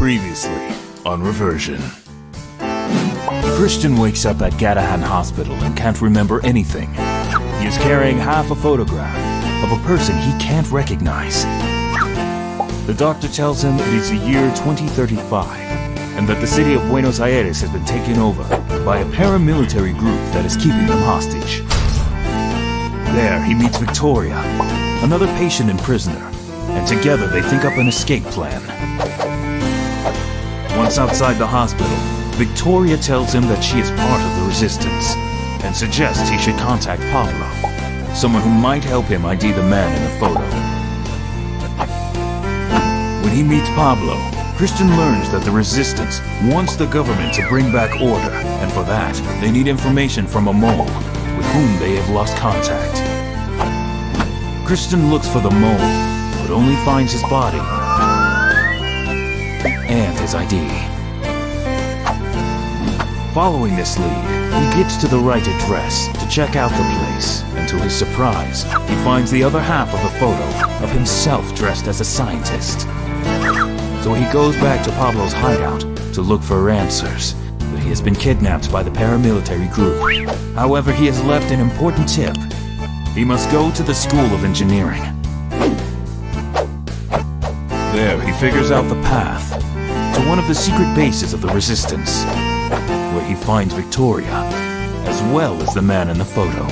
Previously on Reversion. Christian wakes up at Gadahan Hospital and can't remember anything. He is carrying half a photograph of a person he can't recognize. The doctor tells him it is the year 2035 and that the city of Buenos Aires has been taken over by a paramilitary group that is keeping them hostage. There he meets Victoria, another patient and prisoner, and together they think up an escape plan. Once outside the hospital, Victoria tells him that she is part of the resistance and suggests he should contact Pablo, someone who might help him ID the man in the photo. When he meets Pablo, Christian learns that the resistance wants the government to bring back order, and for that, they need information from a mole with whom they have lost contact. Christian looks for the mole, but only finds his body and his ID. Following this lead, he gets to the right address to check out the place, and to his surprise, he finds the other half of the photo of himself dressed as a scientist. So he goes back to Pablo's hideout to look for answers, but he has been kidnapped by the paramilitary group. However, he has left an important tip. He must go to the School of Engineering. There, he figures out the path to one of the secret bases of the Resistance, where he finds Victoria, as well as the man in the photo,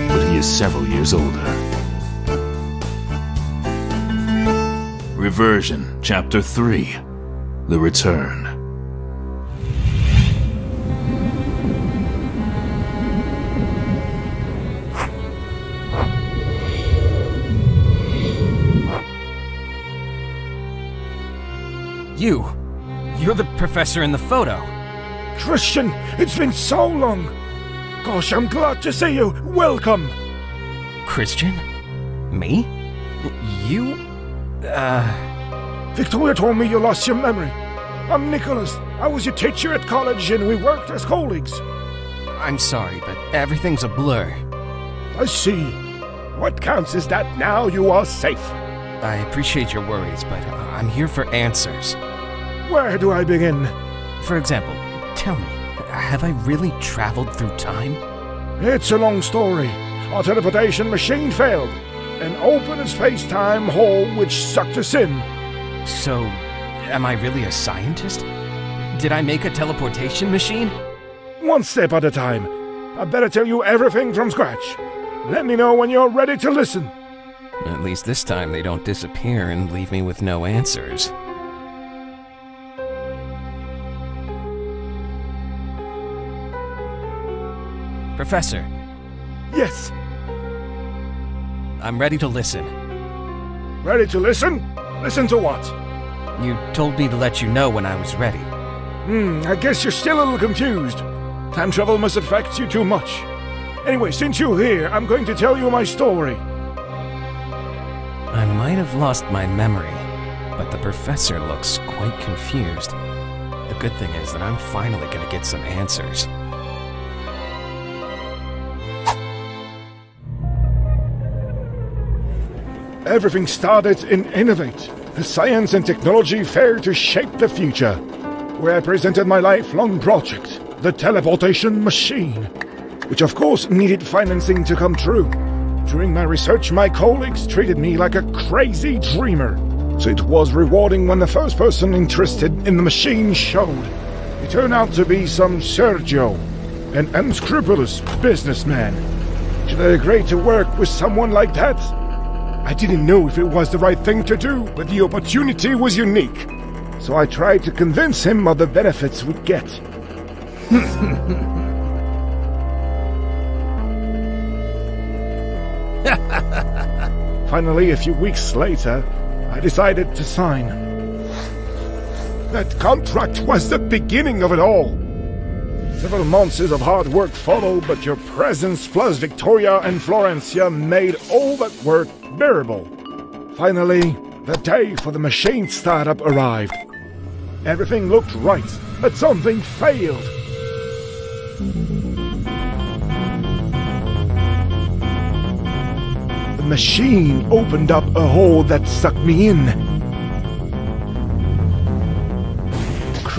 but he is several years older. Reversion, Chapter 3, The Return. You're the professor in the photo. Christian, it's been so long. Gosh, I'm glad to see you. Welcome. Christian? Me? You? Victoria told me you lost your memory. I'm Nicholas. I was your teacher at college and we worked as colleagues. I'm sorry, but everything's a blur. I see. What counts is that now you are safe. I appreciate your worries, but I'm here for answers. Where do I begin? For example, tell me, have I really traveled through time? It's a long story. Our teleportation machine failed and opened a space-time hole which sucked us in. So, am I really a scientist? Did I make a teleportation machine? One step at a time. I better tell you everything from scratch. Let me know when you're ready to listen. At least this time they don't disappear and leave me with no answers. Professor. Yes. I'm ready to listen. Ready to listen? Listen to what? You told me to let you know when I was ready. I guess you're still a little confused. Time travel must affect you too much. Anyway, since you're here, I'm going to tell you my story. I might have lost my memory, but the professor looks quite confused. The good thing is that I'm finally going to get some answers. Everything started in Innovate, a science and technology fair to shape the future, where I presented my lifelong project, the teleportation machine, which of course needed financing to come true. During my research, my colleagues treated me like a crazy dreamer, so it was rewarding when the first person interested in the machine showed. It turned out to be some Sergio, an unscrupulous businessman. Should I agree to work with someone like that? I didn't know if it was the right thing to do, but the opportunity was unique. So I tried to convince him of the benefits we'd get. Finally, a few weeks later, I decided to sign. That contract was the beginning of it all. Several months of hard work followed, but your presence plus Victoria and Florencia made all that work bearable. Finally, the day for the machine startup arrived. Everything looked right, but something failed. The machine opened up a hole that sucked me in.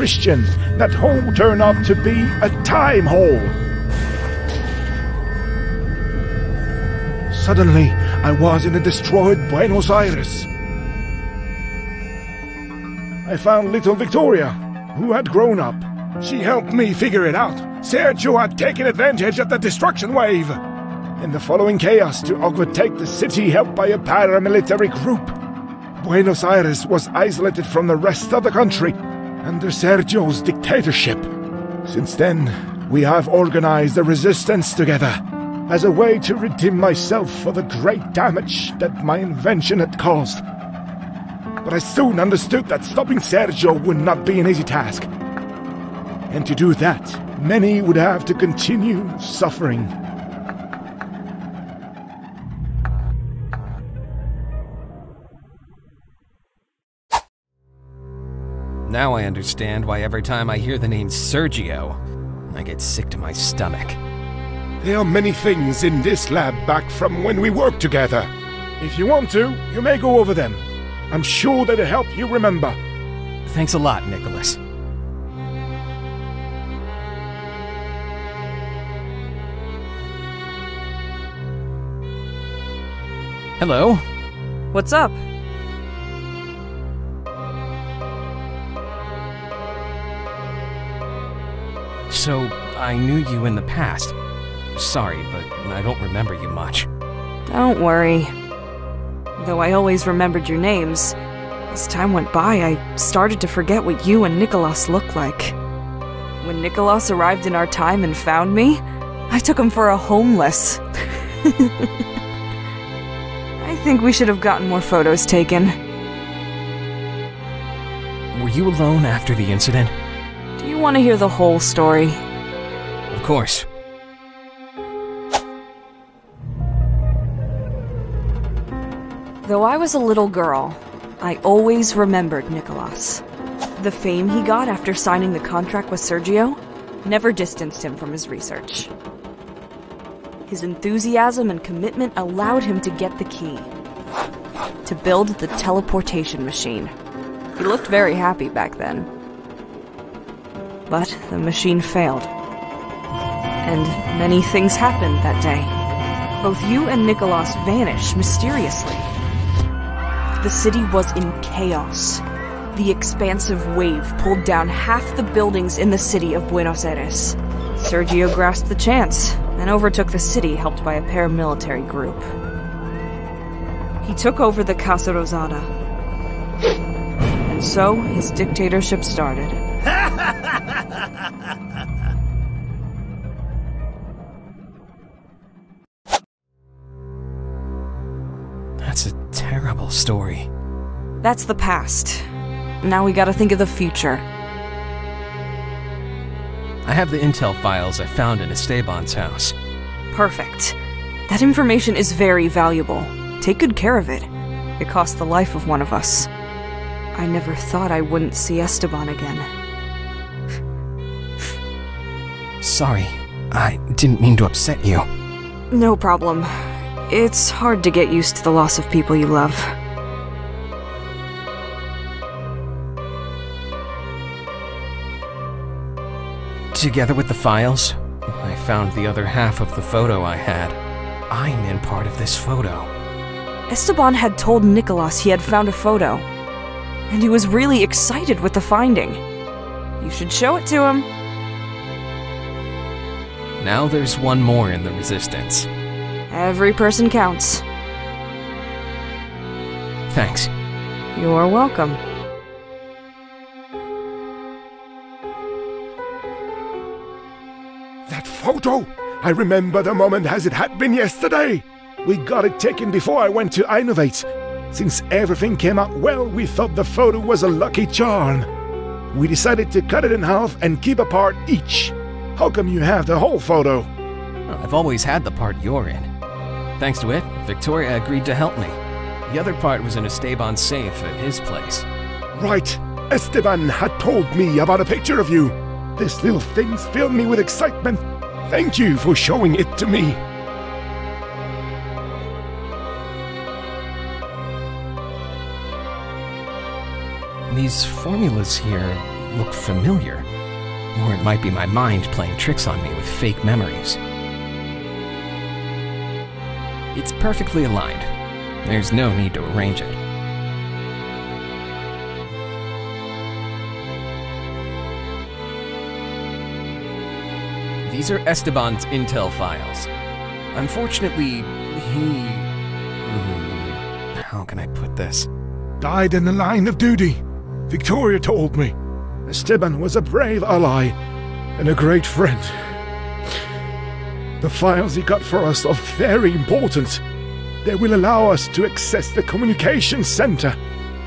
Christian, that hole turned out to be a time hole. Suddenly, I was in a destroyed Buenos Aires. I found little Victoria, who had grown up. She helped me figure it out. Sergio had taken advantage of the destruction wave. In the following chaos to overtake the city helped by a paramilitary group. Buenos Aires was isolated from the rest of the country under Sergio's dictatorship. Since then, we have organized a resistance together as a way to redeem myself for the great damage that my invention had caused. But I soon understood that stopping Sergio would not be an easy task. And to do that, many would have to continue suffering. Now I understand why every time I hear the name Sergio, I get sick to my stomach. There are many things in this lab back from when we worked together. If you want to, you may go over them. I'm sure that'll help you remember. Thanks a lot, Nicholas. Hello? What's up? So, I knew you in the past. Sorry, but I don't remember you much. Don't worry. Though I always remembered your names, as time went by, I started to forget what you and Nicholas looked like. When Nicholas arrived in our time and found me, I took him for a homeless. I think we should have gotten more photos taken. Were you alone after the incident? Do you want to hear the whole story? Of course. Though I was a little girl, I always remembered Nicholas. The fame he got after signing the contract with Sergio never distanced him from his research. His enthusiasm and commitment allowed him to get the key to build the teleportation machine. He looked very happy back then. But the machine failed. And many things happened that day. Both you and Nicholas vanished mysteriously. The city was in chaos. The expansive wave pulled down half the buildings in the city of Buenos Aires. Sergio grasped the chance and overtook the city, helped by a paramilitary group. He took over the Casa Rosada. And so, his dictatorship started. That's a terrible story. That's the past. Now we gotta think of the future. I have the intel files I found in Esteban's house. Perfect. That information is very valuable. Take good care of it. It cost the life of one of us. I never thought I wouldn't see Esteban again. Sorry, I didn't mean to upset you. No problem. It's hard to get used to the loss of people you love. Together with the files, I found the other half of the photo I had. I'm in part of this photo. Esteban had told Nicholas he had found a photo, and he was really excited with the finding. You should show it to him. Now there's one more in the Resistance. Every person counts. Thanks. You're welcome. That photo! I remember the moment as it had been yesterday. We got it taken before I went to Innovate. Since everything came out well, we thought the photo was a lucky charm. We decided to cut it in half and keep a part each. How come you have the whole photo? Well, I've always had the part you're in. Thanks to it, Victoria agreed to help me. The other part was in Esteban's safe at his place. Right. Esteban had told me about a picture of you. This little thing's filled me with excitement. Thank you for showing it to me. These formulas here, look familiar. Or it might be my mind playing tricks on me with fake memories. It's perfectly aligned. There's no need to arrange it. These are Esteban's intel files. Unfortunately, how can I put this? Died in the line of duty. Victoria told me. Esteban was a brave ally and a great friend. The files he got for us are very important. They will allow us to access the communications center.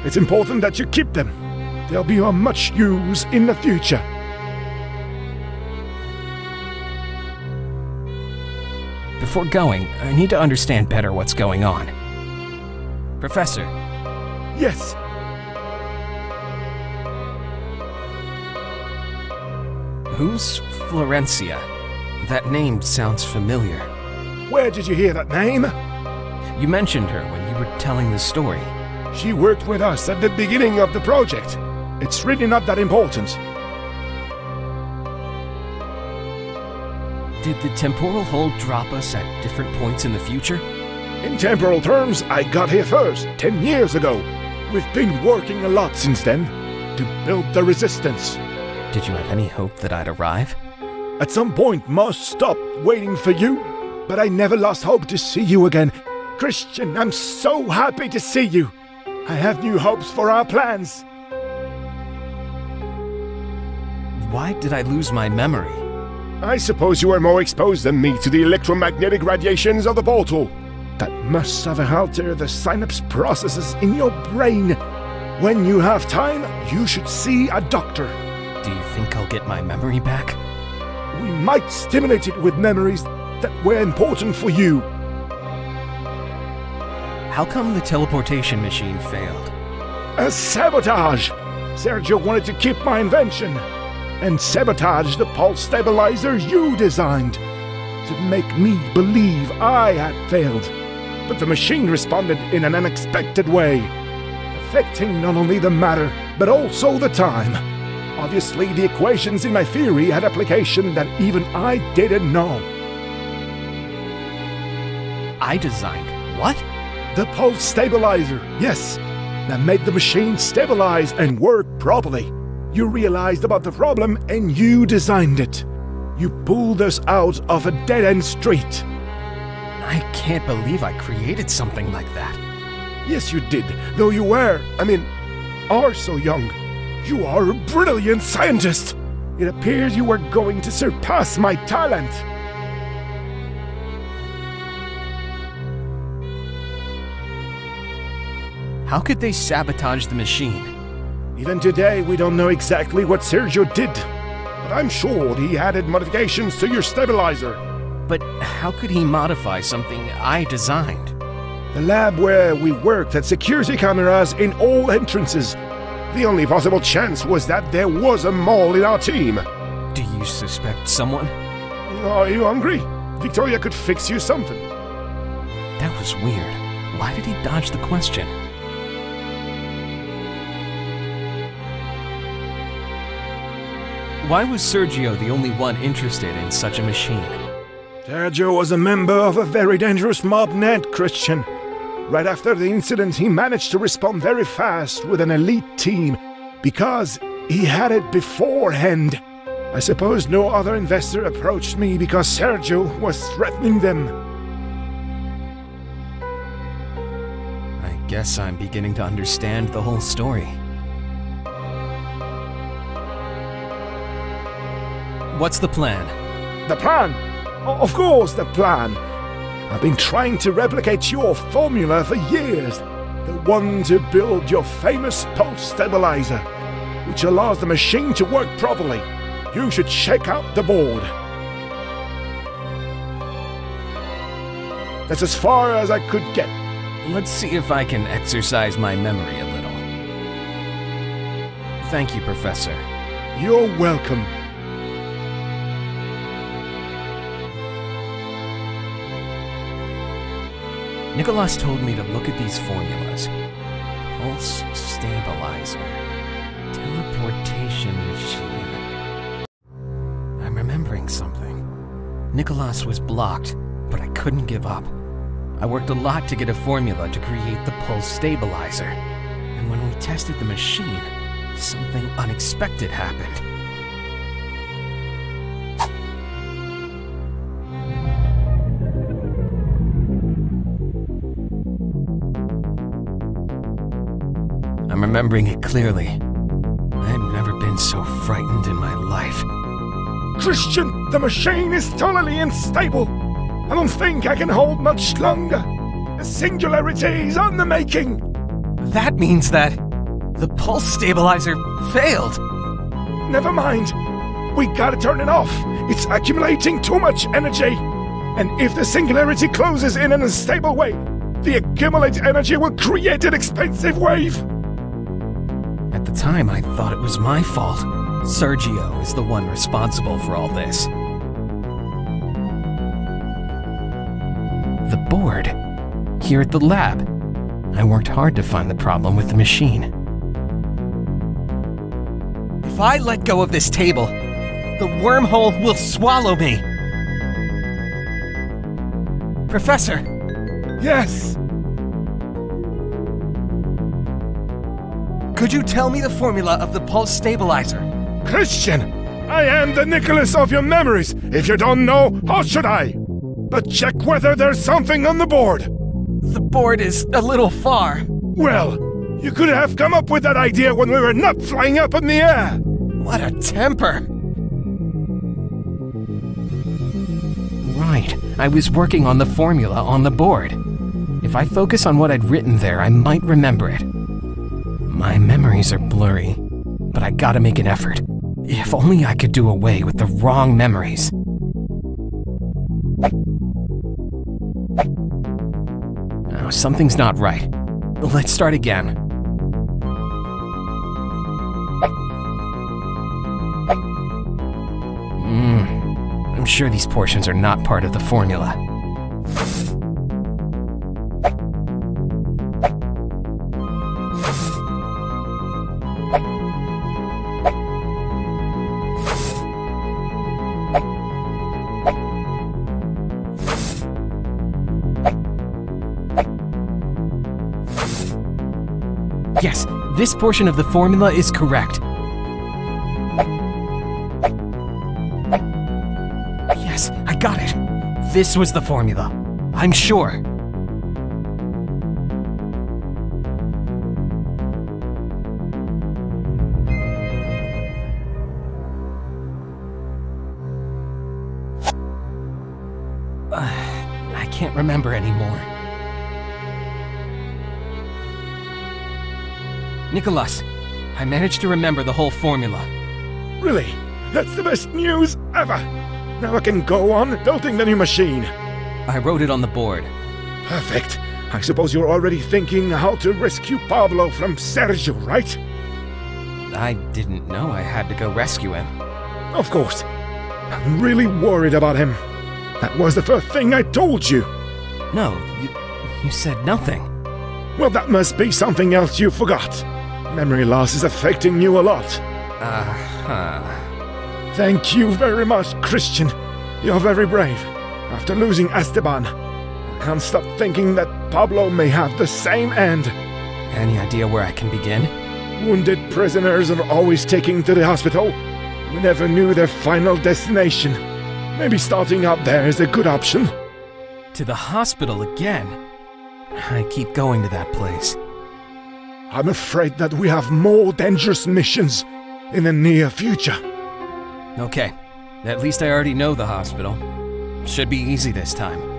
It's important that you keep them. They'll be of much use in the future. Before going, I need to understand better what's going on. Professor. Yes. Who's Florencia? That name sounds familiar. Where did you hear that name? You mentioned her when you were telling the story. She worked with us at the beginning of the project. It's really not that important. Did the temporal hole drop us at different points in the future? In temporal terms, I got here first, 10 years ago. We've been working a lot since then to build the resistance. Did you have any hope that I'd arrive? At some point, Moss stopped waiting for you, but I never lost hope to see you again. Christian, I'm so happy to see you. I have new hopes for our plans. Why did I lose my memory? I suppose you were more exposed than me to the electromagnetic radiations of the portal. That must have altered the synapse processes in your brain. When you have time, you should see a doctor. Do you think I'll get my memory back? We might stimulate it with memories that were important for you. How come the teleportation machine failed? A sabotage! Sergio wanted to keep my invention and sabotage the pulse stabilizer you designed to make me believe I had failed. But the machine responded in an unexpected way, affecting not only the matter, but also the time. Obviously, the equations in my theory had application that even I didn't know. I designed what? The pulse stabilizer, yes. That made the machine stabilize and work properly. You realized about the problem and you designed it. You pulled us out of a dead-end street. I can't believe I created something like that. Yes, you did, though you are so young. You are a brilliant scientist. It appears you were going to surpass my talent. How could they sabotage the machine? Even today, we don't know exactly what Sergio did. But I'm sure he added modifications to your stabilizer. But how could he modify something I designed? The lab where we worked had security cameras in all entrances. The only possible chance was that there was a mole in our team. Do you suspect someone? Are you hungry? Victoria could fix you something. That was weird. Why did he dodge the question? Why was Sergio the only one interested in such a machine? Sergio was a member of a very dangerous mob net, Christian. Right after the incident, he managed to respond very fast with an elite team because he had it beforehand. I suppose no other investor approached me because Sergio was threatening them. I guess I'm beginning to understand the whole story. What's the plan? The plan? Of course, the plan. I've been trying to replicate your formula for years. The one to build your famous pulse stabilizer, which allows the machine to work properly. You should check out the board. That's as far as I could get. Let's see if I can exercise my memory a little. Thank you, Professor. You're welcome. Nicholas told me to look at these formulas. Pulse stabilizer, teleportation Reversion machine. I'm remembering something. Nicholas was blocked, but I couldn't give up. I worked a lot to get a formula to create the pulse stabilizer. And when we tested the machine, something unexpected happened. I'm remembering it clearly. I've never been so frightened in my life. Christian, the machine is totally unstable. I don't think I can hold much longer. A singularity is on the making. That means that the pulse stabilizer failed. Never mind. We gotta turn it off. It's accumulating too much energy. And if the singularity closes in an unstable way, the accumulated energy will create an expansive wave. At the time, I thought it was my fault. Sergio is the one responsible for all this. The board. Here at the lab. I worked hard to find the problem with the machine. If I let go of this table, the wormhole will swallow me. Professor! Yes. Could you tell me the formula of the pulse stabilizer? Christian, I am the Nicholas of your memories. If you don't know, how should I? But check whether there's something on the board. The board is a little far. Well, you could have come up with that idea when we were not flying up in the air. What a temper! Right, I was working on the formula on the board. If I focus on what I'd written there, I might remember it. My memories are blurry, but I gotta make an effort. If only I could do away with the wrong memories. Oh, something's not right. Let's start again. I'm sure these portions are not part of the formula. Yes, this portion of the formula is correct. Yes, I got it. This was the formula. I'm sure. I can't remember anymore. Nicholas, I managed to remember the whole formula. Really? That's the best news ever. Now I can go on building the new machine. I wrote it on the board. Perfect. I suppose you're already thinking how to rescue Pablo from Sergio, right? I didn't know I had to go rescue him. Of course. I'm really worried about him. That was the first thing I told you. No, you said nothing. Well, that must be something else you forgot. Memory loss is affecting you a lot. Thank you very much, Christian. You're very brave. After losing Esteban, I can't stop thinking that Pablo may have the same end. Any idea where I can begin? Wounded prisoners are always taken to the hospital. We never knew their final destination. Maybe starting out there is a good option. To the hospital again? I keep going to that place. I'm afraid that we have more dangerous missions in the near future. Okay, at least I already know the hospital. Should be easy this time.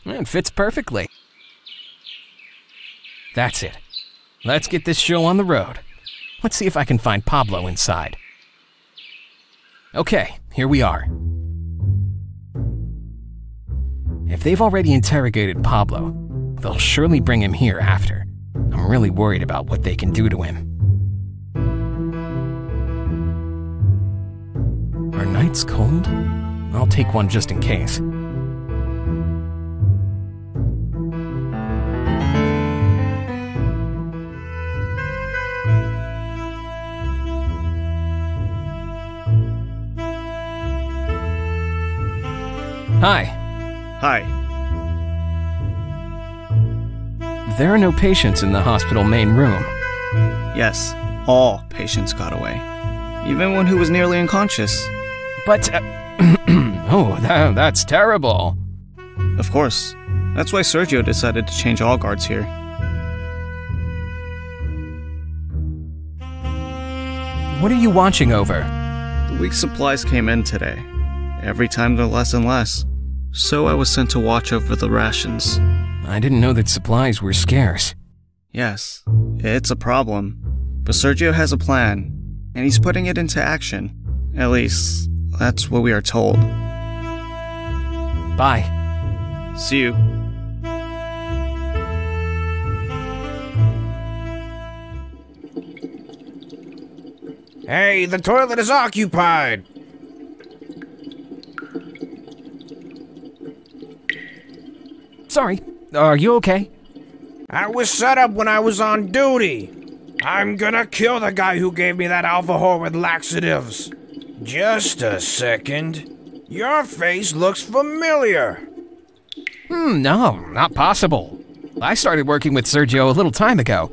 It fits perfectly. That's it. Let's get this show on the road. Let's see if I can find Pablo inside. Okay, here we are. If they've already interrogated Pablo, they'll surely bring him here after. I'm really worried about what they can do to him. Are nights cold? I'll take one just in case. Hi. Hi. There are no patients in the hospital main room. Yes, all patients got away. Even one who was nearly unconscious. But, oh, that's terrible. Of course. That's why Sergio decided to change all guards here. What are you watching over? The week's supplies came in today. Every time they're less and less. So I was sent to watch over the rations. I didn't know that supplies were scarce. Yes, it's a problem. But Sergio has a plan, and he's putting it into action. At least, that's what we are told. Bye. See you. Hey, the toilet is occupied! Sorry, are you okay? I was set up when I was on duty. I'm gonna kill the guy who gave me that alcohol with laxatives. Just a second. Your face looks familiar. No, not possible. I started working with Sergio a little time ago.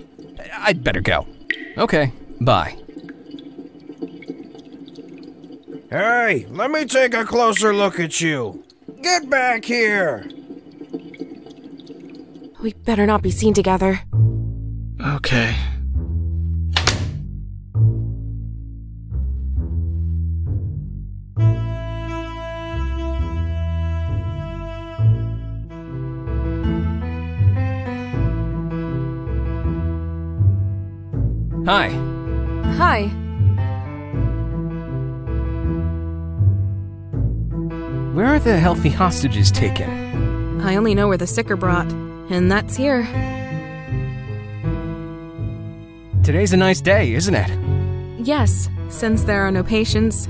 I'd better go. Okay, bye. Hey, let me take a closer look at you. Get back here. We better not be seen together. Okay. Hi. Hi. Where are the healthy hostages taken? I only know where the sick are brought, and that's here. Today's a nice day, isn't it? Yes, since there are no patients,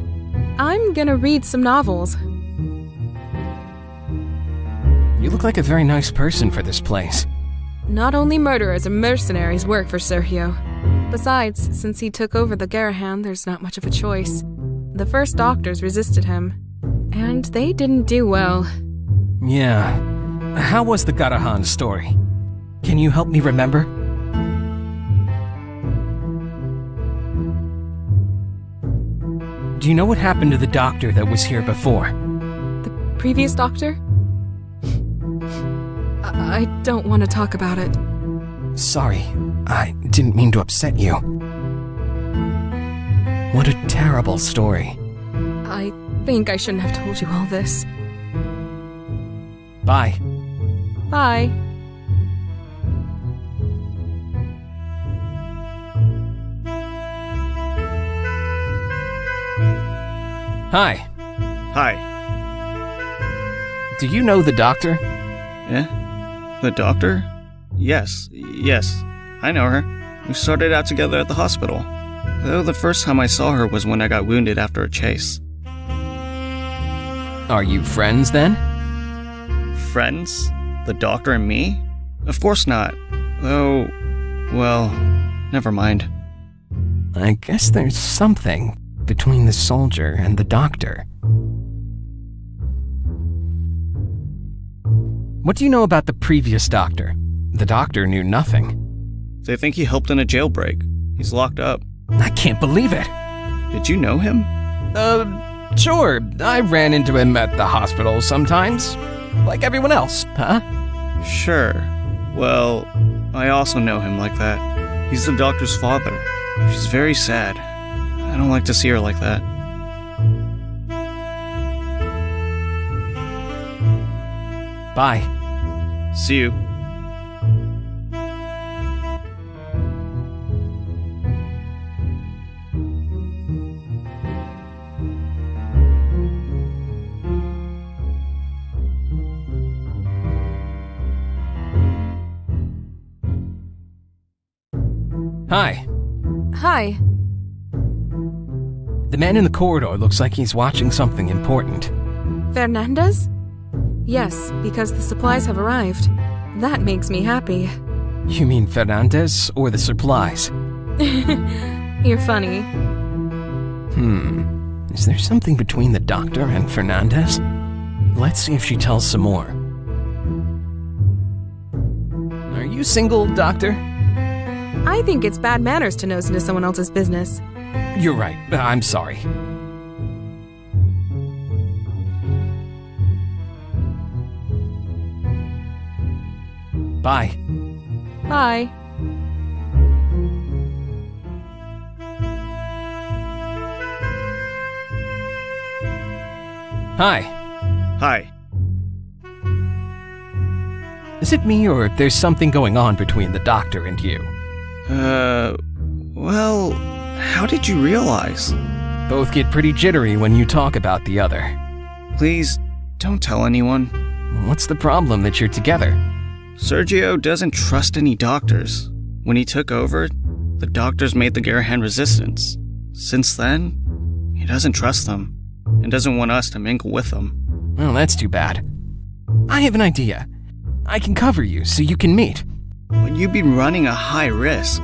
I'm gonna read some novels. You look like a very nice person for this place. Not only murderers and mercenaries work for Sergio. Besides, since he took over the Garahan, there's not much of a choice. The first doctors resisted him, and they didn't do well. Yeah. How was the Garahan story? Can you help me remember? Do you know what happened to the doctor that was here before? The previous doctor? I don't want to talk about it. Sorry, I didn't mean to upset you. What a terrible story. I think I shouldn't have told you all this. Bye. Bye. Hi. Hi. Do you know the doctor? Eh? The doctor? Yes, I know her. We started out together at the hospital. Though the first time I saw her was when I got wounded after a chase. Are you friends then? Friends? The doctor and me? Of course not. Though, well, never mind. I guess there's something between the soldier and the doctor. What do you know about the previous doctor? The doctor knew nothing. They think he helped in a jailbreak. He's locked up. I can't believe it. Did you know him? Sure. I ran into him at the hospital sometimes. Like everyone else, huh? Sure. Well, I also know him like that. He's the doctor's father. She's very sad. I don't like to see her like that. Bye. See you. Hi. Hi. The man in the corridor looks like he's watching something important. Fernandez? Yes, because the supplies have arrived. That makes me happy. You mean Fernandez or the supplies? You're funny. Is there something between the doctor and Fernandez? Let's see if she tells some more. Are you single, doctor? I think it's bad manners to nose into someone else's business. You're right. I'm sorry. Bye. Bye. Hi. Hi. Is it me or there's something going on between the doctor and you? Well, how did you realize? Both get pretty jittery when you talk about the other. Please, don't tell anyone. What's the problem that you're together? Sergio doesn't trust any doctors. When he took over, the doctors made the Garahan resistance. Since then, he doesn't trust them, and doesn't want us to mingle with them. Well, that's too bad. I have an idea. I can cover you so you can meet. But you'd be running a high risk.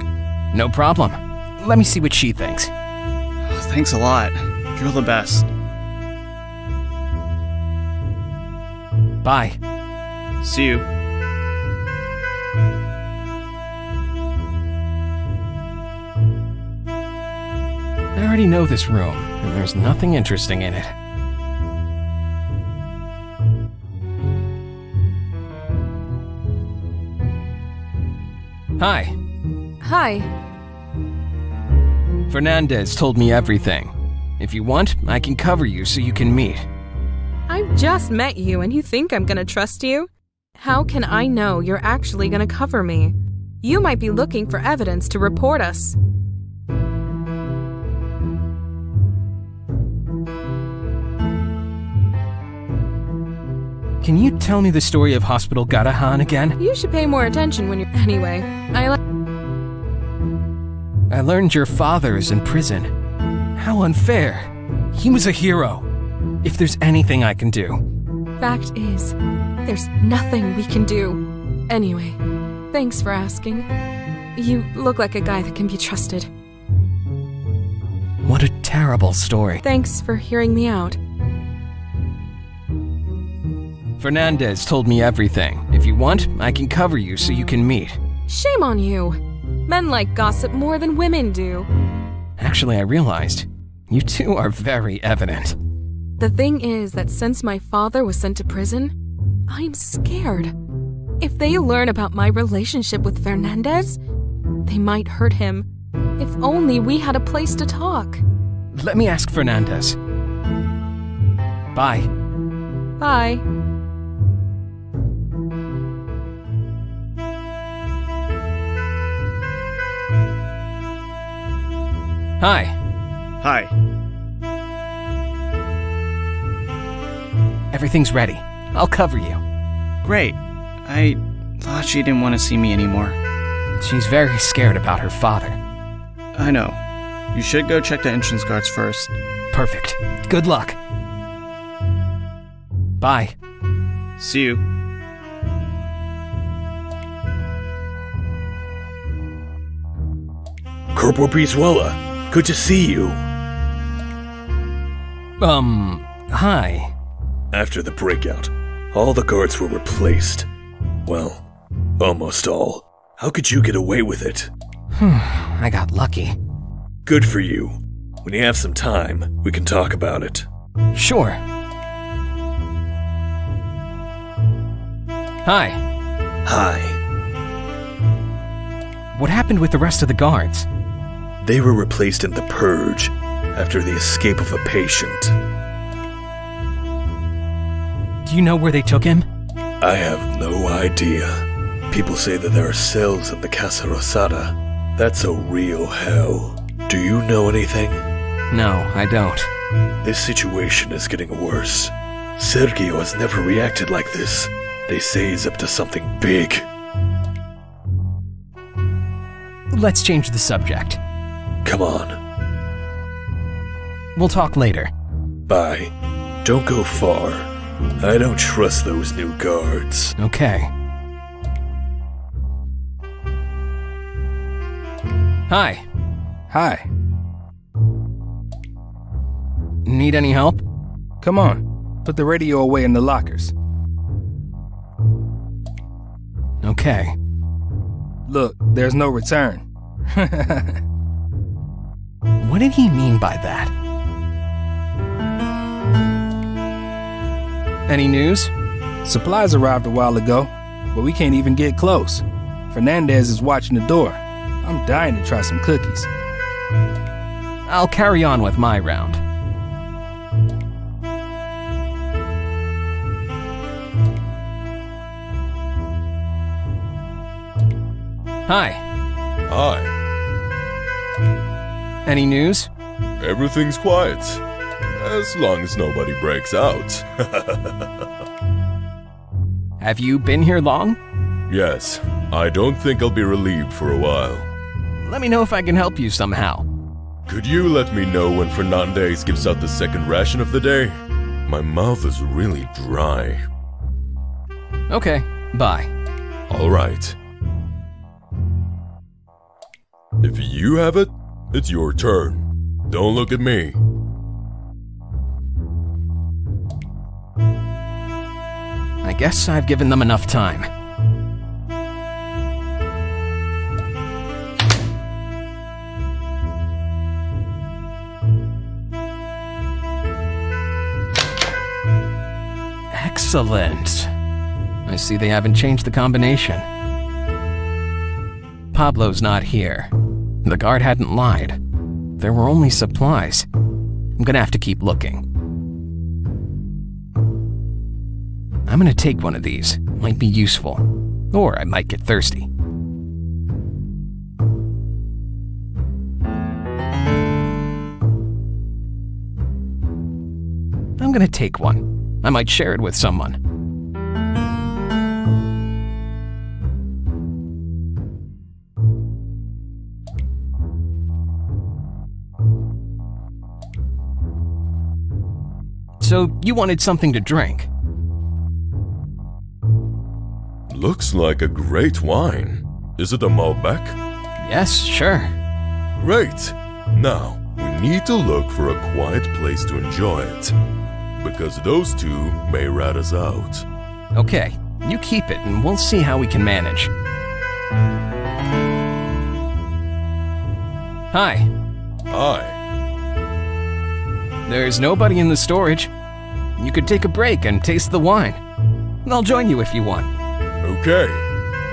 No problem. Let me see what she thinks. Thanks a lot. You're the best. Bye. See you. I already know this room, and there's nothing interesting in it. Hi. Hi. Fernandez told me everything. If you want, I can cover you so you can meet. I've just met you and you think I'm gonna trust you? How can I know you're actually gonna cover me? You might be looking for evidence to report us. Can you tell me the story of Hospital Garahan again? You should pay more attention when you're... Anyway, I learned your father is in prison. How unfair. He was a hero. If there's anything I can do. Fact is, there's nothing we can do. Anyway, thanks for asking. You look like a guy that can be trusted. What a terrible story. Thanks for hearing me out. Fernandez told me everything. If you want, I can cover you so you can meet. Shame on you. Men like gossip more than women do. Actually, I realized, you two are very evident. The thing is that since my father was sent to prison, I'm scared. If they learn about my relationship with Fernandez, they might hurt him. If only we had a place to talk. Let me ask Fernandez. Bye. Bye. Hi. Hi. Everything's ready. I'll cover you. Great. I thought she didn't want to see me anymore. She's very scared about her father. I know. You should go check the entrance guards first. Perfect. Good luck. Bye. See you. Corporal Brizuela, good to see you. Hi. After the breakout, all the guards were replaced. Well, almost all. How could you get away with it? I got lucky. Good for you. When you have some time, we can talk about it. Sure. Hi. Hi. What happened with the rest of the guards? They were replaced in the Purge after the escape of a patient. Do you know where they took him? I have no idea. People say that there are cells in the Casa Rosada. That's a real hell. Do you know anything? No, I don't. This situation is getting worse. Sergio has never reacted like this. They say he's up to something big. let's change the subject. Come on. We'll talk later. Bye. Don't go far. I don't trust those new guards. Okay. Hi. Hi. Need any help? Come on. Put the radio away in the lockers. Okay. Look, there's no return. What did he mean by that? Any news? Supplies arrived a while ago, but we can't even get close. Fernandez is watching the door. I'm dying to try some cookies. I'll carry on with my round. Hi. Hi. Any news? Everything's quiet. As long as nobody breaks out. Have you been here long? Yes. I don't think I'll be relieved for a while. Let me know if I can help you somehow. Could you let me know when Fernandez gives out the second ration of the day? My mouth is really dry. Okay, bye. All right. If you have it, it's your turn. Don't look at me. I guess I've given them enough time. Excellent. I see they haven't changed the combination. Pablo's not here. The guard hadn't lied. There were only supplies. I'm gonna have to keep looking. I'm gonna take one of these. Might be useful. Or I might get thirsty. I'm gonna take one. I might share it with someone. So, you wanted something to drink? Looks like a great wine. Is it a Malbec? Yes, sure. Great. Now, we need to look for a quiet place to enjoy it. Because those two may rat us out. Okay, you keep it and we'll see how we can manage. Hi. Hi. There's nobody in the storage. You could take a break and taste the wine. I'll join you if you want. Okay.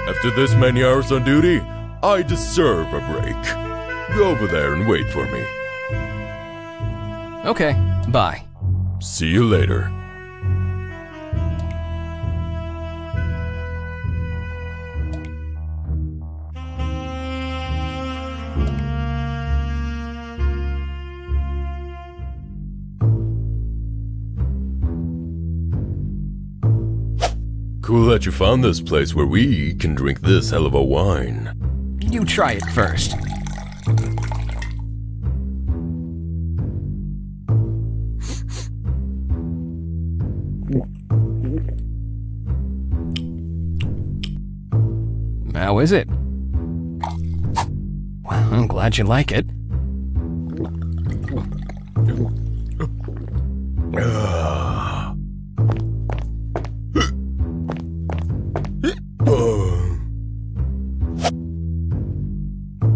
After this many hours on duty, I deserve a break. Go over there and wait for me. Okay, bye. See you later. Cool that you found this place where we can drink this hell of a wine. You try it first. How is it? Well, I'm glad you like it.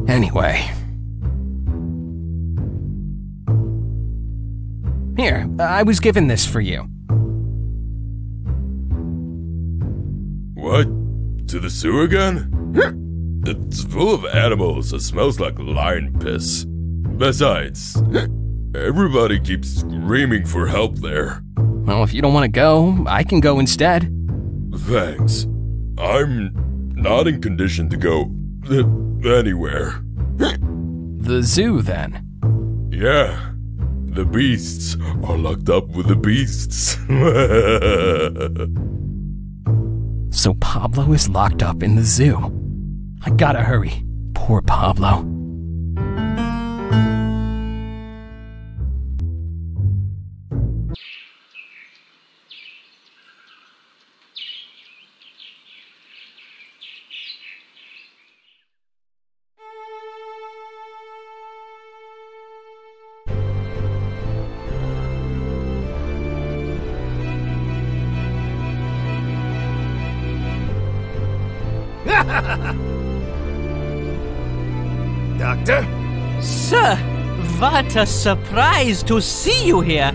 Anyway. Here, I was given this for you. What? To the sewer again? It's full of animals. It smells like lion piss. Besides, everybody keeps screaming for help there. Well, if you don't want to go, I can go instead. Thanks. I'm not in condition to go anywhere. The zoo, then? Yeah. The beasts are locked up with the beasts. So Pablo is locked up in the zoo. I gotta hurry. Poor Pablo. Doctor? Sir, what a surprise to see you here.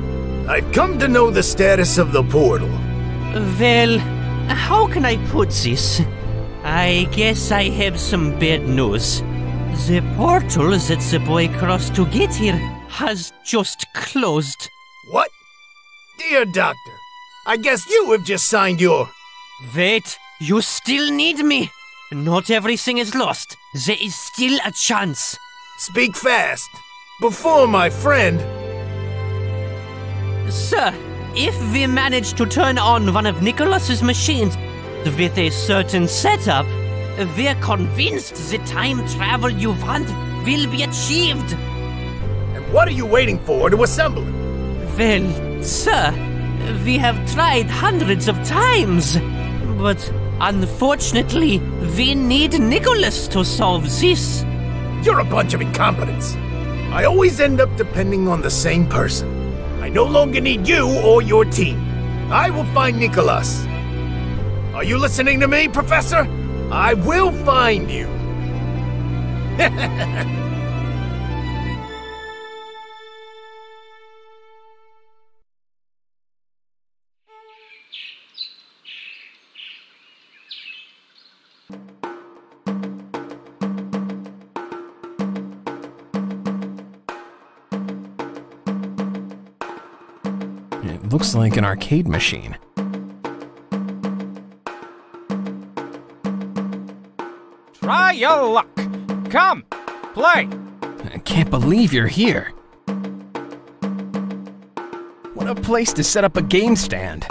I've come to know the status of the portal. Well, how can I put this? I guess I have some bad news. The portal that the boy crossed to get here has just closed. What? Dear Doctor, I guess you have just signed your... Wait, you still need me. Not everything is lost. There is still a chance. Speak fast, before my friend... Sir, if we manage to turn on one of Nicholas's machines with a certain setup, we're convinced the time travel you want will be achieved. And what are you waiting for to assemble it? Well, sir, we have tried hundreds of times, but unfortunately, we need Nicholas to solve this. You're a bunch of incompetents. I always end up depending on the same person. I no longer need you or your team. I will find Nicholas. Are you listening to me, Professor? I will find you. It looks like an arcade machine. Try your luck. Come, play. I can't believe you're here. What a place to set up a game stand.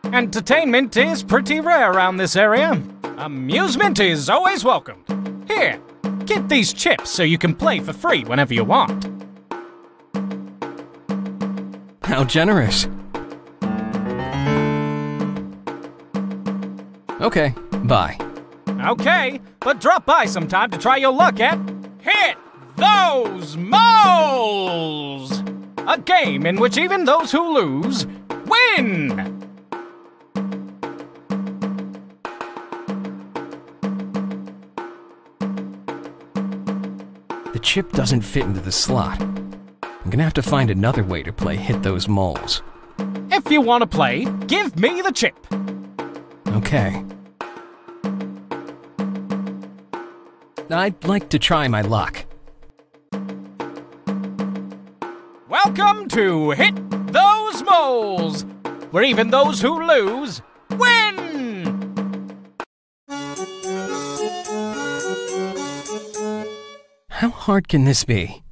Entertainment is pretty rare around this area. Amusement is always welcomed. Here, get these chips so you can play for free whenever you want. How generous. Okay, bye. Okay, but drop by sometime to try your luck at Hit Those Moles! A game in which even those who lose win! The chip doesn't fit into the slot. I'm gonna have to find another way to play Hit Those Moles. If you want to play, give me the chip. Okay. I'd like to try my luck. Welcome to Hit Those Moles, where even those who lose win! How hard can this be?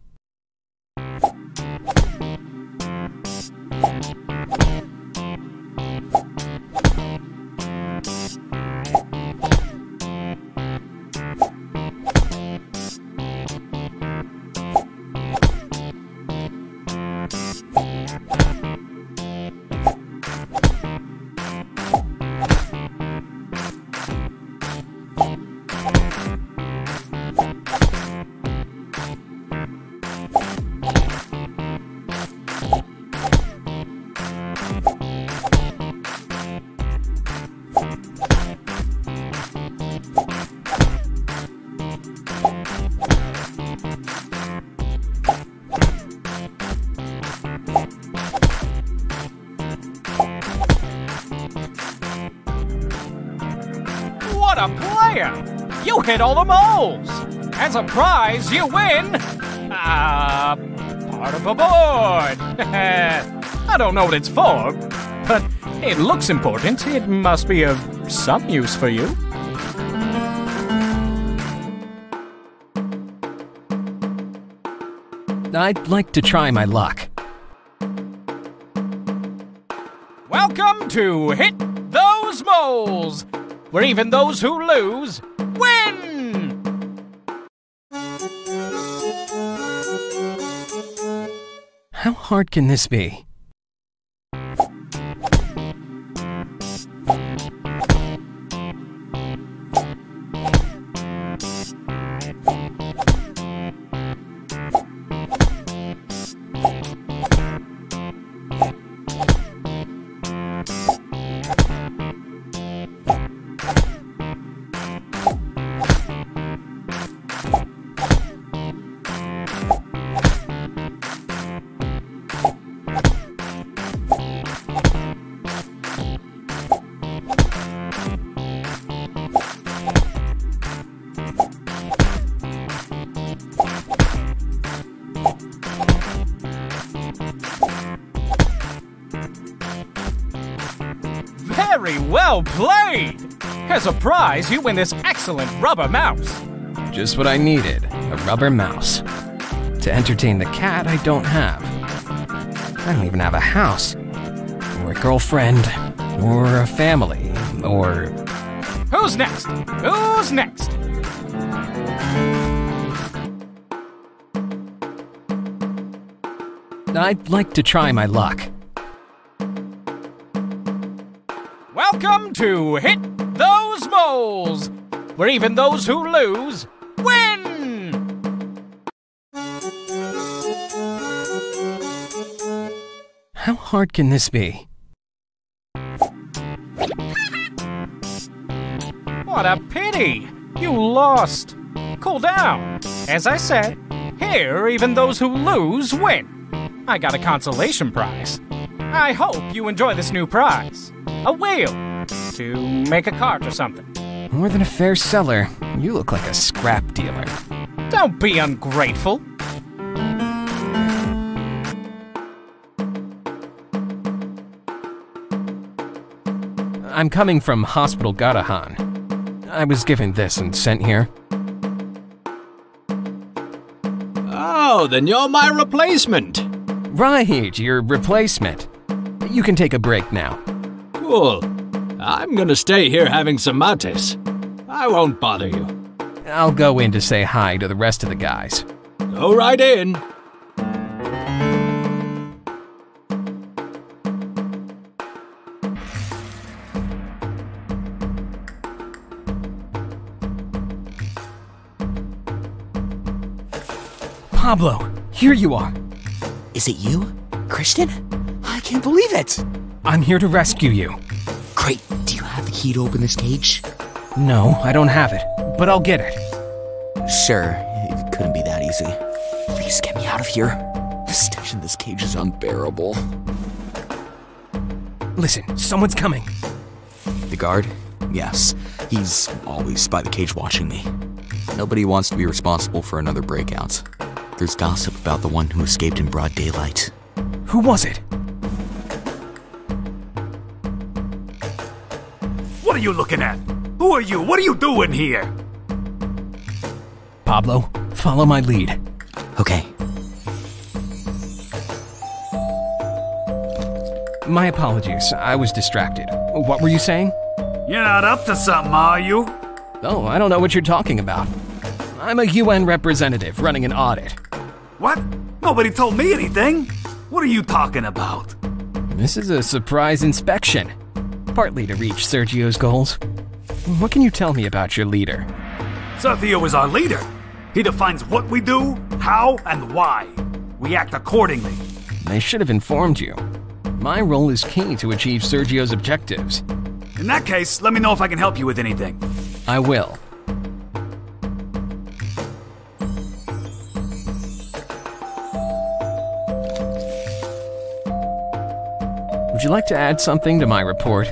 What a player! You hit all the moles! As a prize, you win... part of a board! I don't know what it's for, but it looks important. It must be of some use for you. I'd like to try my luck. Welcome to Hit Those Moles, where even those who lose win! How hard can this be? Very well played! As a prize, you win this excellent rubber mouse. Just what I needed, a rubber mouse. To entertain the cat I don't have. I don't even have a house, or a girlfriend, or a family, or... Who's next? Who's next? I'd like to try my luck. Welcome to Hit Those Moles, where even those who lose win! How hard can this be? What a pity! You lost. Cool down. As I said, here even those who lose win. I got a consolation prize. I hope you enjoy this new prize. A wheel to make a cart or something. More than a fair seller, you look like a scrap dealer. Don't be ungrateful. I'm coming from Hospital Garahan. I was given this and sent here. Oh, then you're my replacement. Right, your replacement. You can take a break now. Cool. I'm gonna stay here having some mates. I won't bother you. I'll go in to say hi to the rest of the guys. Go right in. Pablo, here you are. Is it you, Christian? I can't believe it. I'm here to rescue you. Great. Do you have the key to open this cage? No, I don't have it, but I'll get it. Sure, it couldn't be that easy. Please get me out of here. The stench in this cage is unbearable. Listen, someone's coming. The guard? Yes. He's always by the cage watching me. Nobody wants to be responsible for another breakout. There's gossip about the one who escaped in broad daylight. Who was it? What are you looking at? Who are you? What are you doing here? Pablo, follow my lead. Okay. My apologies, I was distracted. What were you saying? You're not up to something, are you? Oh, I don't know what you're talking about. I'm a UN representative running an audit. What? Nobody told me anything. What are you talking about? This is a surprise inspection. Partly to reach Sergio's goals. What can you tell me about your leader? Sergio is our leader. He defines what we do, how, and why. We act accordingly. They should have informed you. My role is key to achieve Sergio's objectives. In that case, let me know if I can help you with anything. I will. Would you like to add something to my report?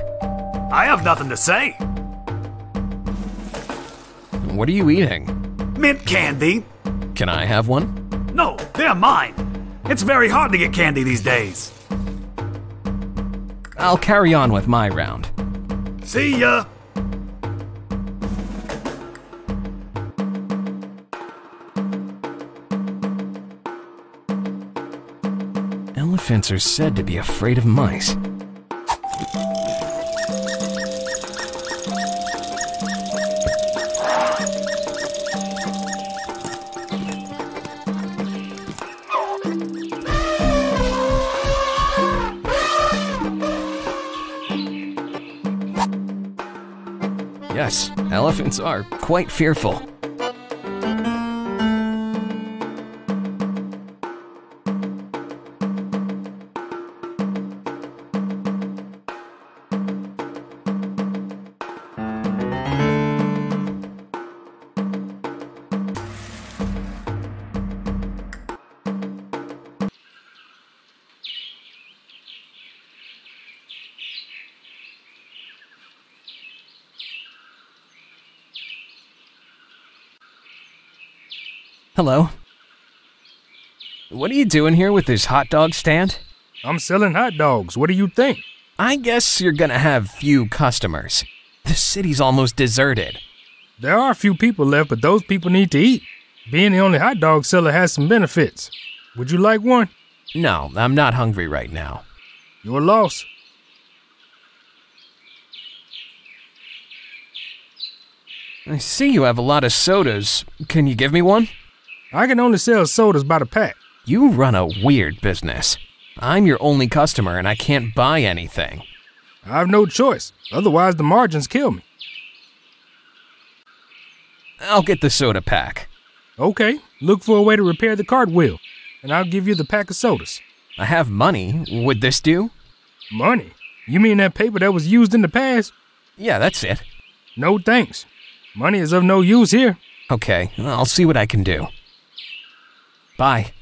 I have nothing to say. What are you eating? Mint candy. Can I have one? No, they're mine. It's very hard to get candy these days. I'll carry on with my round. See ya. Elephants are said to be afraid of mice. Yes, elephants are quite fearful. Hello. What are you doing here with this hot dog stand? I'm selling hot dogs. What do you think? I guess you're gonna have few customers. The city's almost deserted. There are a few people left, but those people need to eat. Being the only hot dog seller has some benefits. Would you like one? No, I'm not hungry right now. Your loss. I see you have a lot of sodas. Can you give me one? I can only sell sodas by the pack. You run a weird business. I'm your only customer and I can't buy anything. I have no choice. Otherwise, the margins kill me. I'll get the soda pack. Okay, look for a way to repair the cartwheel, and I'll give you the pack of sodas. I have money. Would this do? Money? You mean that paper that was used in the past? Yeah, that's it. No thanks. Money is of no use here. Okay, I'll see what I can do. Bye.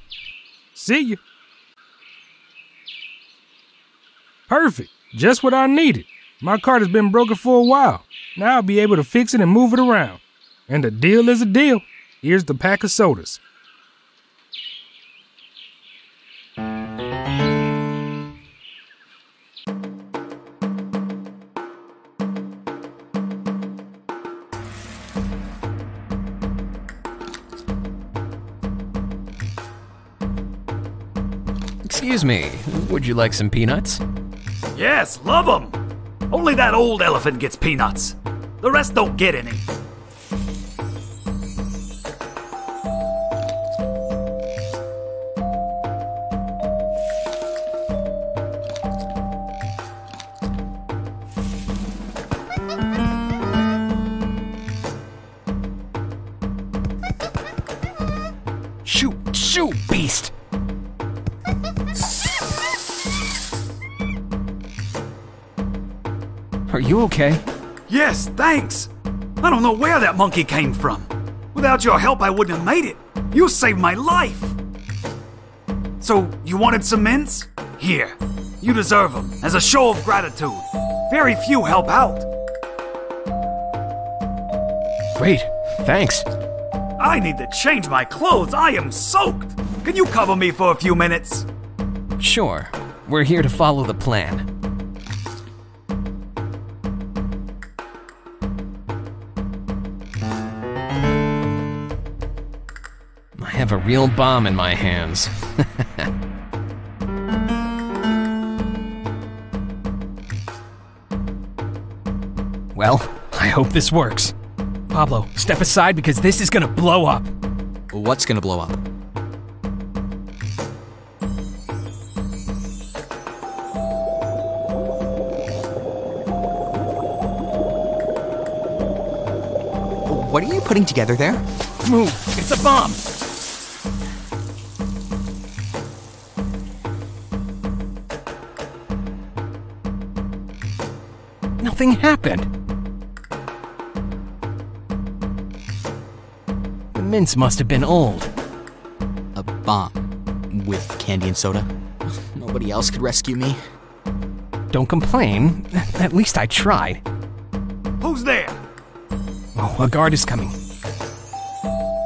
See you. Perfect. Just what I needed. My cart has been broken for a while. Now I'll be able to fix it and move it around. And a deal is a deal. Here's the pack of sodas. Excuse me, would you like some peanuts? Yes, love them. Only that old elephant gets peanuts. The rest don't get any. Shoot, beast! Are you okay? Yes, thanks. I don't know where that monkey came from. Without your help, I wouldn't have made it. You saved my life. So, you wanted some mints? Here, you deserve them, as a show of gratitude. Very few help out. Great, thanks. I need to change my clothes. I am soaked. Can you cover me for a few minutes? Sure. We're here to follow the plan. I have a real bomb in my hands. Well, I hope this works. Pablo, step aside because this is gonna blow up. What's gonna blow up? What are you putting together there? Move! It's a bomb! Nothing happened. The mints must have been old. A bomb with candy and soda? Nobody else could rescue me. Don't complain. At least I tried. Who's there? Oh, a guard is coming.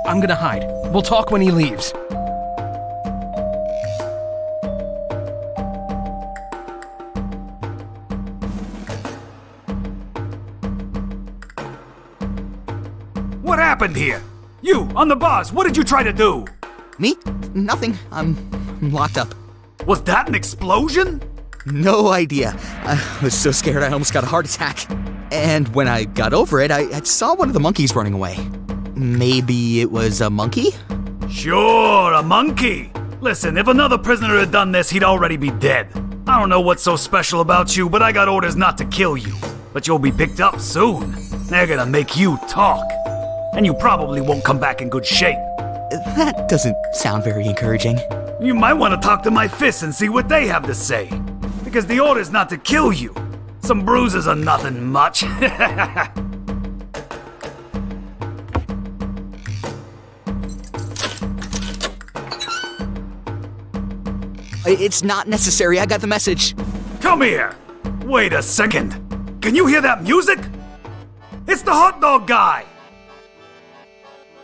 I'm gonna hide. We'll talk when he leaves. What happened here? You, on the bus, what did you try to do? Me? Nothing. I'm locked up. Was that an explosion? No idea. I was so scared I almost got a heart attack. And when I got over it, I saw one of the monkeys running away. Maybe it was a monkey? Sure, a monkey. Listen, if another prisoner had done this, he'd already be dead. I don't know what's so special about you, but I got orders not to kill you. But you'll be picked up soon. They're gonna make you talk. And you probably won't come back in good shape. That doesn't sound very encouraging. You might want to talk to my fists and see what they have to say. Because the order's not to kill you. Some bruises are nothing much. It's not necessary, I got the message. Come here! Wait a second. Can you hear that music? It's the hot dog guy!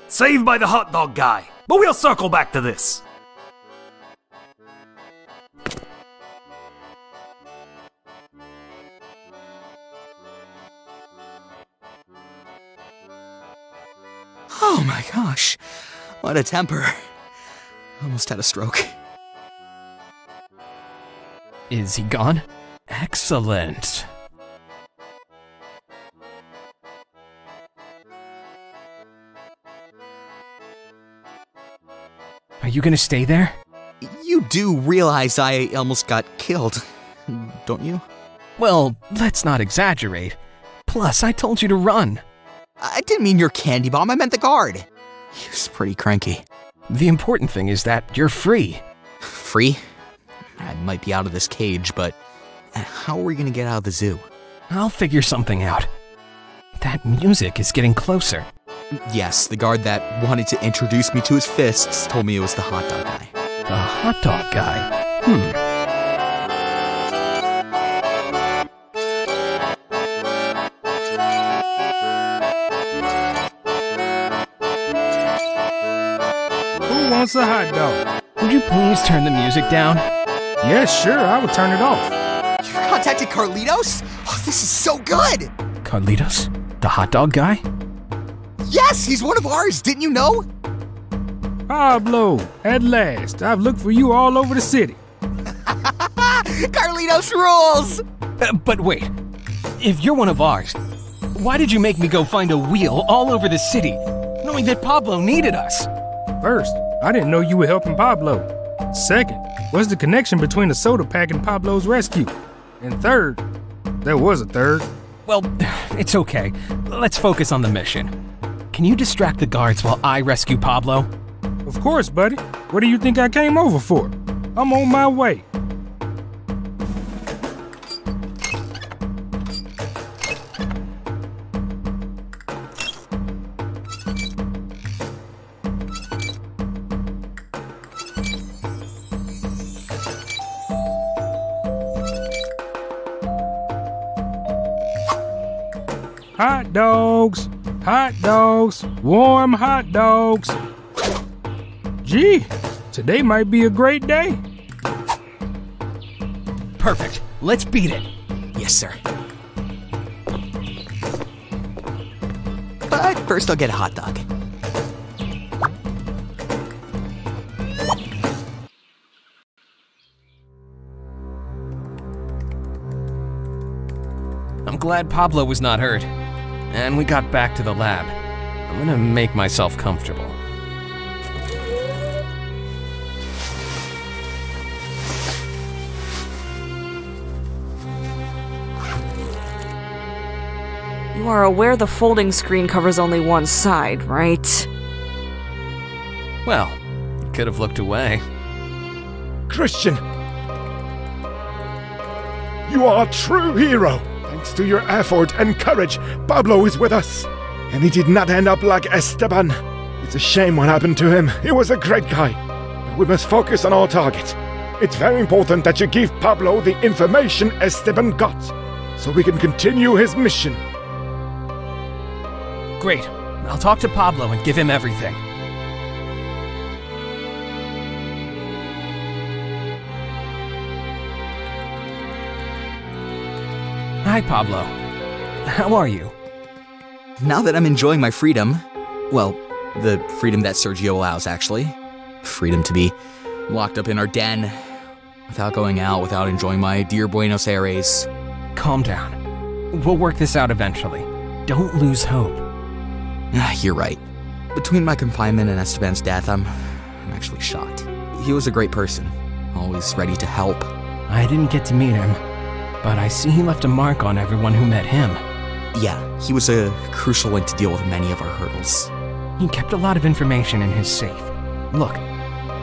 Saved by the hot dog guy. But we'll circle back to this. Oh my gosh. What a temper. Almost had a stroke. Is he gone? Excellent. Are you gonna stay there? You do realize I almost got killed, don't you? Well, let's not exaggerate. Plus, I told you to run. I didn't mean your candy bomb, I meant the guard. He was pretty cranky. The important thing is that you're free. Free? I might be out of this cage, but how are we gonna get out of the zoo? I'll figure something out. That music is getting closer. Yes, the guard that wanted to introduce me to his fists told me it was the hot dog guy. The hot dog guy? Who wants a hot dog? Would you please turn the music down? Yes, sure, I will turn it off. You've contacted Carlitos? Oh, this is so good! Carlitos? The hot dog guy? Yes, he's one of ours, didn't you know? Pablo, at last. I've looked for you all over the city. Carlitos rules! But wait, if you're one of ours, why did you make me go find a wheel all over the city, knowing that Pablo needed us? First, I didn't know you were helping Pablo. Second, what's the connection between the soda pack and Pablo's rescue? And third, there was a third. Well, it's okay. Let's focus on the mission. Can you distract the guards while I rescue Pablo? Of course, buddy. What do you think I came over for? I'm on my way. Hot dogs, warm hot dogs. Gee, today might be a great day. Perfect, let's beat it. Yes, sir. But first I'll get a hot dog. I'm glad Pablo was not hurt. And we got back to the lab. I'm gonna make myself comfortable. You are aware the folding screen covers only one side, right? Well, you could have looked away. Christian! You are a true hero! Thanks to your effort and courage, Pablo is with us. And he did not end up like Esteban. It's a shame what happened to him. He was a great guy. But we must focus on our target. It's very important that you give Pablo the information Esteban got, so we can continue his mission. Great. I'll talk to Pablo and give him everything. Hi, Pablo. How are you? Now that I'm enjoying my freedom, well, the freedom that Sergio allows, actually. Freedom to be locked up in our den, without going out, without enjoying my dear Buenos Aires. Calm down. We'll work this out eventually. Don't lose hope. You're right. Between my confinement and Esteban's death, I'm actually shocked. He was a great person, always ready to help. I didn't get to meet him, but I see he left a mark on everyone who met him. Yeah, he was a crucial link to deal with many of our hurdles. He kept a lot of information in his safe. Look,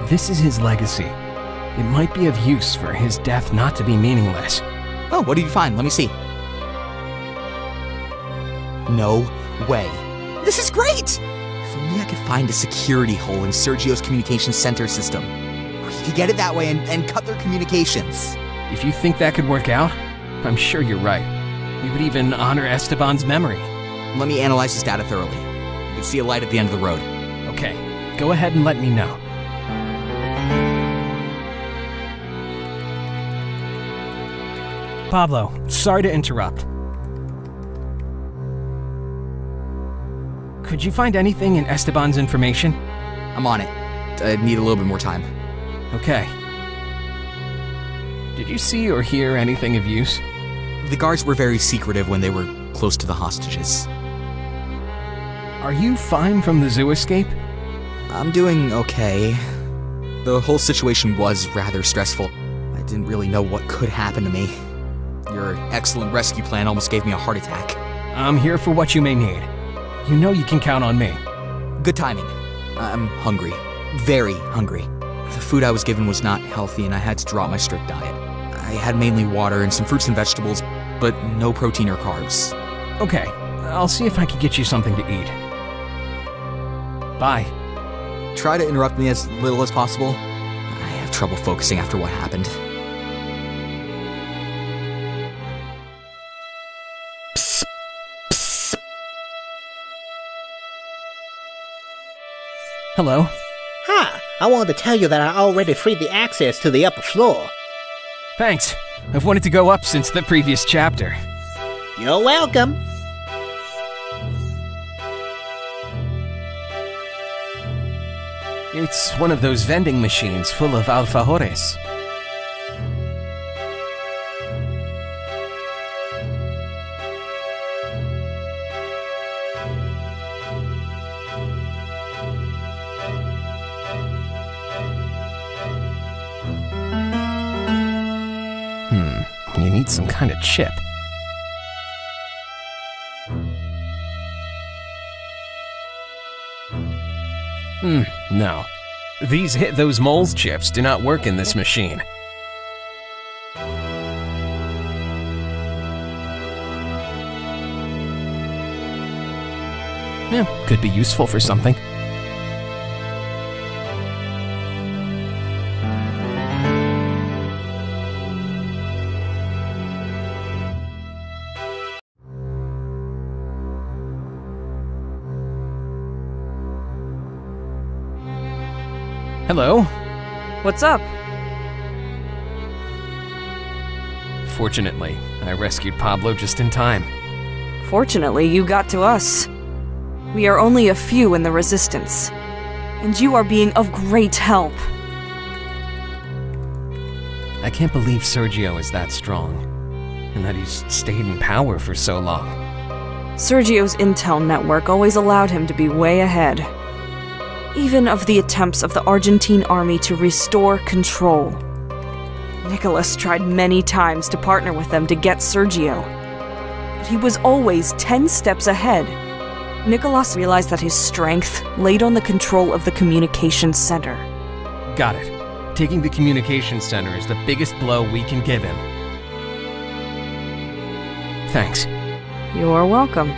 this is his legacy. It might be of use for his death not to be meaningless. Oh, what did you find? Let me see. No way. This is great! If only I could find a security hole in Sergio's communications center system. We could get it that way and cut their communications. If you think that could work out, I'm sure you're right. We would even honor Esteban's memory. Let me analyze this data thoroughly. You can see a light at the end of the road. Okay, go ahead and let me know. Pablo, sorry to interrupt. Could you find anything in Esteban's information? I'm on it. I need a little bit more time. Okay. Did you see or hear anything of use? The guards were very secretive when they were close to the hostages. Are you fine from the zoo escape? I'm doing okay. The whole situation was rather stressful. I didn't really know what could happen to me. Your excellent rescue plan almost gave me a heart attack. I'm here for what you may need. You know you can count on me. Good timing. I'm hungry. Very hungry. The food I was given was not healthy and I had to drop my strict diet. I had mainly water and some fruits and vegetables, but no protein or carbs. Okay, I'll see if I can get you something to eat. Bye. Try to interrupt me as little as possible. I have trouble focusing after what happened. Psst. Psst. Hello? Hi, I wanted to tell you that I already freed the access to the upper floor. Thanks. I've wanted to go up since the previous chapter. You're welcome. It's one of those vending machines full of alfajores. You need some kind of chip. No. These hit those moles chips do not work in this machine. Yeah, could be useful for something. Hello? What's up? Fortunately, I rescued Pablo just in time. Fortunately, you got to us. We are only a few in the Resistance, and you are being of great help. I can't believe Sergio is that strong, and that he's stayed in power for so long. Sergio's intel network always allowed him to be way ahead. Even of the attempts of the Argentine army to restore control. Nicholas tried many times to partner with them to get Sergio, but he was always 10 steps ahead. Nicholas realized that his strength laid on the control of the communications center. Got it. Taking the communications center is the biggest blow we can give him. Thanks. You're welcome.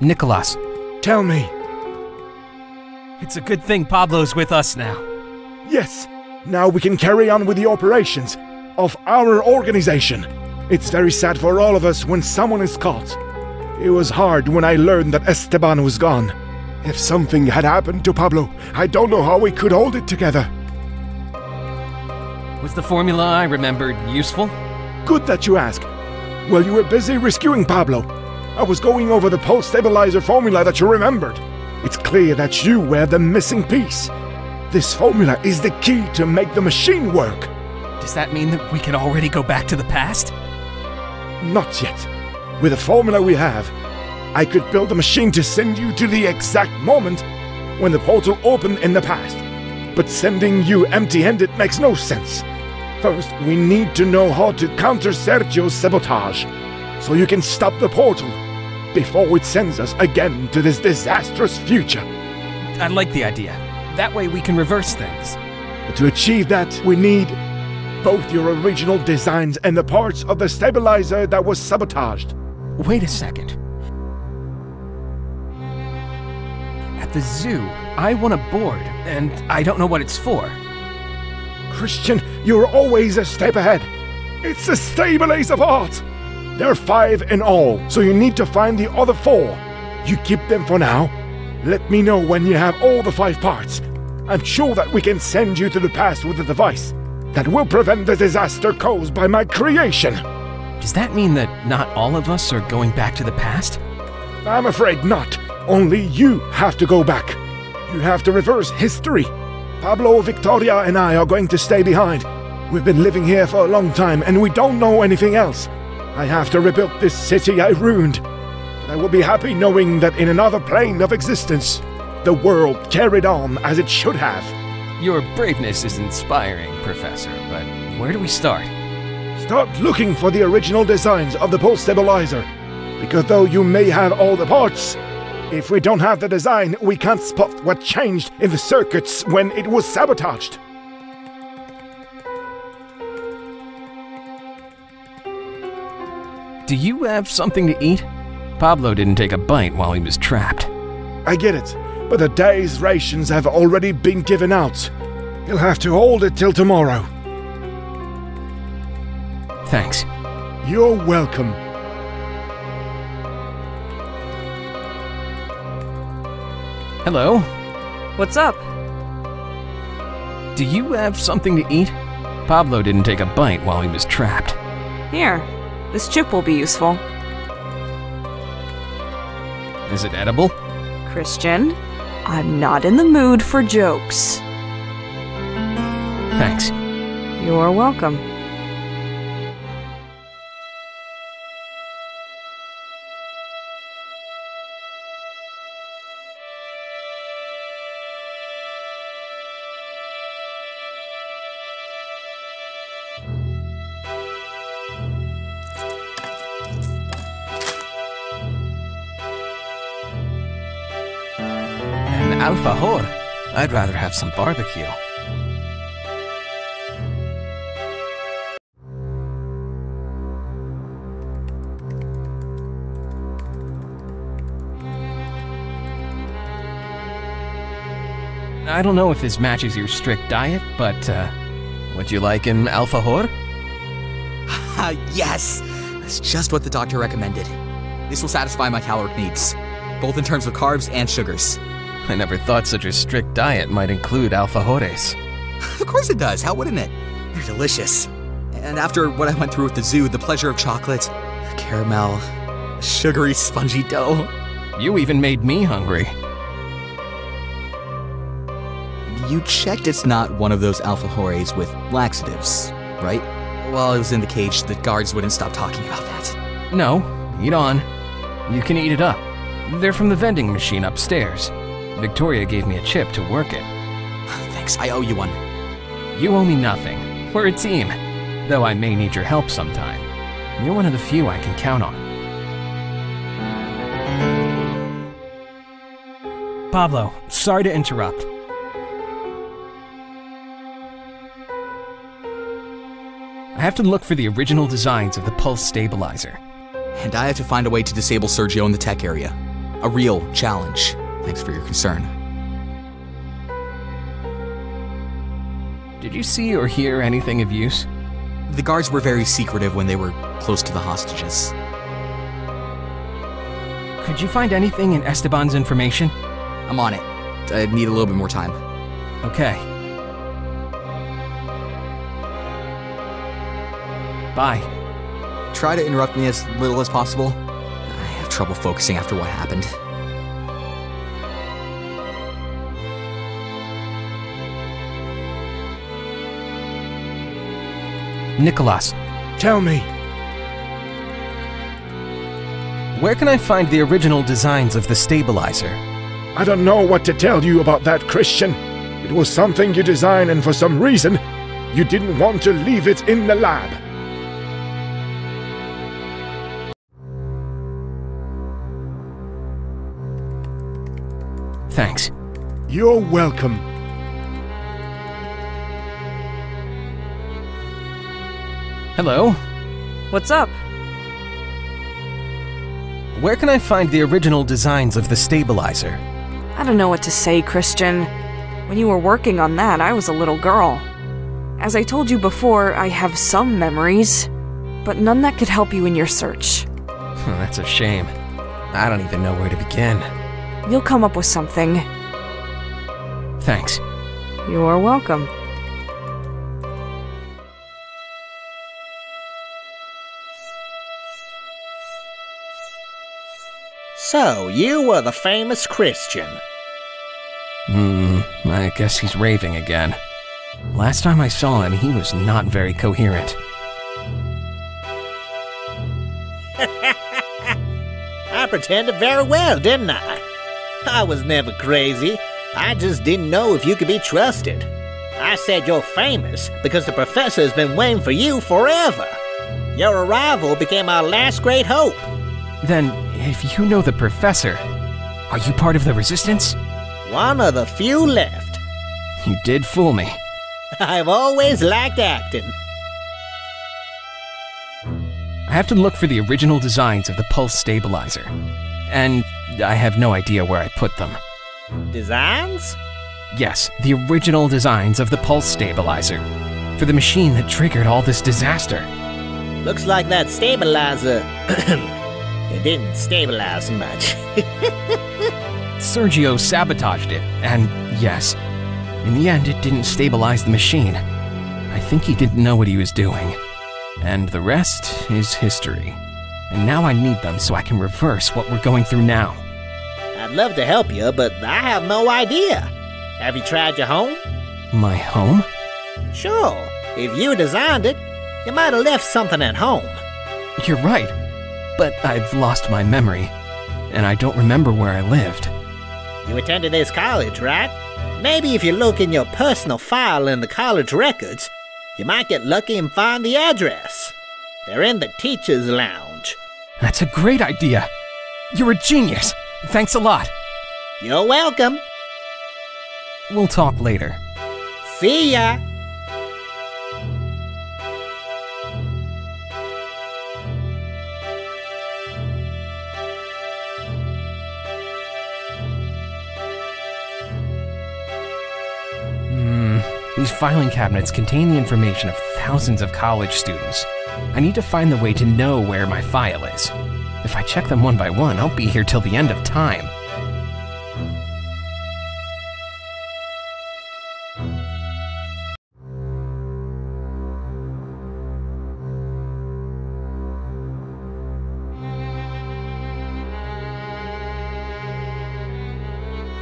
Nicholas. Tell me. It's a good thing Pablo's with us now. Yes. Now we can carry on with the operations of our organization. It's very sad for all of us when someone is caught. It was hard when I learned that Esteban was gone. If something had happened to Pablo, I don't know how we could hold it together. Was the formula I remembered useful? Good that you ask. While you were busy rescuing Pablo, I was going over the pulse stabilizer formula that you remembered. It's clear that you were the missing piece. This formula is the key to make the machine work. Does that mean that we can already go back to the past? Not yet. With the formula we have, I could build a machine to send you to the exact moment when the portal opened in the past. but sending you empty-handed makes no sense. First, we need to know how to counter Sergio's sabotage, so you can stop the portal before it sends us again to this disastrous future. I like the idea. That way we can reverse things. But to achieve that, we need both your original designs and the parts of the stabilizer that was sabotaged. Wait a second. At the zoo, I won a board, and I don't know what it's for. Christian, you're always a step ahead. It's a stabilizer part! There are 5 in all, so you need to find the other 4. You keep them for now. Let me know when you have all the 5 parts. I'm sure that we can send you to the past with a device that will prevent the disaster caused by my creation. Does that mean that not all of us are going back to the past? I'm afraid not. Only you have to go back. You have to reverse history. Pablo, Victoria, and I are going to stay behind. We've been living here for a long time, and we don't know anything else. I have to rebuild this city I ruined. But I will be happy knowing that in another plane of existence, the world carried on as it should have. Your braveness is inspiring, Professor, but where do we start? Start looking for the original designs of the pulse stabilizer. Because though you may have all the parts, if we don't have the design, we can't spot what changed in the circuits when it was sabotaged. Do you have something to eat? Pablo didn't take a bite while he was trapped. I get it, but the day's rations have already been given out. You'll have to hold it till tomorrow. Thanks. You're welcome. Hello? What's up? Do you have something to eat? Pablo didn't take a bite while he was trapped. Here, this chip will be useful. Is it edible? Christian, I'm not in the mood for jokes. Thanks. You're welcome. Alfajor. I'd rather have some barbecue. I don't know if this matches your strict diet, but, would you like an alfajor? Yes! That's just what the doctor recommended. This will satisfy my caloric needs, both in terms of carbs and sugars. I never thought such a strict diet might include alfajores. Of course it does, how wouldn't it? They're delicious. And after what I went through with the zoo, the pleasure of chocolate, caramel, sugary, spongy dough. You even made me hungry. You checked it's not one of those alfajores with laxatives, right? While I was in the cage, the guards wouldn't stop talking about that. No, eat on. You can eat it up. They're from the vending machine upstairs. Victoria gave me a chip to work it. Thanks, I owe you one. You owe me nothing. We're a team. Though I may need your help sometime. You're one of the few I can count on. Pablo, sorry to interrupt. I have to look for the original designs of the pulse stabilizer. And I have to find a way to disable Sergio in the tech area. A real challenge. Thanks for your concern. Did you see or hear anything of use? The guards were very secretive when they were close to the hostages. Could you find anything in Esteban's information? I'm on it. I need a little bit more time. Okay. Bye. Try to interrupt me as little as possible. I have trouble focusing after what happened. Nicholas. Tell me. Where can I find the original designs of the stabilizer? I don't know what to tell you about that, Christian. It was something you designed, and for some reason, you didn't want to leave it in the lab. Thanks. You're welcome. Hello? What's up? Where can I find the original designs of the stabilizer? I don't know what to say, Christian. When you were working on that, I was a little girl. As I told you before, I have some memories, but none that could help you in your search. That's a shame. I don't even know where to begin. You'll come up with something. Thanks. You're welcome. So, you were the famous Christian. I guess he's raving again. Last time I saw him, he was not very coherent. I pretended very well, didn't I? I was never crazy. I just didn't know if you could be trusted. I said you're famous because the professor's been waiting for you forever. Your arrival became our last great hope. Then, if you know the professor, are you part of the Resistance? One of the few left. You did fool me. I've always liked acting. I have to look for the original designs of the pulse stabilizer. And I have no idea where I put them. Designs? Yes, the original designs of the pulse stabilizer. For the machine that triggered all this disaster. Looks like that stabilizer... it didn't stabilize much. Sergio sabotaged it, and yes, in the end it didn't stabilize the machine. I think he didn't know what he was doing. And the rest is history. And now I need them so I can reverse what we're going through now. I'd love to help you, but I have no idea. Have you tried your home? My home? Sure. If you designed it, you might have left something at home. You're right, but I've lost my memory, and I don't remember where I lived. You attended this college, right? Maybe if you look in your personal file in the college records, you might get lucky and find the address. They're in the teacher's lounge. That's a great idea. You're a genius. Thanks a lot. You're welcome. We'll talk later. See ya. These filing cabinets contain the information of thousands of college students. I need to find the way to know where my file is. If I check them one by one, I'll be here till the end of time.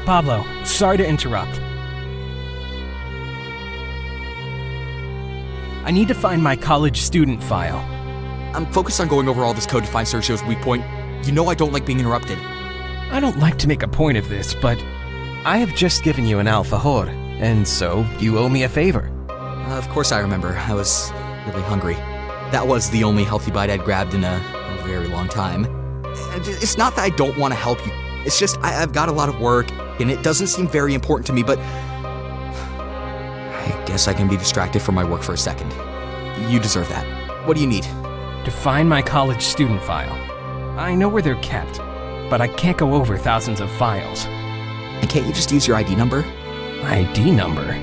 Pablo, sorry to interrupt. I need to find my college student file. I'm focused on going over all this code to find Sergio's weak point. You know I don't like being interrupted. I don't like to make a point of this, but I have just given you an alfajor, and so you owe me a favor. Of course I remember. I was really hungry. That was the only healthy bite I'd grabbed in a very long time. It's not that I don't want to help you. It's just I've got a lot of work, and it doesn't seem very important to me, but I guess I can be distracted from my work for a second. You deserve that. What do you need? To find my college student file. I know where they're kept, but I can't go over thousands of files. And can't you just use your ID number? ID number?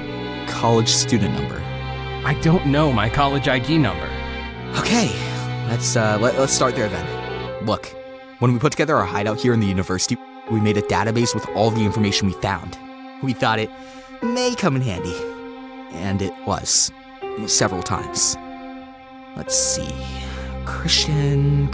College student number. I don't know my college ID number. Okay, let's start there then. Look, when we put together our hideout here in the university, we made a database with all the information we found. We thought it may come in handy. And it was. Several times. Let's see. Christian.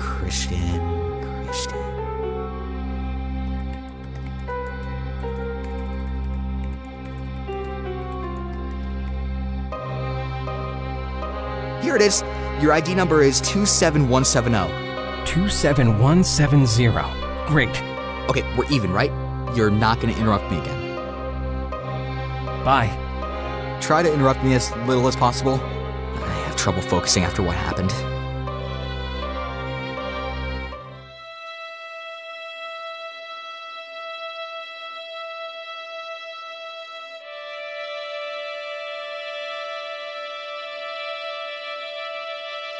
Here it is. Your ID number is 27170. 27170. Great. Okay, we're even, right? You're not going to interrupt me again. Bye. Try to interrupt me as little as possible. I have trouble focusing after what happened.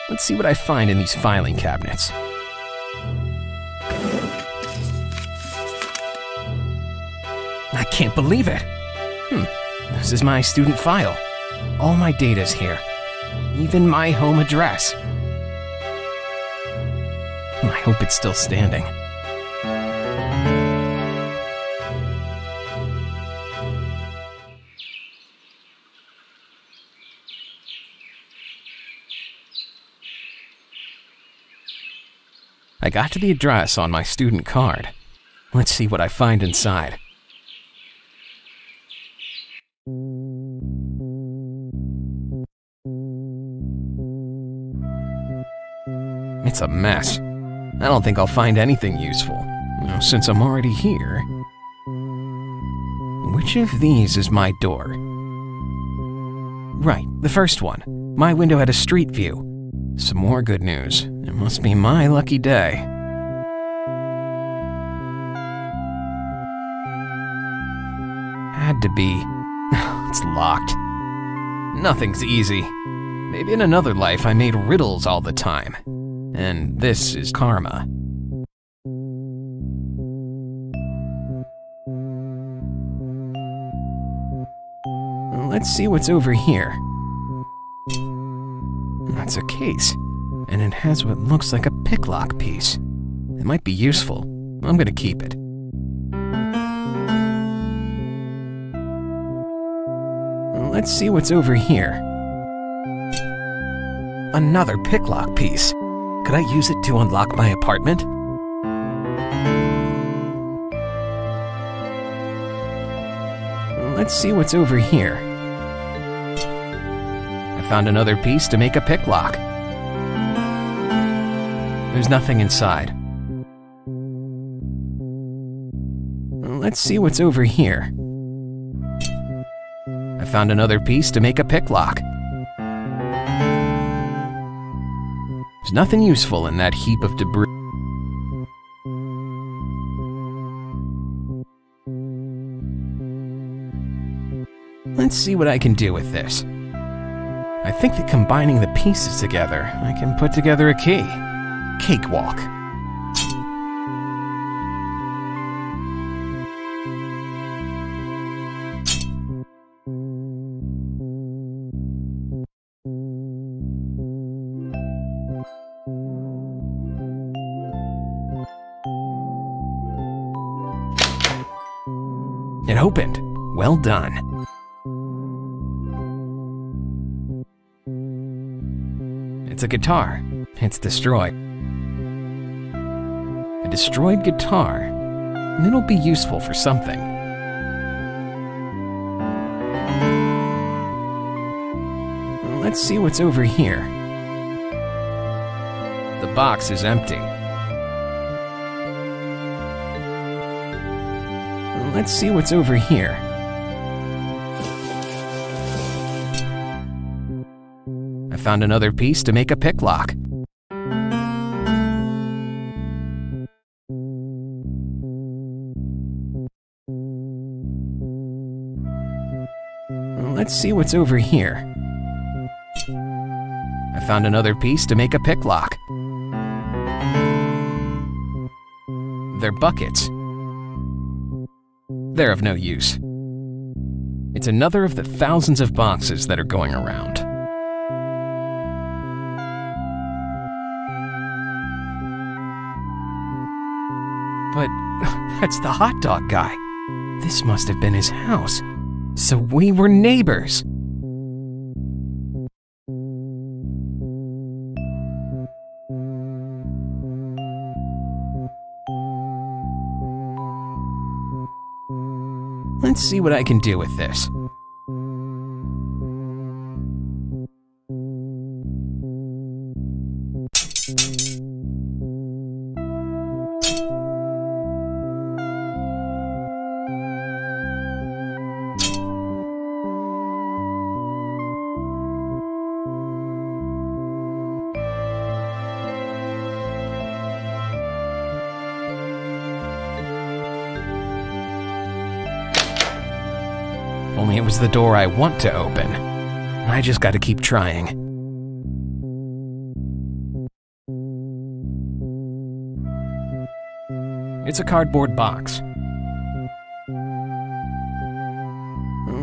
Let's see what I find in these filing cabinets. I can't believe it. This is my student file. All my data's here. Even my home address. I hope it's still standing. I got to the address on my student card. Let's see what I find inside. It's a mess. I don't think I'll find anything useful, since I'm already here. Which of these is my door? Right, the first one. My window had a street view. Some more good news. It must be my lucky day. Had to be. It's locked. Nothing's easy. Maybe in another life I made riddles all the time. And this is karma. Let's see what's over here. That's a case, and it has what looks like a picklock piece. It might be useful. I'm gonna keep it. Let's see what's over here. Another picklock piece. Could I use it to unlock my apartment? Let's see what's over here. I found another piece to make a picklock. There's nothing inside. Let's see what's over here. I found another piece to make a picklock. There's nothing useful in that heap of debris. Let's see what I can do with this. I think that combining the pieces together, I can put together a key. Cakewalk. It opened. Well done. It's a guitar. It's destroyed. A destroyed guitar. And it'll be useful for something. Let's see what's over here. The box is empty. Let's see what's over here. I found another piece to make a picklock. Let's see what's over here. I found another piece to make a picklock. They're buckets. They're of no use. It's another of the thousands of boxes that are going around. But that's the hot dog guy. This must have been his house. So we were neighbors. Let's see what I can do with this. Only it was the door I want to open. I just gotta keep trying. It's a cardboard box.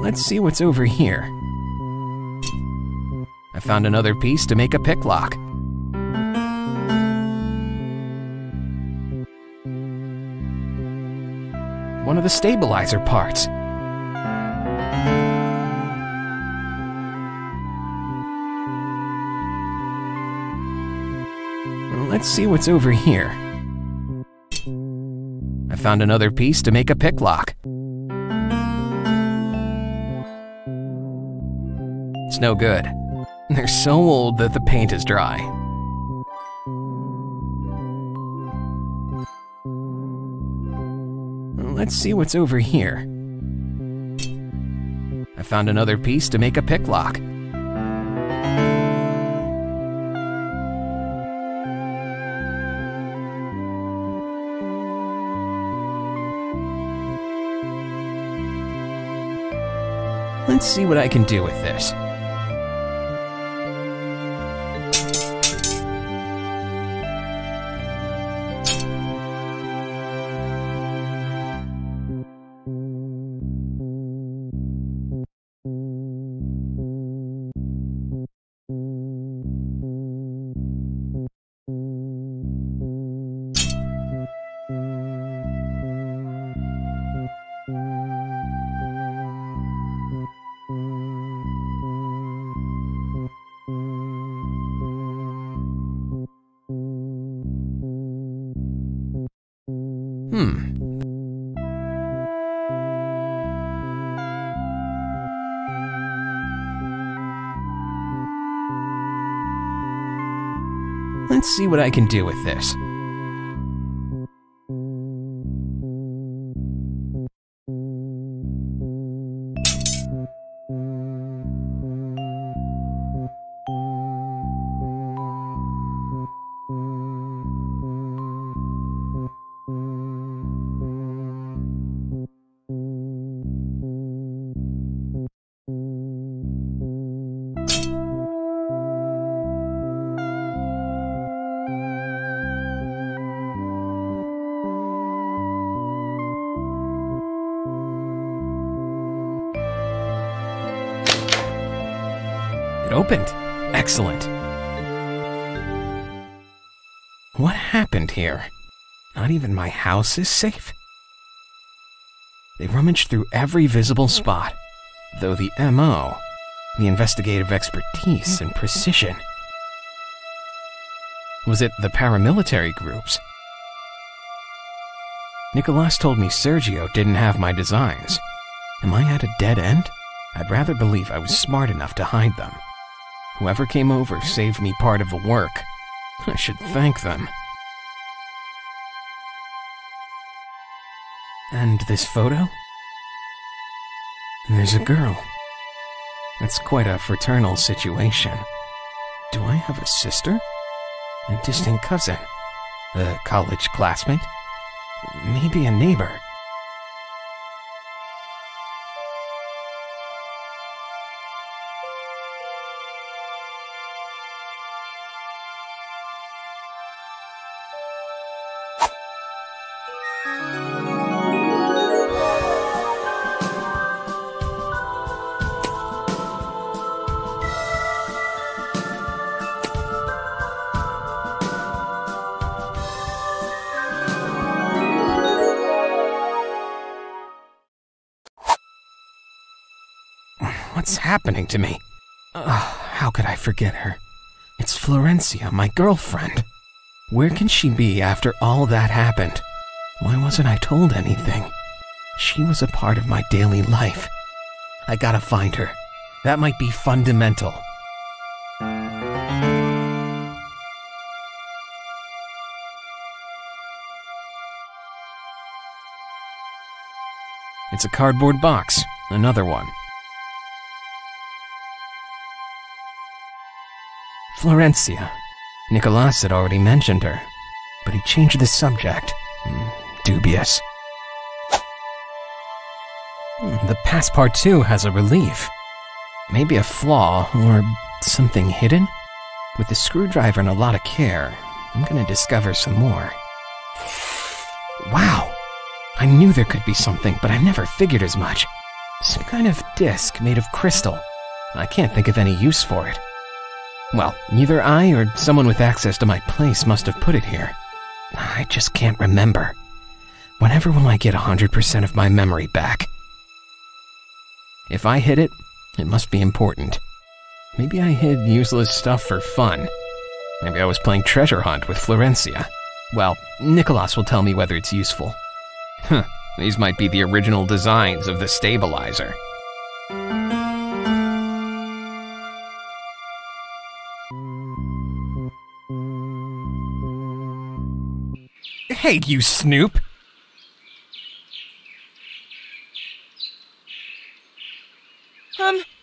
Let's see what's over here. I found another piece to make a pick lock. One of the stabilizer parts. Let's see what's over here. I found another piece to make a pick lock. It's no good. They're so old that the paint is dry. Let's see what's over here. I found another piece to make a pick lock. Let's see what I can do with this. Let's see what I can do with this. It opened. Excellent. What happened here? Not even my house is safe? They rummaged through every visible spot, though the MO, the investigative expertise and precision. Was it the paramilitary groups? Nicolas told me Sergio didn't have my designs. Am I at a dead end? I'd rather believe I was smart enough to hide them. Whoever came over saved me part of the work. I should thank them. And this photo? There's a girl. It's quite a fraternal situation. Do I have a sister? A distant cousin? A college classmate? Maybe a neighbor? What's happening to me? How could I forget her? It's Florencia, my girlfriend. Where can she be after all that happened? Why wasn't I told anything? She was a part of my daily life. I gotta find her. That might be fundamental. It's a cardboard box. Another one. Florencia. Nicolas had already mentioned her, but he changed the subject. Dubious. The passepartout has a relief. Maybe a flaw or something hidden? With a screwdriver and a lot of care, I'm gonna discover some more. Wow! I knew there could be something, but I never figured as much. Some kind of disc made of crystal. I can't think of any use for it. Well, either I or someone with access to my place must have put it here. I just can't remember. Whenever will I get 100% of my memory back? If I hid it, it must be important. Maybe I hid useless stuff for fun. Maybe I was playing treasure hunt with Florencia. Well, Nicholas will tell me whether it's useful. These might be the original designs of the stabilizer. Hey, you snoop!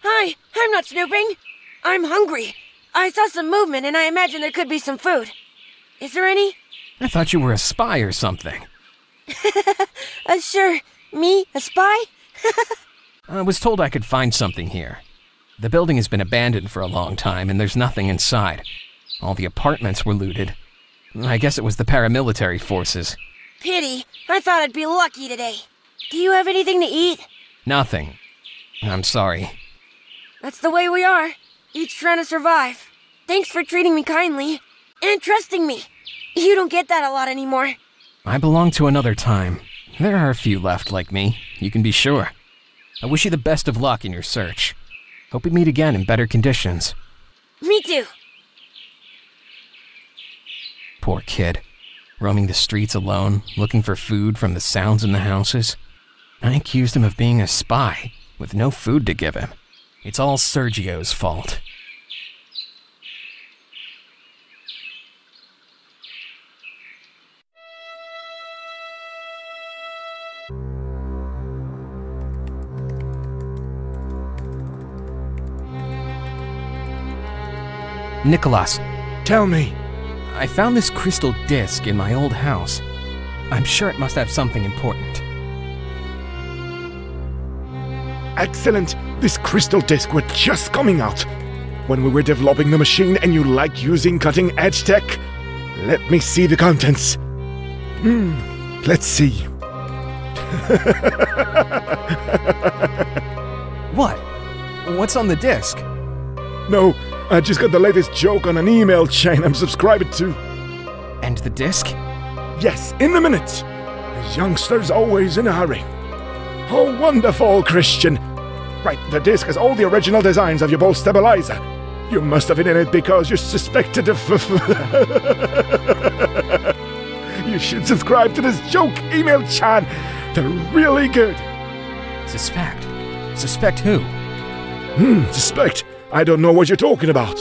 Hi, I'm not snooping. I'm hungry. I saw some movement and I imagine there could be some food. Is there any? I thought you were a spy or something. Sure. Me? A spy? I was told I could find something here. The building has been abandoned for a long time and there's nothing inside. All the apartments were looted. I guess it was the paramilitary forces. Pity. I thought I'd be lucky today. Do you have anything to eat? Nothing. I'm sorry. That's the way we are. Each trying to survive. Thanks for treating me kindly. And trusting me. You don't get that a lot anymore. I belong to another time. There are a few left like me, you can be sure. I wish you the best of luck in your search. Hope we meet again in better conditions. Me too. Poor kid. Roaming the streets alone, looking for food from the sounds in the houses. I accused him of being a spy, with no food to give him. It's all Sergio's fault. Nicholas. Tell me. I found this crystal disc in my old house. I'm sure it must have something important. Excellent. This crystal disc was just coming out. When we were developing the machine and you like using cutting-edge tech, let me see the contents. Let's see. What? What's on the disc? No, I just got the latest joke on an email chain I'm subscribed to. And the disc? Yes, in a minute. This youngster's always in a hurry. Oh, wonderful, Christian. Right, the disc has all the original designs of your ball stabilizer. You must have hidden it because you're suspected of... You should subscribe to this joke email chan. They're really good. Suspect? Suspect who? Suspect? I don't know what you're talking about.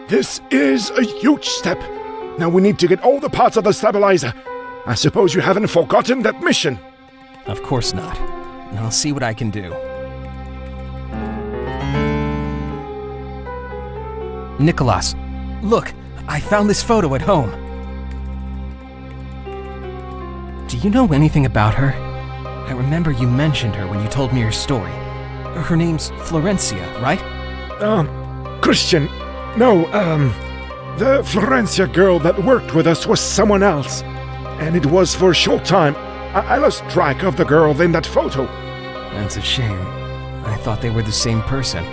This is a huge step. Now we need to get all the parts of the stabilizer. I suppose you haven't forgotten that mission. Of course not. I'll see what I can do. Nicholas, look, I found this photo at home. Do you know anything about her? I remember you mentioned her when you told me your story. Her name's Florencia, right? Christian, no, the Florencia girl that worked with us was someone else. And it was for a short time. I lost track of the girl in that photo. That's a shame. I thought they were the same person.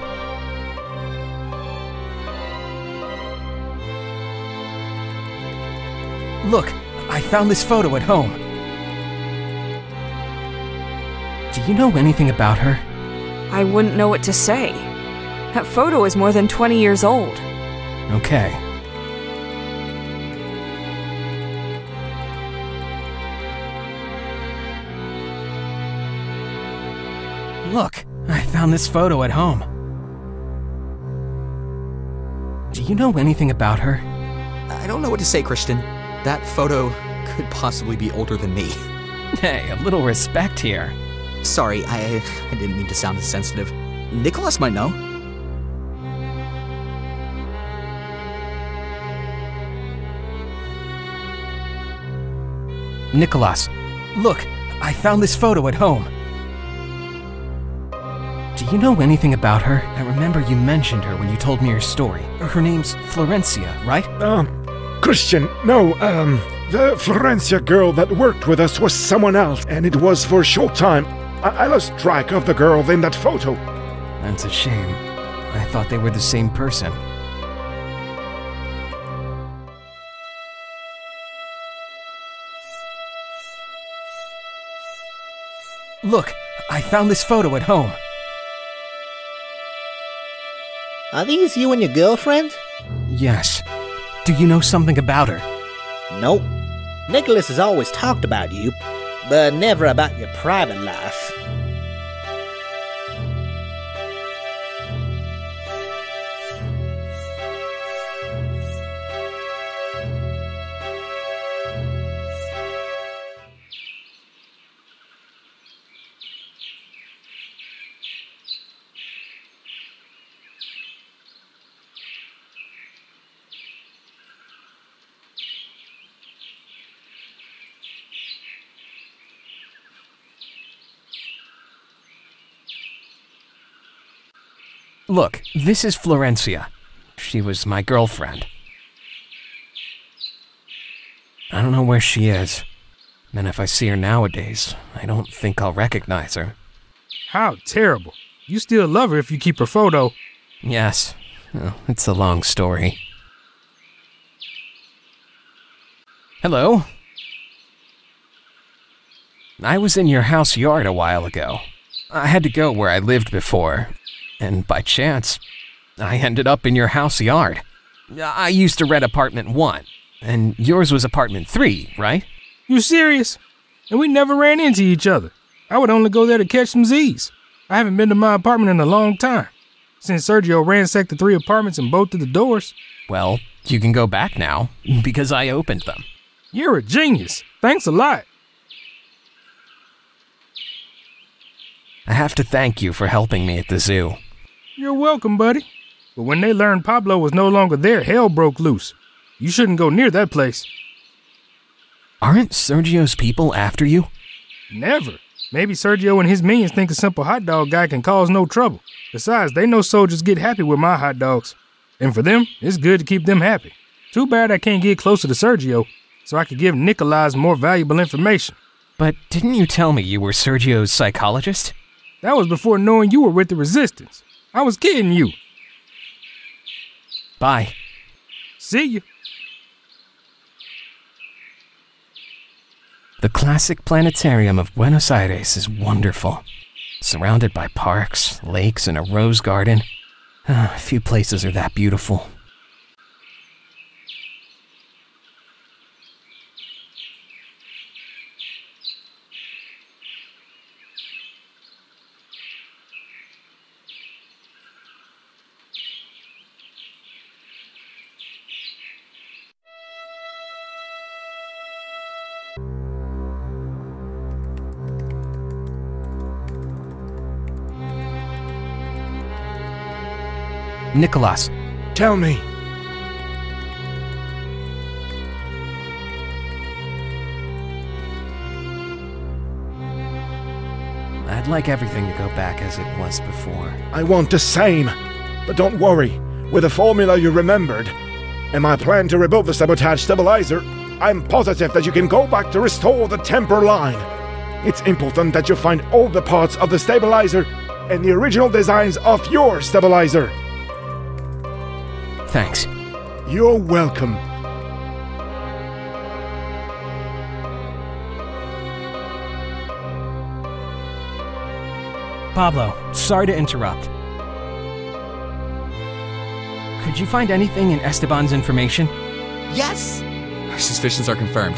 Look, I found this photo at home. Do you know anything about her? I wouldn't know what to say. That photo is more than 20 years old. Okay. Look, I found this photo at home. Do you know anything about her? I don't know what to say, Christian. That photo could possibly be older than me. Hey, a little respect here. Sorry, I didn't mean to sound insensitive. Nicholas might know. Nicholas, look, I found this photo at home. Do you know anything about her? I remember you mentioned her when you told me your story. Her name's Florencia, right? Christian, no, the Florencia girl that worked with us was someone else, and it was for a short time. I lost track of the girl in that photo. That's a shame. I thought they were the same person. Look, I found this photo at home. Are these you and your girlfriend? Yes. Do you know something about her? Nope. Nicholas has always talked about you, but never about your private life. Look, this is Florencia. She was my girlfriend. I don't know where she is. And if I see her nowadays, I don't think I'll recognize her. How terrible. You still love her if you keep her photo. Yes. Well, it's a long story. Hello? I was in your house yard a while ago. I had to go where I lived before. And by chance, I ended up in your house yard. I used to rent apartment 1, and yours was apartment 3, right? You serious? And we never ran into each other. I would only go there to catch some Z's. I haven't been to my apartment in a long time. Since Sergio ransacked the 3 apartments and bolted the doors. Well, you can go back now, because I opened them. You're a genius. Thanks a lot. I have to thank you for helping me at the zoo. You're welcome, buddy. But when they learned Pablo was no longer there, hell broke loose. You shouldn't go near that place. Aren't Sergio's people after you? Never. Maybe Sergio and his minions think a simple hot dog guy can cause no trouble. Besides, they know soldiers get happy with my hot dogs. And for them, it's good to keep them happy. Too bad I can't get closer to Sergio, so I could give Nikolai more valuable information. But didn't you tell me you were Sergio's psychologist? That was before knowing you were with the Resistance. I was kidding you. Bye. See you. The classic planetarium of Buenos Aires is wonderful. Surrounded by parks, lakes, and a rose garden. Few places are that beautiful. Nicholas. Tell me. I'd like everything to go back as it was before. I want the same. But don't worry. With the formula you remembered, and my plan to rebuild the sabotage stabilizer, I'm positive that you can go back to restore the temper line. It's important that you find all the parts of the stabilizer and the original designs of your stabilizer. Thanks. You're welcome. Pablo, sorry to interrupt. Could you find anything in Esteban's information? Yes! Our suspicions are confirmed.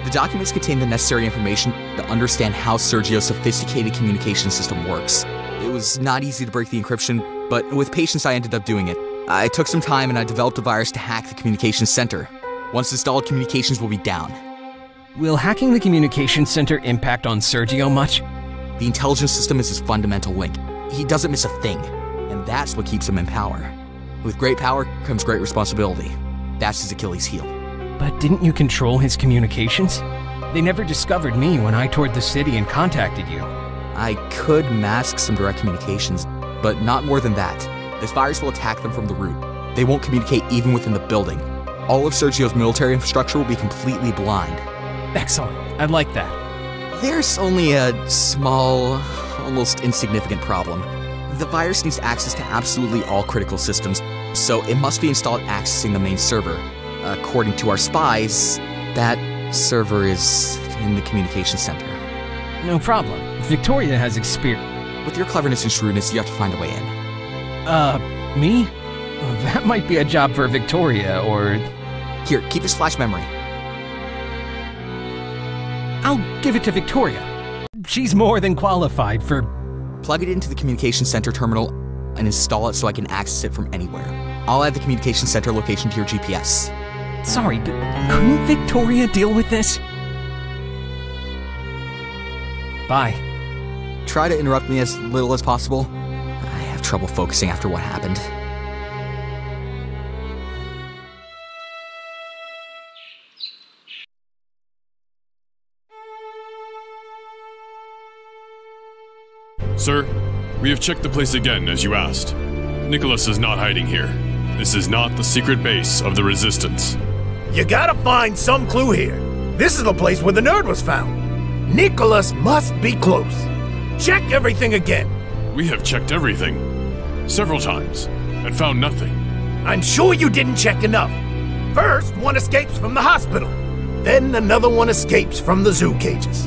The documents contain the necessary information to understand how Sergio's sophisticated communication system works. It was not easy to break the encryption, but with patience I ended up doing it. I took some time and I developed a virus to hack the communications center. Once installed, communications will be down. Will hacking the communications center impact on Sergio much? The intelligence system is his fundamental link. He doesn't miss a thing, and that's what keeps him in power. With great power comes great responsibility. That's his Achilles heel. But didn't you control his communications? They never discovered me when I toured the city and contacted you. I could mask some direct communications, but not more than that. This virus will attack them from the root. They won't communicate even within the building. All of Sergio's military infrastructure will be completely blind. Excellent. I like that. There's only a small, almost insignificant problem. The virus needs access to absolutely all critical systems, so it must be installed accessing the main server. According to our spies, that server is in the communications center. No problem. Victoria has experience. With your cleverness and shrewdness, you have to find a way in. Me? That might be a job for Victoria, or... Here, keep this flash memory. I'll give it to Victoria. She's more than qualified for... Plug it into the communications center terminal and install it so I can access it from anywhere. I'll add the communications center location to your GPS. Sorry, couldn't Victoria deal with this? Bye. Try to interrupt me as little as possible. I have trouble focusing after what happened. Sir, we have checked the place again, as you asked. Nicholas is not hiding here. This is not the secret base of the Resistance. You gotta find some clue here. This is the place where the nerd was found. Nicholas must be close. Check everything again. We have checked everything. Several times, and found nothing. I'm sure you didn't check enough. First, one escapes from the hospital. Then another one escapes from the zoo cages.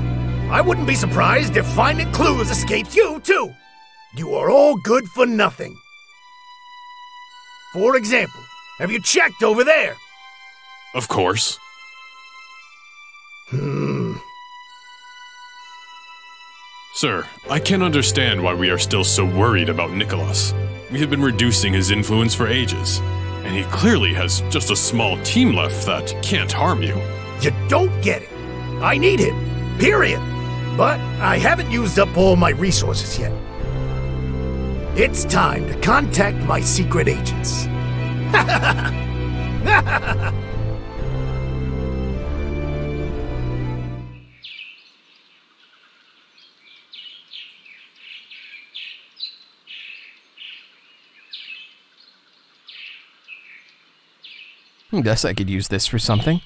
I wouldn't be surprised if finding clues escapes you, too. You are all good for nothing. For example, have you checked over there? Of course. Sir, I can't understand why we are still so worried about Nicholas. We have been reducing his influence for ages, and he clearly has just a small team left that can't harm you. You don't get it. I need him, period. But I haven't used up all my resources yet. It's time to contact my secret agents. Guess I could use this for something.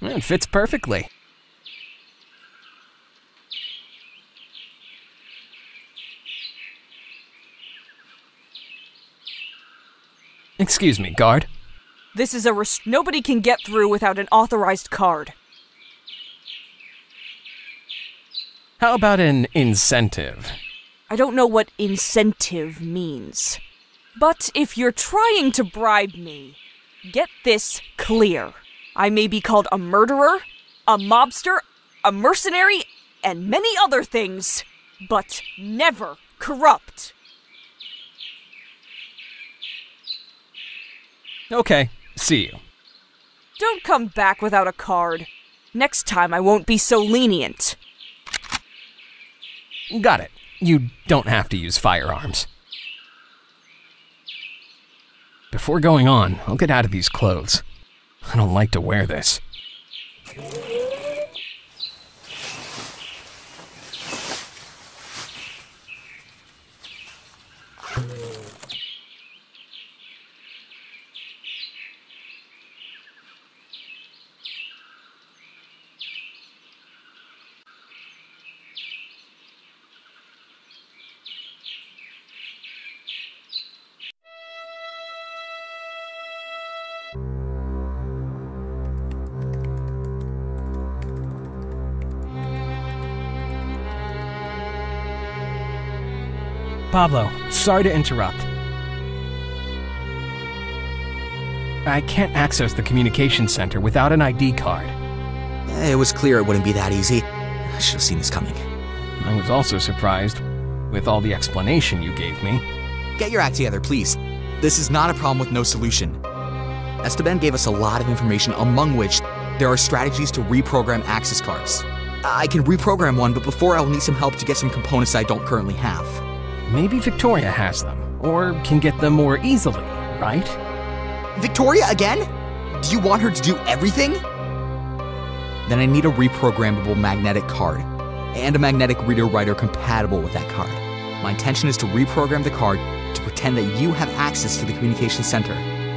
It fits perfectly. Excuse me, guard. This is nobody can get through without an authorized card. How about an incentive? I don't know what incentive means. But if you're trying to bribe me, get this clear. I may be called a murderer, a mobster, a mercenary, and many other things, but never corrupt. Okay, see you. Don't come back without a card. Next time I won't be so lenient. Got it. You don't have to use firearms. Before going on, I'll get out of these clothes. I don't like to wear this. Pablo, sorry to interrupt. I can't access the communications center without an ID card. It was clear it wouldn't be that easy. I should have seen this coming. I was also surprised with all the explanation you gave me. Get your act together, please. This is not a problem with no solution. Esteban gave us a lot of information, among which there are strategies to reprogram access cards. I can reprogram one, but before I'll need some help to get some components I don't currently have. Maybe Victoria has them, or can get them more easily, right? Victoria again? Do you want her to do everything? Then I need a reprogrammable magnetic card, and a magnetic reader-writer compatible with that card. My intention is to reprogram the card to pretend that you have access to the communication center.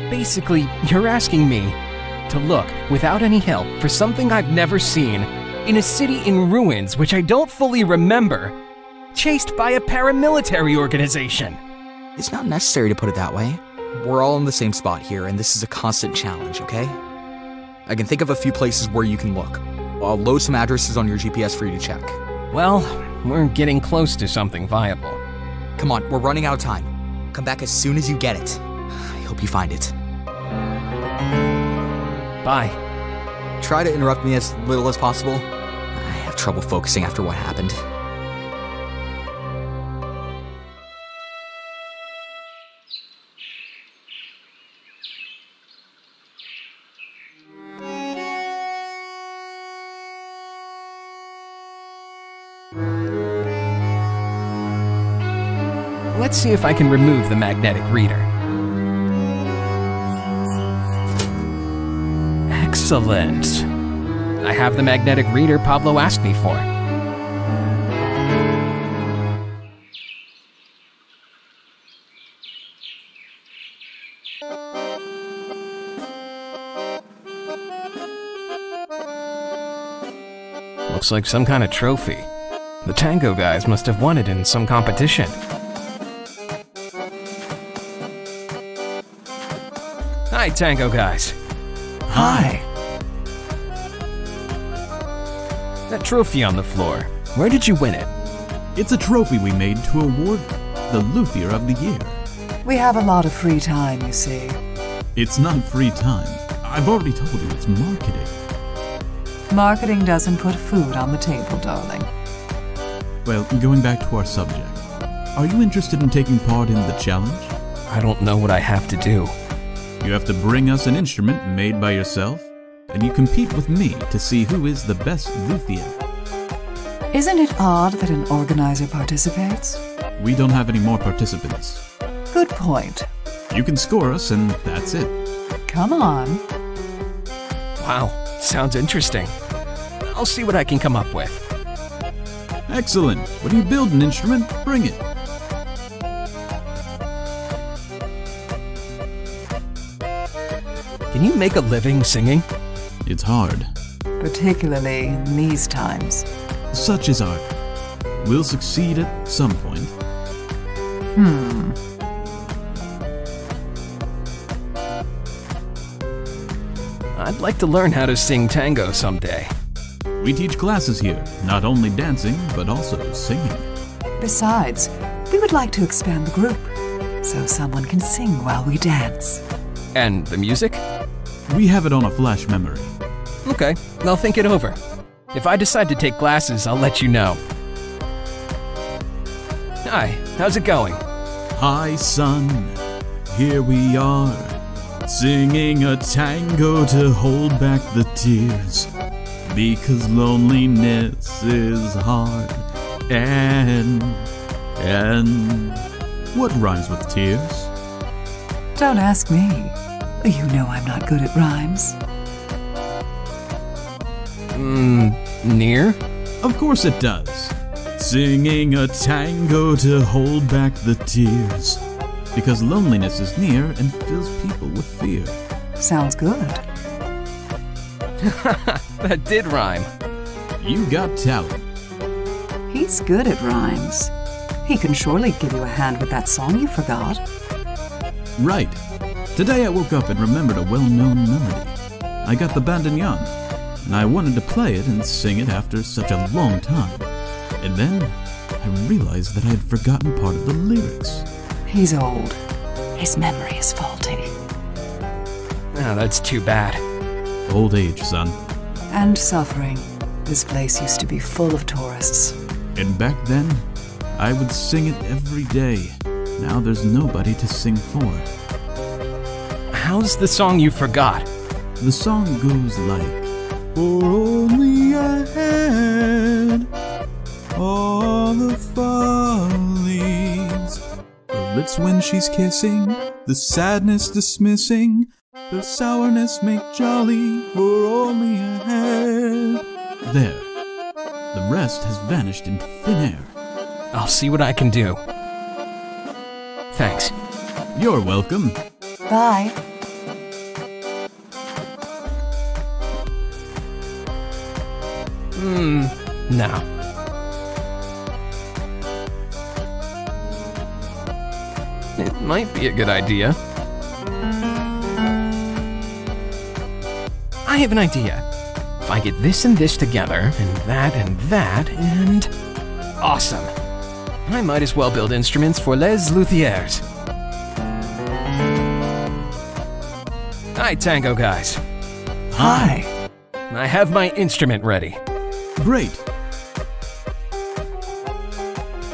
Basically, you're asking me to look, without any help, for something I've never seen, in a city in ruins which I don't fully remember, chased by a paramilitary organization. It's not necessary to put it that way. We're all in the same spot here, and this is a constant challenge, okay? I can think of a few places where you can look. I'll load some addresses on your GPS for you to check. Well, we're getting close to something viable. Come on, we're running out of time. Come back as soon as you get it. I hope you find it. Bye. Try to interrupt me as little as possible. I have trouble focusing after what happened. Let's see if I can remove the magnetic reader. Excellent. I have the magnetic reader Pablo asked me for. Looks like some kind of trophy. The tango guys must have won it in some competition. Hi, tango guys. Hi. That trophy on the floor, where did you win it? It's a trophy we made to award the Luthier of the Year. We have a lot of free time, you see. It's not free time. I've already told you it's marketing. Marketing doesn't put food on the table, darling. Well, going back to our subject, are you interested in taking part in the challenge? I don't know what I have to do. You have to bring us an instrument made by yourself, and you compete with me to see who is the best luthier. Isn't it odd that an organizer participates? We don't have any more participants. Good point. You can score us, and that's it. Come on. Wow, sounds interesting. I'll see what I can come up with. Excellent. When you build an instrument, bring it. Can you make a living singing? It's hard. Particularly in these times. Such is art. We'll succeed at some point. I'd like to learn how to sing tango someday. We teach classes here, not only dancing, but also singing. Besides, we would like to expand the group, so someone can sing while we dance. And the music? We have it on a flash memory. Okay, I'll think it over. If I decide to take classes, I'll let you know. Hi, how's it going? Hi, son. Here we are, singing a tango to hold back the tears. Because loneliness is hard. And what rhymes with tears? Don't ask me. You know I'm not good at rhymes. Near? Of course it does. Singing a tango to hold back the tears. Because loneliness is near and fills people with fear. Sounds good. That did rhyme. You got talent. He's good at rhymes. He can surely give you a hand with that song you forgot. Right. Today I woke up and remembered a well-known melody. I got the bandoneon, and I wanted to play it and sing it after such a long time. And then I realized that I had forgotten part of the lyrics. He's old. His memory is faulty. Oh, that's too bad. Old age, son. And suffering. This place used to be full of tourists. And back then, I would sing it every day. Now there's nobody to sing for. How's the song you forgot? The song goes like, for only a head. All the follies. Her lips when she's kissing, the sadness dismissing, the sourness make jolly for only a head. There. The rest has vanished into thin air. I'll see what I can do. Thanks. You're welcome. Bye. No. It might be a good idea. I have an idea. If I get this and this together, and that, and... Awesome! I might as well build instruments for les luthiers. Hi, Tango guys. Hi. I have my instrument ready. Great.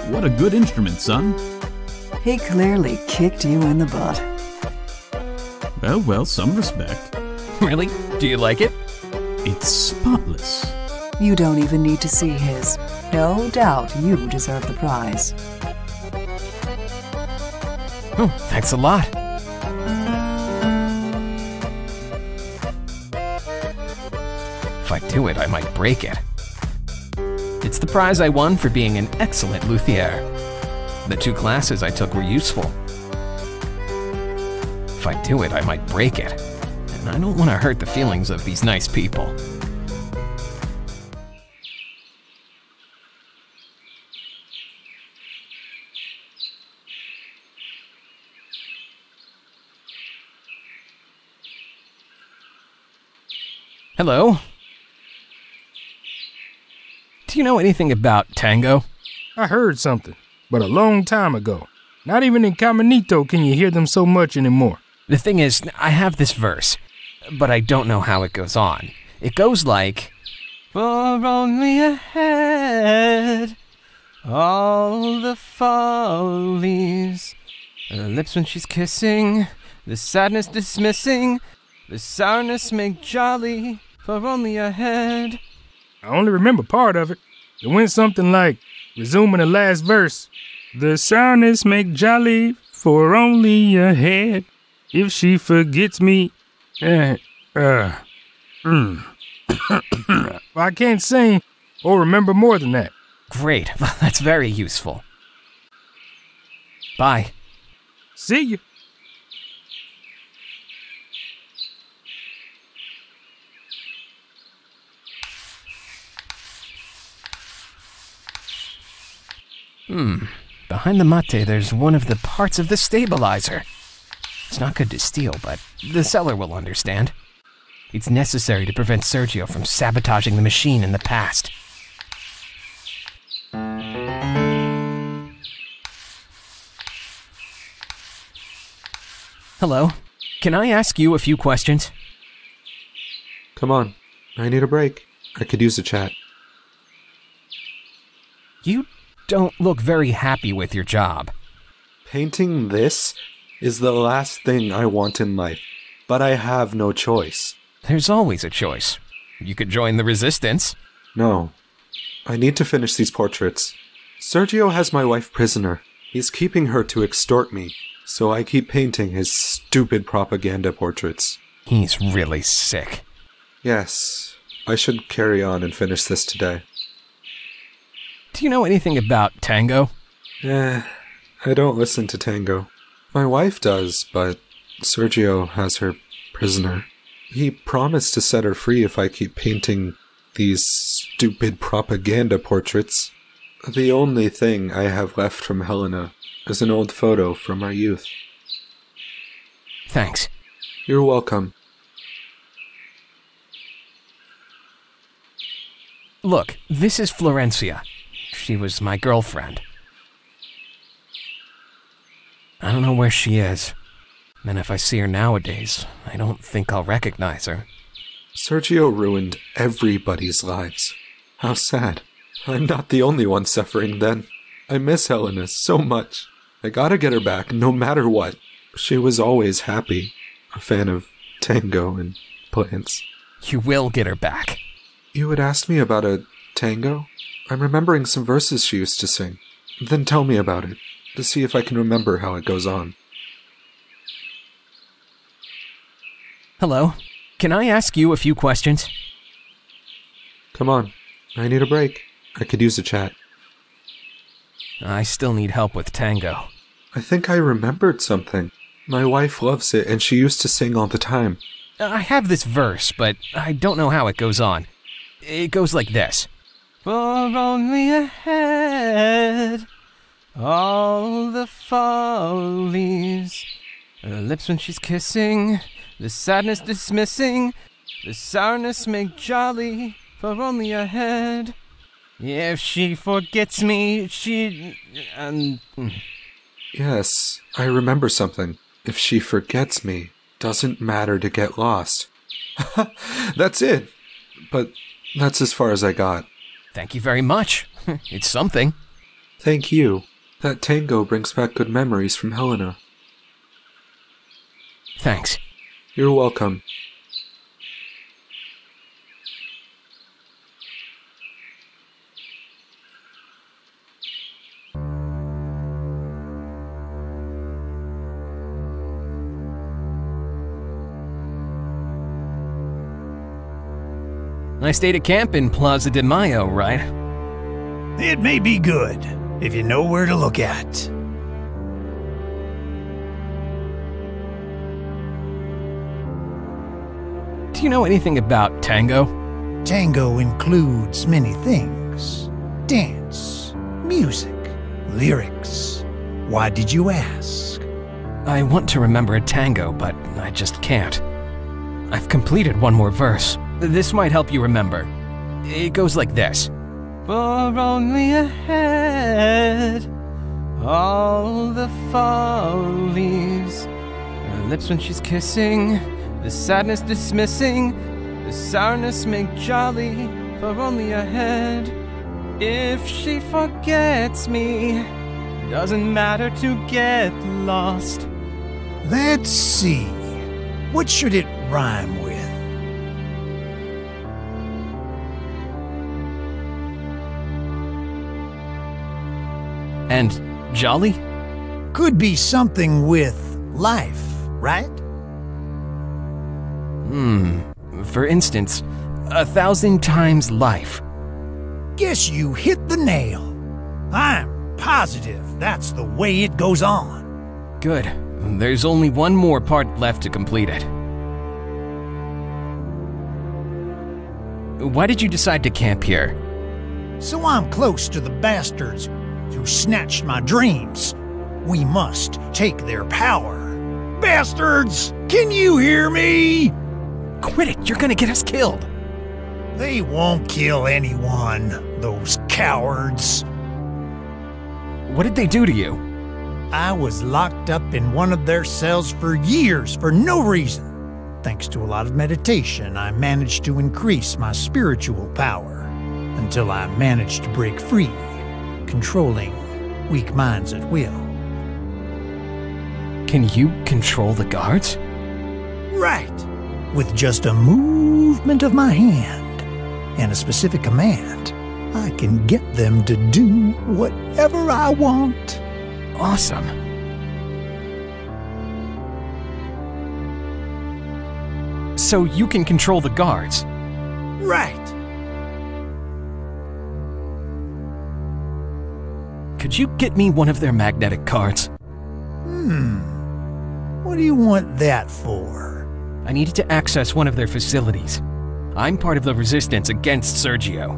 What a good instrument, son. He clearly kicked you in the butt. Well, some respect. Really? Do you like it? It's spotless. You don't even need to see his. No doubt you deserve the prize. Oh, thanks a lot. If I do it, I might break it. It's the prize I won for being an excellent luthier. The 2 classes I took were useful. If I do it, I might break it. And I don't want to hurt the feelings of these nice people. Hello? Do you know anything about tango? I heard something, but a long time ago. Not even in Caminito can you hear them so much anymore. The thing is, I have this verse, but I don't know how it goes on. It goes like, for only a head, all the follies, her lips when she's kissing, the sadness dismissing, the sourness make jolly, for only a head. I only remember part of it. It went something like, resuming the last verse, the sourness make jolly for only a head. If she forgets me, I can't sing or remember more than that. Great, that's very useful. Bye. See you. Behind the mate, there's one of the parts of the stabilizer. It's not good to steal, but the seller will understand. It's necessary to prevent Sergio from sabotaging the machine in the past. Hello. Can I ask you a few questions? Come on. I need a break. I could use a chat. You don't look very happy with your job. Painting this is the last thing I want in life, but I have no choice. There's always a choice. You could join the resistance. No. I need to finish these portraits. Sergio has my wife prisoner. He's keeping her to extort me, so I keep painting his stupid propaganda portraits. He's really sick. Yes. I should carry on and finish this today. Do you know anything about tango? I don't listen to tango. My wife does, but Sergio has her prisoner. He promised to set her free if I keep painting these stupid propaganda portraits. The only thing I have left from Helena is an old photo from our youth. Thanks. You're welcome. Look, this is Florencia. She was my girlfriend. I don't know where she is. And if I see her nowadays, I don't think I'll recognize her. Sergio ruined everybody's lives. How sad. I'm not the only one suffering then. I miss Helena so much. I gotta get her back, no matter what. She was always happy. A fan of tango and plants. You will get her back. You had asked me about a tango? I'm remembering some verses she used to sing. Then tell me about it, to see if I can remember how it goes on. Hello. Can I ask you a few questions? Come on. I need a break. I could use a chat. I still need help with tango. I think I remembered something. My wife loves it, and she used to sing all the time. I have this verse, but I don't know how it goes on. It goes like this. For only ahead, all the follies, her lips when she's kissing, the sadness dismissing, the sourness make jolly, for only ahead. If she forgets me, Yes, I remember something. If she forgets me, doesn't matter to get lost. That's it. But that's as far as I got. Thank you very much. It's something. Thank you. That tango brings back good memories from Helena. Thanks. You're welcome. I stayed at camp in Plaza de Mayo, right? It may be good, if you know where to look at. Do you know anything about tango? Tango includes many things. Dance, music, lyrics. Why did you ask? I want to remember a tango, but I just can't. I've completed one more verse. This might help you remember. It goes like this. For only ahead, all the follies, her lips when she's kissing, the sadness dismissing, the sourness make jolly, for only ahead. If she forgets me, doesn't matter to get lost. Let's see. What should it rhyme with? And jolly? Could be something with life, right? For instance, 1,000 times life. Guess you hit the nail. I'm positive that's the way it goes on. Good. There's only one more part left to complete it. Why did you decide to camp here? So I'm close to the bastards who snatched my dreams. We must take their power. Bastards! Can you hear me? Quit it, you're gonna get us killed. They won't kill anyone, those cowards. What did they do to you? I was locked up in one of their cells for years for no reason. Thanks to a lot of meditation, I managed to increase my spiritual power until I managed to break free, controlling weak minds at will. Can you control the guards? Right. With just a movement of my hand and a specific command, I can get them to do whatever I want. Awesome. So you can control the guards? Right. Could you get me one of their magnetic cards? What do you want that for? I needed to access one of their facilities. I'm part of the resistance against Sergio.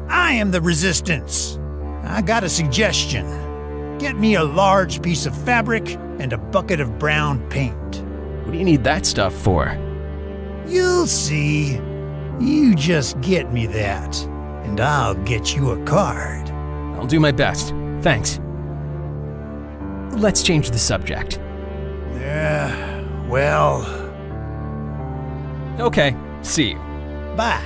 I am the resistance. I got a suggestion. Get me a large piece of fabric and a bucket of brown paint. What do you need that stuff for? You'll see. You just get me that, and I'll get you a card. I'll do my best. Thanks. Let's change the subject. Well... Okay, see you. Bye.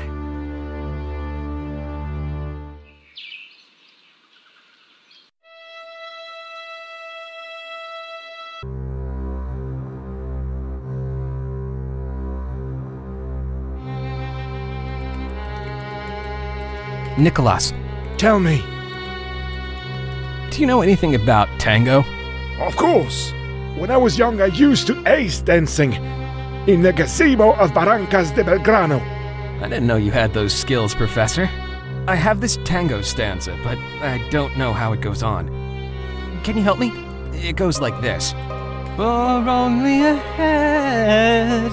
Nicholas. Tell me. Do you know anything about tango? Of course. When I was young, I used to ace dancing in the gazebo of Barrancas de Belgrano. I didn't know you had those skills, Professor. I have this tango stanza, but I don't know how it goes on. Can you help me? It goes like this. For only ahead,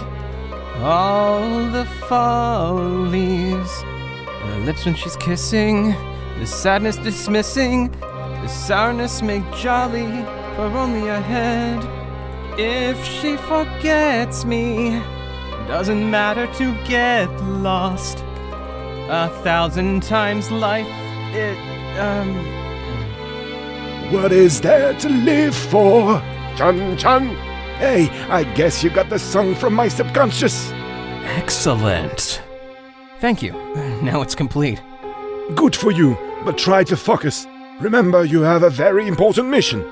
all the follies, her lips when she's kissing, the sadness dismissing, the sourness make jolly, for only ahead. If she forgets me, doesn't matter to get lost. 1,000 times life, What is there to live for? Chun Chun! Hey, I guess you got the song from my subconscious. Excellent. Thank you. Now it's complete. Good for you, but try to focus. Remember, you have a very important mission.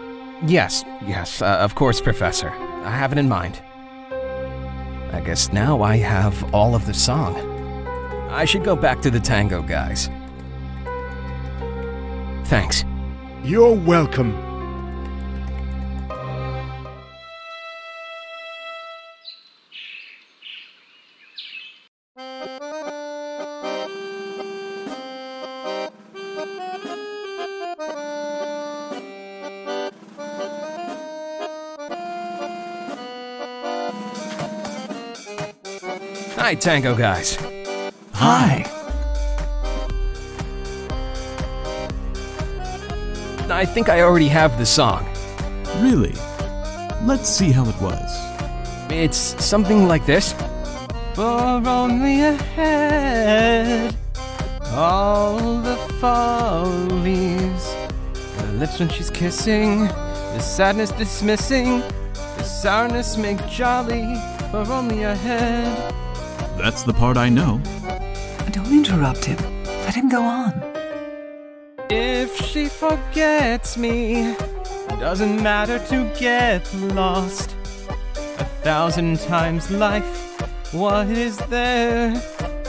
Yes, of course, Professor. I have it in mind. I guess now I have all of the song. I should go back to the tango guys. Thanks. You're welcome. Hi, tango guys. Hi. I think I already have the song. Really? Let's see how it was. It's something like this. For only ahead, all the follies, her lips when she's kissing, the sadness dismissing, the sourness make jolly, for only ahead. That's the part I know. Don't interrupt him. Let him go on. If she forgets me, doesn't matter to get lost. 1,000 times life, what is there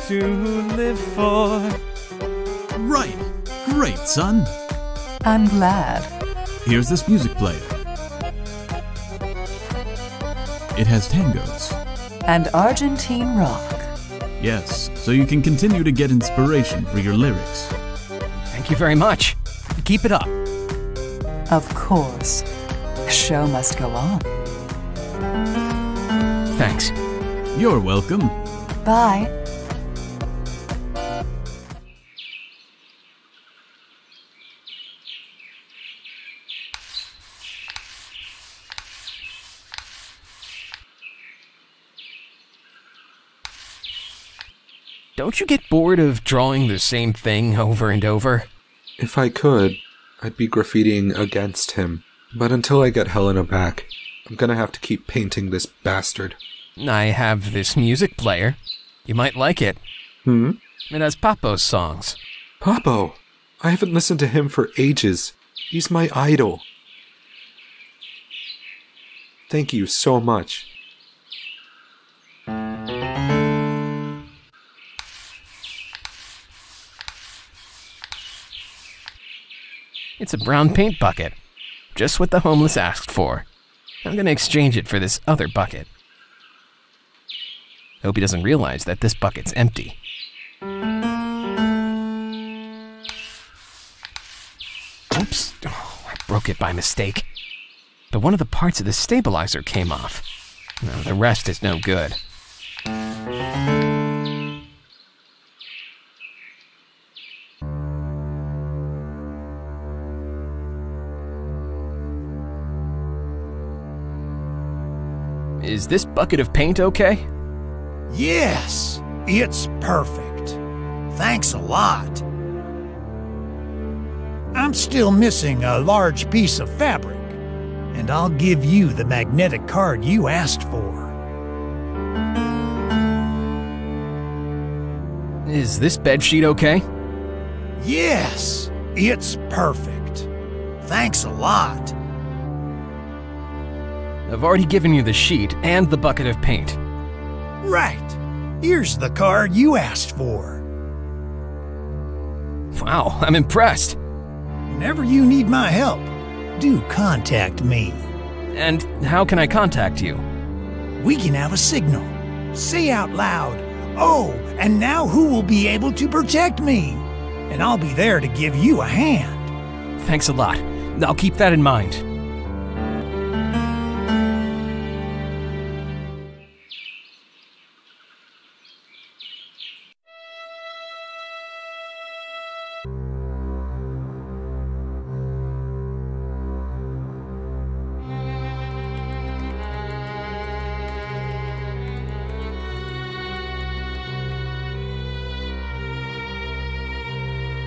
to live for? Right. Great, son. I'm glad. Here's this music player. It has tangos. And Argentine rock. Yes, so you can continue to get inspiration for your lyrics. Thank you very much. Keep it up. Of course. The show must go on. Thanks. You're welcome. Bye. Don't you get bored of drawing the same thing over and over? If I could, I'd be graffitiing against him. But until I get Helena back, I'm gonna have to keep painting this bastard. I have this music player. You might like it. It has Papo's songs. Papo? I haven't listened to him for ages. He's my idol. Thank you so much. It's a brown paint bucket. Just what the homeless asked for. I'm gonna exchange it for this other bucket. Hope he doesn't realize that this bucket's empty. Oops, I broke it by mistake. But one of the parts of the stabilizer came off. No, the rest is no good. Is this bucket of paint okay? Yes, it's perfect. Thanks a lot. I'm still missing a large piece of fabric, and I'll give you the magnetic card you asked for. Is this bedsheet okay? Yes, it's perfect. Thanks a lot. I've already given you the sheet and the bucket of paint. Right. Here's the card you asked for. Wow, I'm impressed. Whenever you need my help, do contact me. And how can I contact you? We can have a signal. Say out loud, "Oh, and now who will be able to protect me?" And I'll be there to give you a hand. Thanks a lot. I'll keep that in mind.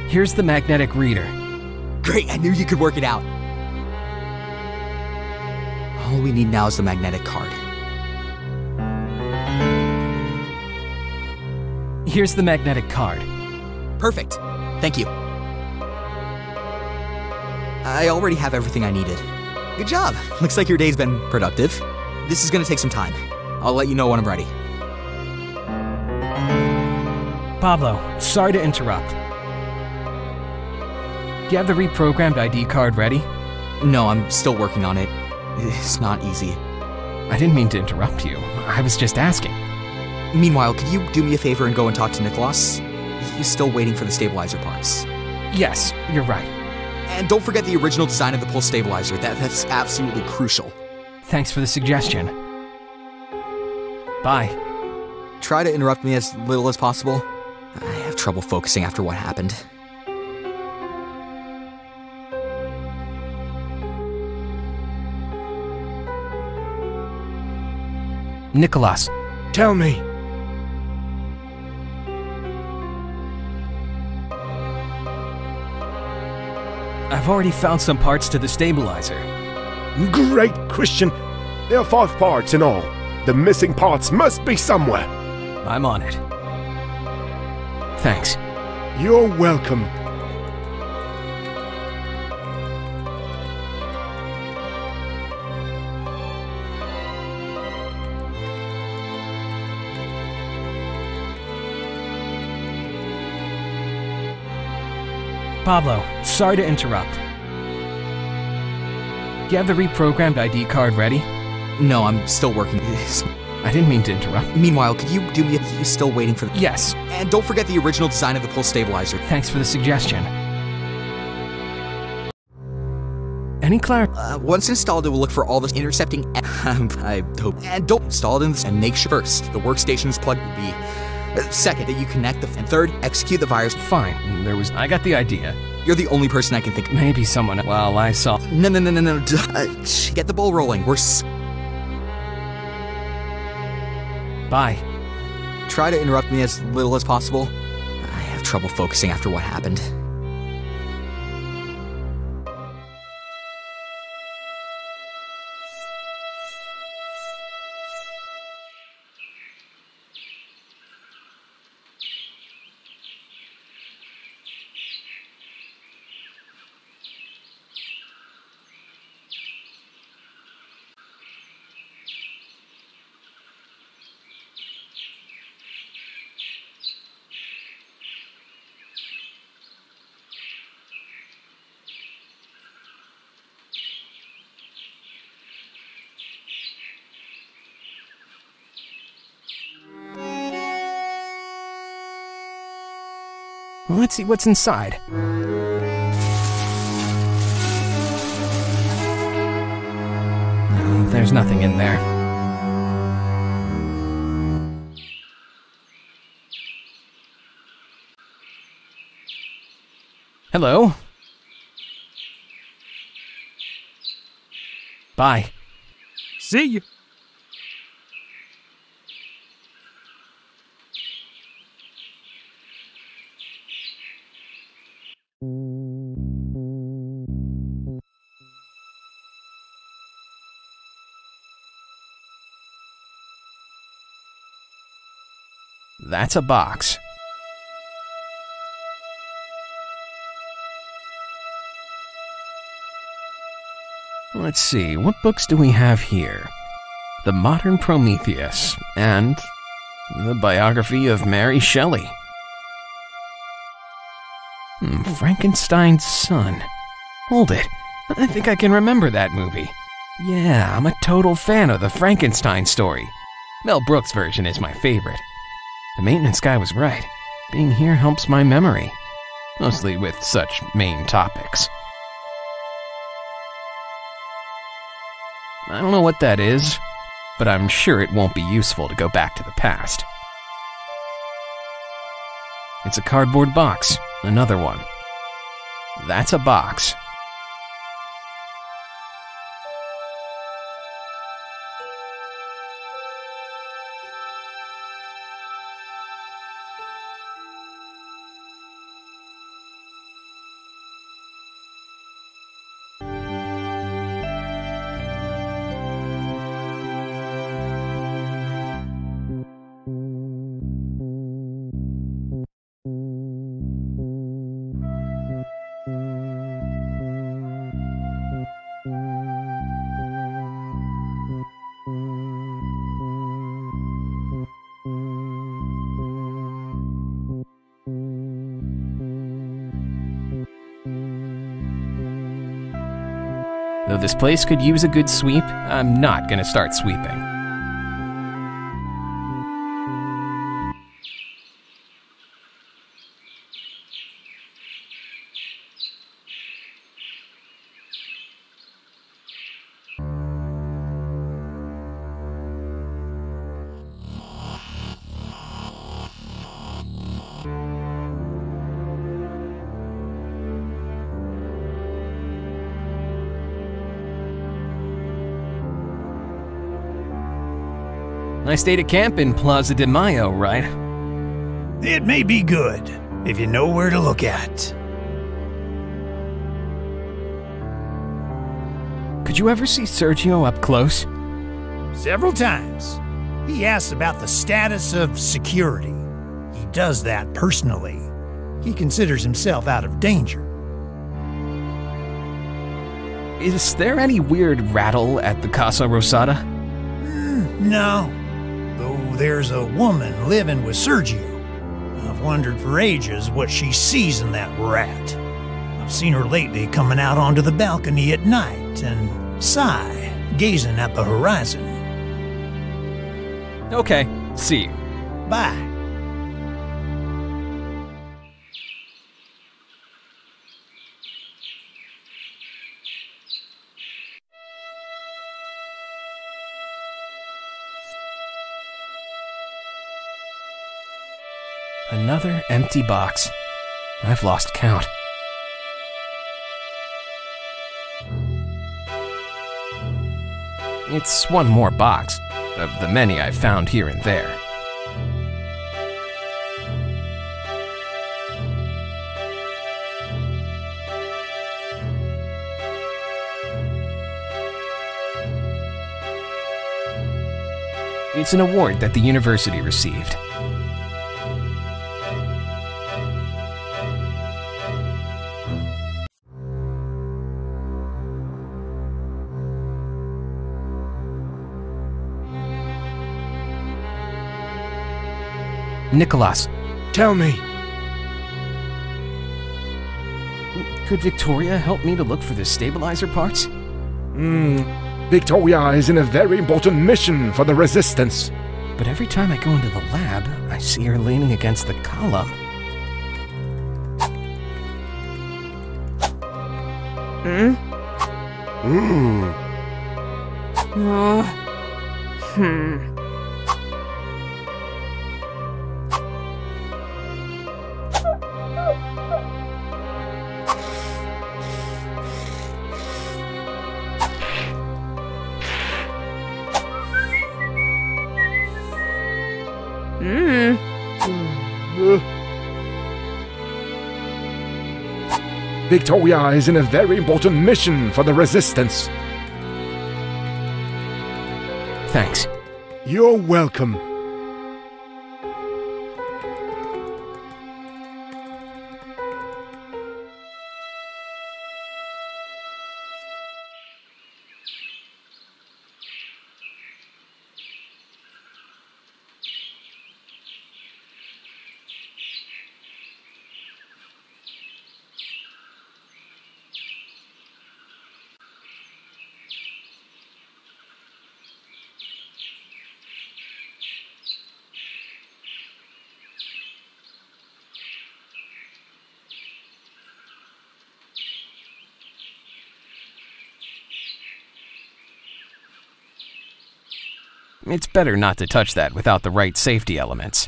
Here's the magnetic reader. Great, I knew you could work it out. All we need now is the magnetic card. Here's the magnetic card. Perfect. Thank you. I already have everything I needed. Good job. Looks like your day's been productive. This is gonna take some time. I'll let you know when I'm ready. Pablo, sorry to interrupt. Do you have the reprogrammed ID card ready? No, I'm still working on it. It's not easy. I didn't mean to interrupt you. I was just asking. Meanwhile, could you do me a favor and go and talk to Nicholas? He's still waiting for the stabilizer parts. Yes, you're right. And don't forget the original design of the pulse stabilizer. That's absolutely crucial. Thanks for the suggestion. Bye. Try to interrupt me as little as possible. I have trouble focusing after what happened. Nicholas. Tell me. I've already found some parts to the stabilizer. Great, Christian. There are 5 parts in all. The missing parts must be somewhere. I'm on it. Thanks. You're welcome. Pablo, sorry to interrupt. Do you have the reprogrammed ID card ready? No, I'm still working. I didn't mean to interrupt. Meanwhile, could you do me a... You're still waiting for the... Yes. And don't forget the original design of the pulse stabilizer. Thanks for the suggestion. Any clarity? Once installed, it will look for all the intercepting... I hope... And don't install it in this... And make sure first, the workstation's plugged will be... Second, that you connect the... And third, execute the virus. Fine. I got the idea. You're the only person I can think of. Maybe someone... Well, I saw... No. Get the ball rolling. Bye. Try to interrupt me as little as possible. I have trouble focusing after what happened. Let's see what's inside. No, there's nothing in there. Hello? Bye. See you. That's a box. Let's see, what books do we have here? The Modern Prometheus and the biography of Mary Shelley. Frankenstein's son. Hold it. I think I can remember that movie. Yeah, I'm a total fan of the Frankenstein story. Mel Brooks' version is my favorite. The maintenance guy was right. Being here helps my memory. Mostly with such main topics. I don't know what that is, but I'm sure it won't be useful to go back to the past. It's a cardboard box. Another one. That's a box. Though this place could use a good sweep, I'm not gonna start sweeping. I stayed at camp in Plaza de Mayo, right? It may be good, if you know where to look at. Could you ever see Sergio up close? Several times. He asks about the status of security. He does that personally. He considers himself out of danger. Is there any weird rattle at the Casa Rosada? No. Though there's a woman living with Sergio. I've wondered for ages what she sees in that rat. I've seen her lately coming out onto the balcony at night and sigh, gazing at the horizon. Okay, see you. Bye. Another empty box. I've lost count. It's one more box, of the many I've found here and there. It's an award that the university received. Nicholas. Tell me. Could Victoria help me to look for the stabilizer parts? Victoria is in a very important mission for the Resistance. But every time I go into the lab, I see her leaning against the column. Victoria is in a very important mission for the Resistance. Thanks. You're welcome. It's better not to touch that without the right safety elements.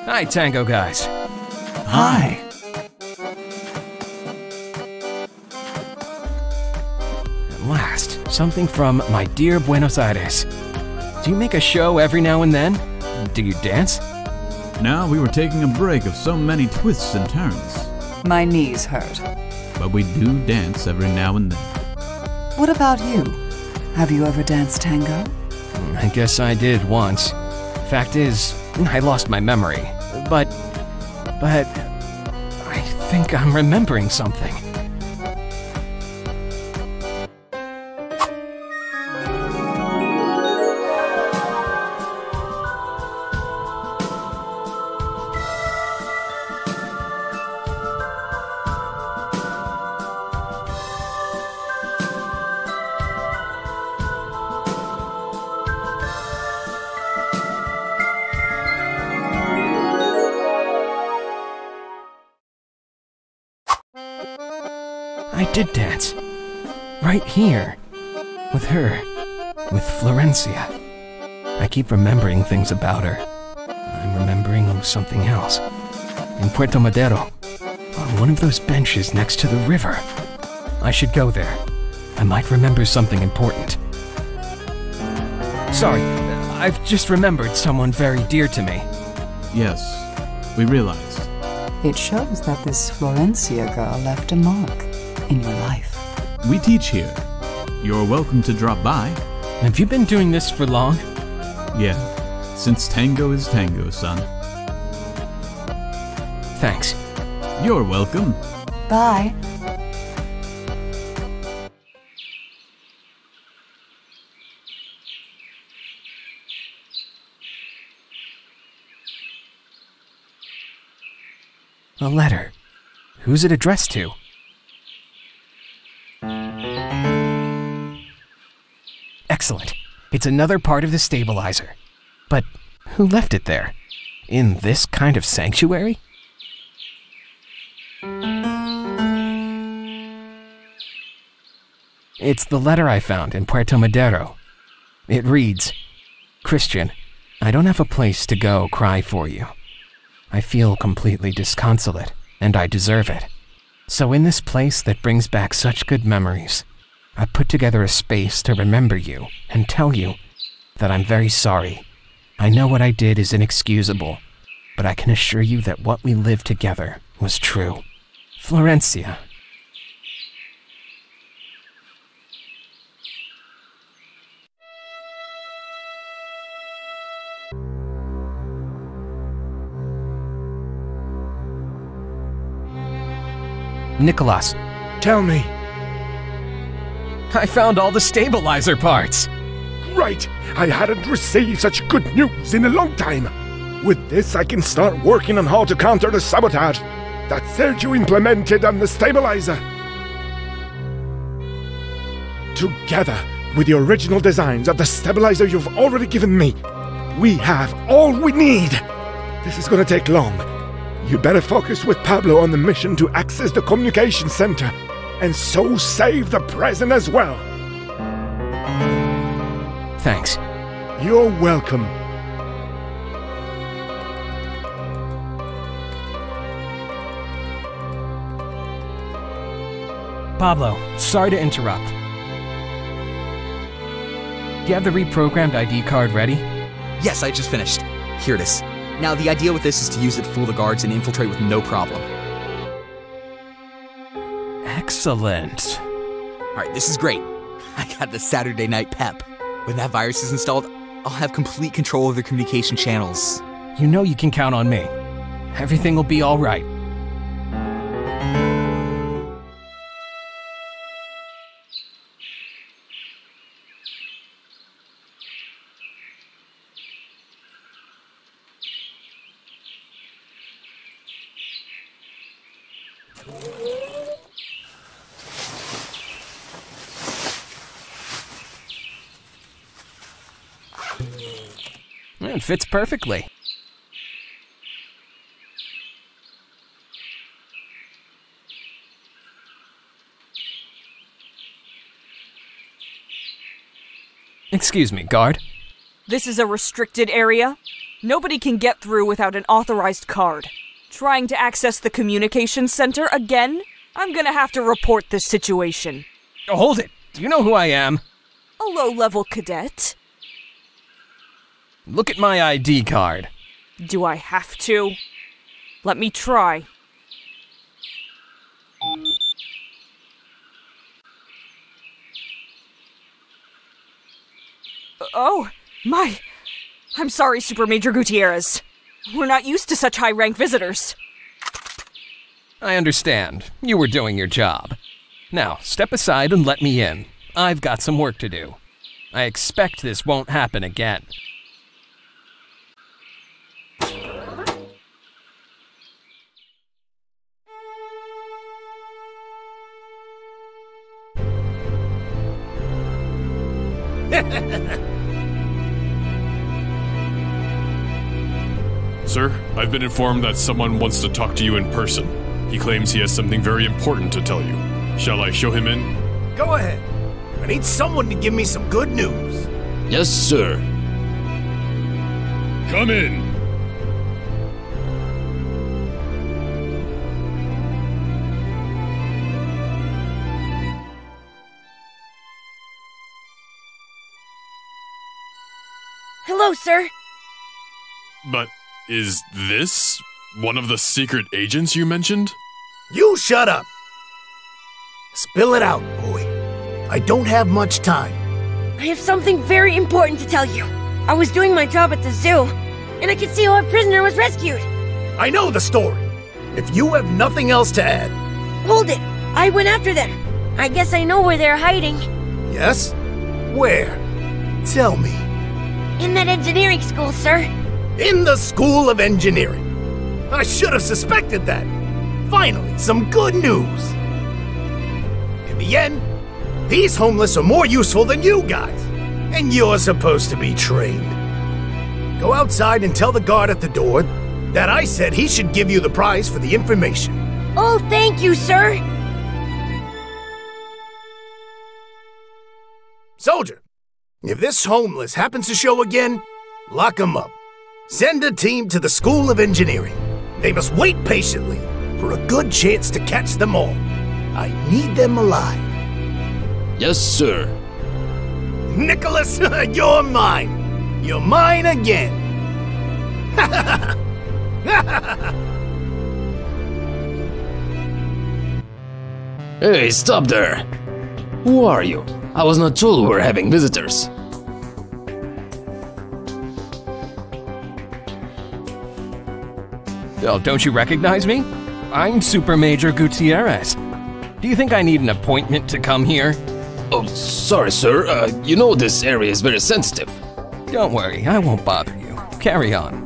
Hi, Tango guys. Hi. At last, something from my dear Buenos Aires. Do you make a show every now and then? Do you dance? Now we were taking a break of so many twists and turns. My knees hurt. But we do dance every now and then. What about you? Have you ever danced tango? I guess I did once. Fact is, I lost my memory. But I think I'm remembering something. I did dance. Right here. With her. With Florencia. I keep remembering things about her. I'm remembering something else. In Puerto Madero. On one of those benches next to the river. I should go there. I might remember something important. Sorry, I've just remembered someone very dear to me. Yes, we realized. It shows that this Florencia girl left a mark in your life. We teach here. You're welcome to drop by. Have you been doing this for long? Yeah, since tango is tango, son. Thanks. You're welcome. Bye. A letter. Who's it addressed to? Excellent. It's another part of the stabilizer. But who left it there? In this kind of sanctuary? It's the letter I found in Puerto Madero. It reads, "Christian, I don't have a place to go cry for you. I feel completely disconsolate, and I deserve it. So in this place that brings back such good memories, I put together a space to remember you and tell you that I'm very sorry. I know what I did is inexcusable, but I can assure you that what we lived together was true. Florencia." Nicholas. Tell me. I found all the stabilizer parts. Right! I hadn't received such good news in a long time. With this, I can start working on how to counter the sabotage that Sergio implemented on the stabilizer. Together with the original designs of the stabilizer you've already given me, we have all we need. This is gonna take long. You better focus with Pablo on the mission to access the communication center, and so save the present as well. Thanks. You're welcome. Pablo, sorry to interrupt. Do you have the reprogrammed ID card ready? Yes, I just finished. Here it is. Now, the idea with this is to use it to fool the guards and infiltrate with no problem. Excellent. Alright, this is great. I got the Saturday night pep. When that virus is installed, I'll have complete control of their communication channels. You know you can count on me. Everything will be all right. It fits perfectly. Excuse me, guard. This is a restricted area. Nobody can get through without an authorized card. Trying to access the communications center again? I'm gonna have to report this situation. Hold it! Do you know who I am? A low-level cadet. Look at my ID card. Do I have to? Let me try. Oh, my. I'm sorry, Super Major Gutierrez. We're not used to such high-rank visitors. I understand. You were doing your job. Now, step aside and let me in. I've got some work to do. I expect this won't happen again. Sir, I've been informed that someone wants to talk to you in person. He claims he has something very important to tell you. Shall I show him in? Go ahead. I need someone to give me some good news. Yes, sir. Come in. Hello, sir. But is this one of the secret agents you mentioned? You shut up. Spill it out, boy. I don't have much time. I have something very important to tell you. I was doing my job at the zoo, and I could see how a prisoner was rescued. I know the story. If you have nothing else to add... Hold it! I went after them. I guess I know where they're hiding. Yes? Where? Tell me. In that engineering school, sir. In the School of Engineering. I should have suspected that. Finally, some good news. In the end, these homeless are more useful than you guys. And you're supposed to be trained. Go outside and tell the guard at the door that I said he should give you the prize for the information. Oh, thank you, sir. Soldier, if this homeless happens to show again, lock him up. Send a team to the School of Engineering. They must wait patiently for a good chance to catch them all. I need them alive. Yes, sir. Nicholas, you're mine. You're mine again. Hey, stop there. Who are you? I was not told we were having visitors. Oh, don't you recognize me? I'm Super Major Gutierrez. Do you think I need an appointment to come here? Oh, sorry, sir. You know this area is very sensitive. Don't worry, I won't bother you. Carry on.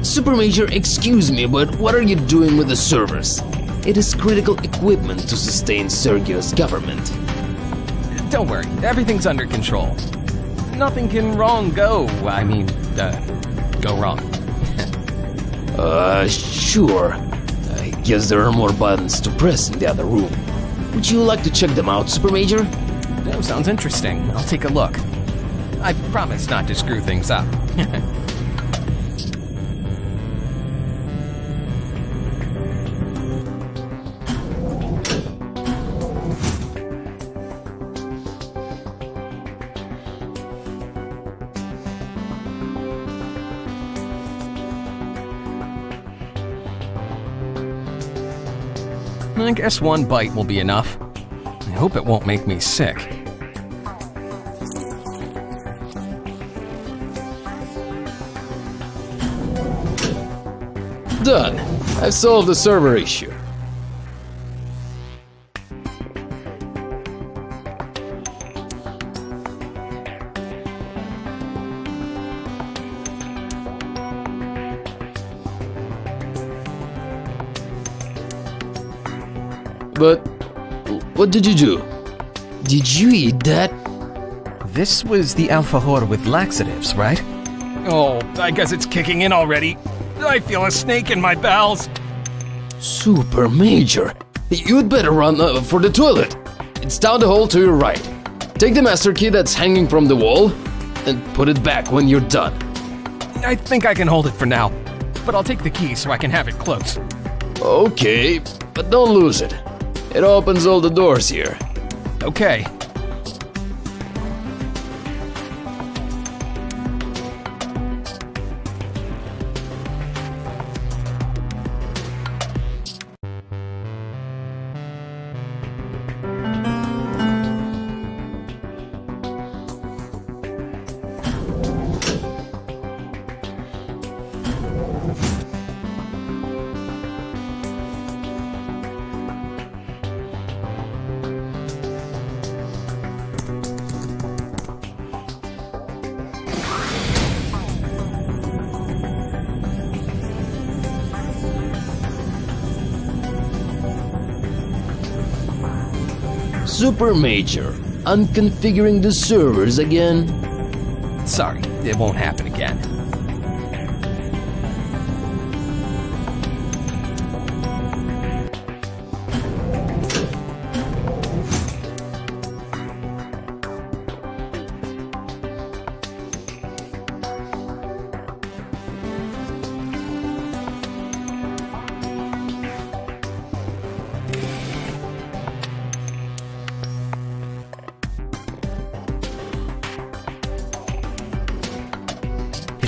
Super Major, excuse me, but what are you doing with the servers? It is critical equipment to sustain Sergio's government. Don't worry, everything's under control. Nothing can go wrong. Sure. I guess there are more buttons to press in the other room. Would you like to check them out, Super Major? No, sounds interesting. I'll take a look. I promise not to screw things up. I guess one bite will be enough. I hope it won't make me sick. Done. I've solved the server issue. But what did you do? Did you eat that? This was the alfajor with laxatives, right? Oh, I guess it's kicking in already. I feel a snake in my bowels. Super Major, you'd better run for the toilet. It's down the hall to your right. Take the master key that's hanging from the wall and put it back when you're done. I think I can hold it for now, but I'll take the key so I can have it close. Okay, but don't lose it. It opens all the doors here. Okay. Super Major, unconfiguring the servers again? Sorry, it won't happen again.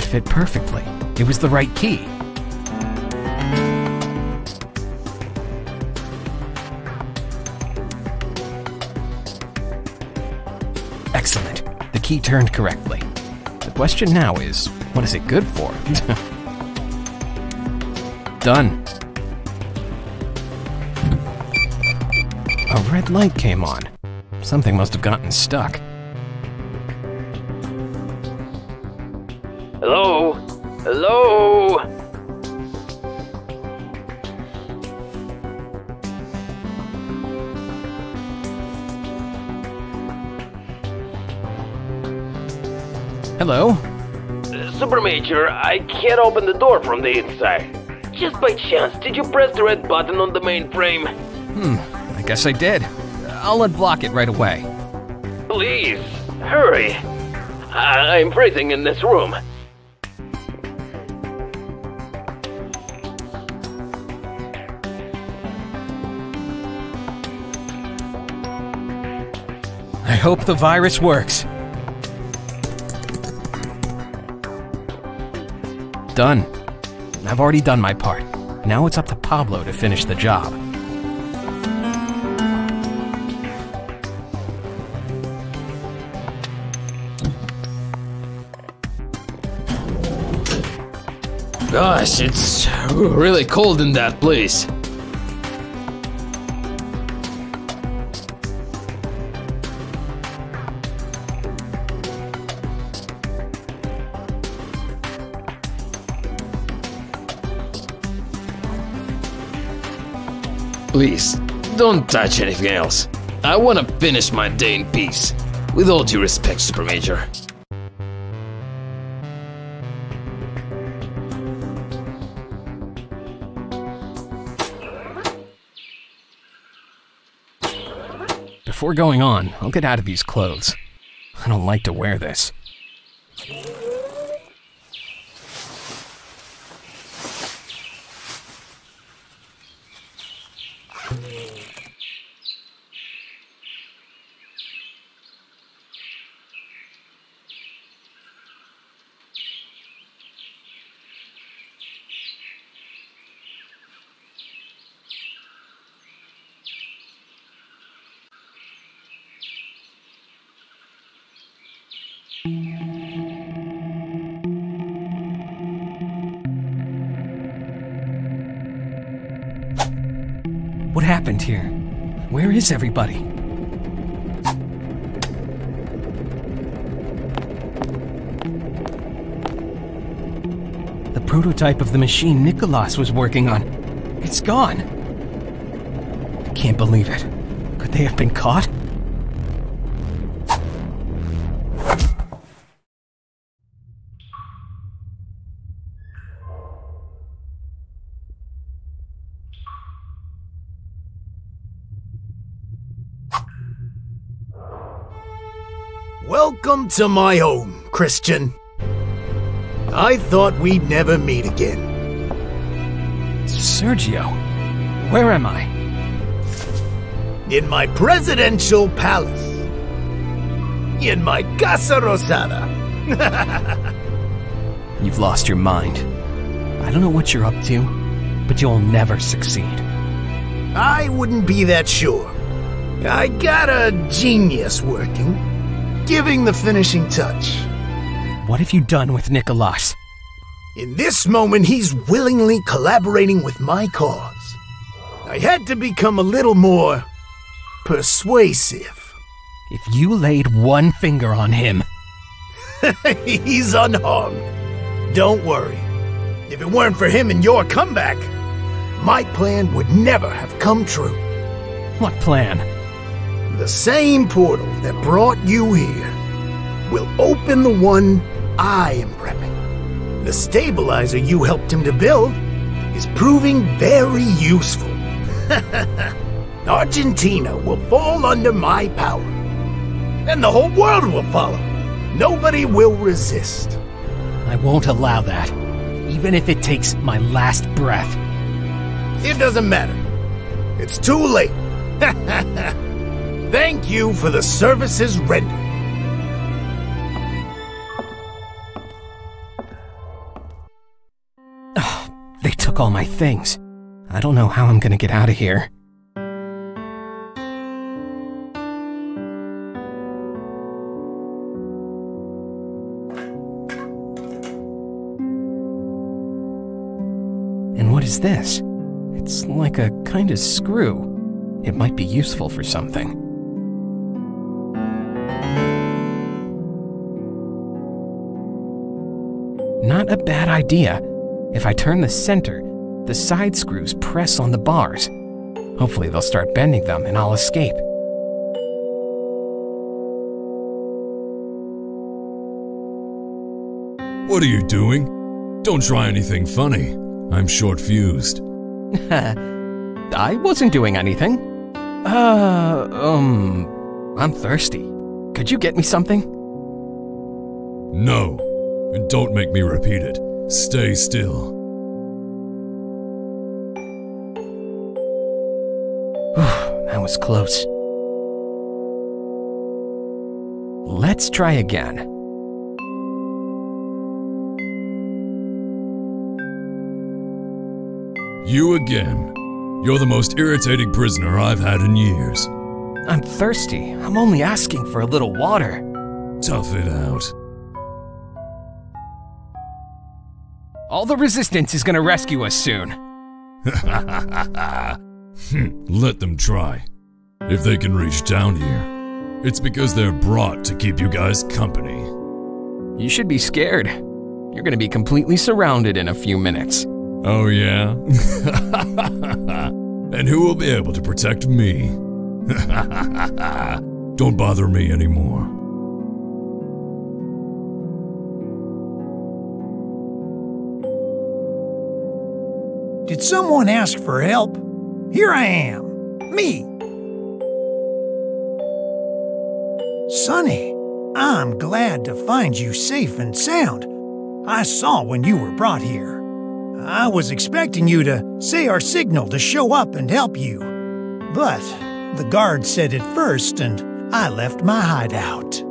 Fit perfectly. It was the right key. Excellent. The key turned correctly. The question now is, what is it good for? Done. A red light came on. Something must have gotten stuck. Hello? Hello? Hello? Super Major, I can't open the door from the inside. Just by chance, did you press the red button on the mainframe? I guess I did. I'll unblock it right away. Please, hurry. I'm freezing in this room. I hope the virus works. Done. I've already done my part. Now it's up to Pablo to finish the job. Gosh, it's really cold in that place. Please, don't touch anything else. I want to finish my day in peace. With all due respect, Super Major. Before going on, I'll get out of these clothes. I don't like to wear this. What happened here? Where is everybody? The prototype of the machine Nicholas was working on. It's gone. I can't believe it. Could they have been caught? Welcome to my home, Christian. I thought we'd never meet again. Sergio, where am I? In my presidential palace. In my Casa Rosada. You've lost your mind. I don't know what you're up to, but you'll never succeed. I wouldn't be that sure. I got a genius working, giving the finishing touch. What have you done with Nicholas? In this moment, he's willingly collaborating with my cause. I had to become a little more persuasive. If you laid one finger on him... He's unharmed. Don't worry. If it weren't for him and your comeback, my plan would never have come true. What plan? The same portal that brought you here will open the one I am prepping. The stabilizer you helped him to build is proving very useful. Argentina will fall under my power, and the whole world will follow. Nobody will resist. I won't allow that, even if it takes my last breath. It doesn't matter. It's too late. Thank you for the services rendered. They took all my things. I don't know how I'm gonna get out of here. And what is this? It's like a kind of screw. It might be useful for something. Not a bad idea. If I turn the center, the side screws press on the bars. Hopefully they'll start bending them and I'll escape. What are you doing? Don't try anything funny. I'm short-fused. I wasn't doing anything. I'm thirsty. Could you get me something? No. And don't make me repeat it. Stay still. That was close. Let's try again. You again. You're the most irritating prisoner I've had in years. I'm thirsty. I'm only asking for a little water. Tough it out. All the resistance is gonna rescue us soon. Let them try. If they can reach down here, it's because they're brought to keep you guys company. You should be scared. You're gonna be completely surrounded in a few minutes. Oh yeah? And who will be able to protect me? Don't bother me anymore. Did someone ask for help? Here I am. Me. Sonny, I'm glad to find you safe and sound. I saw when you were brought here. I was expecting you to say our signal to show up and help you. But the guard said it first and I left my hideout.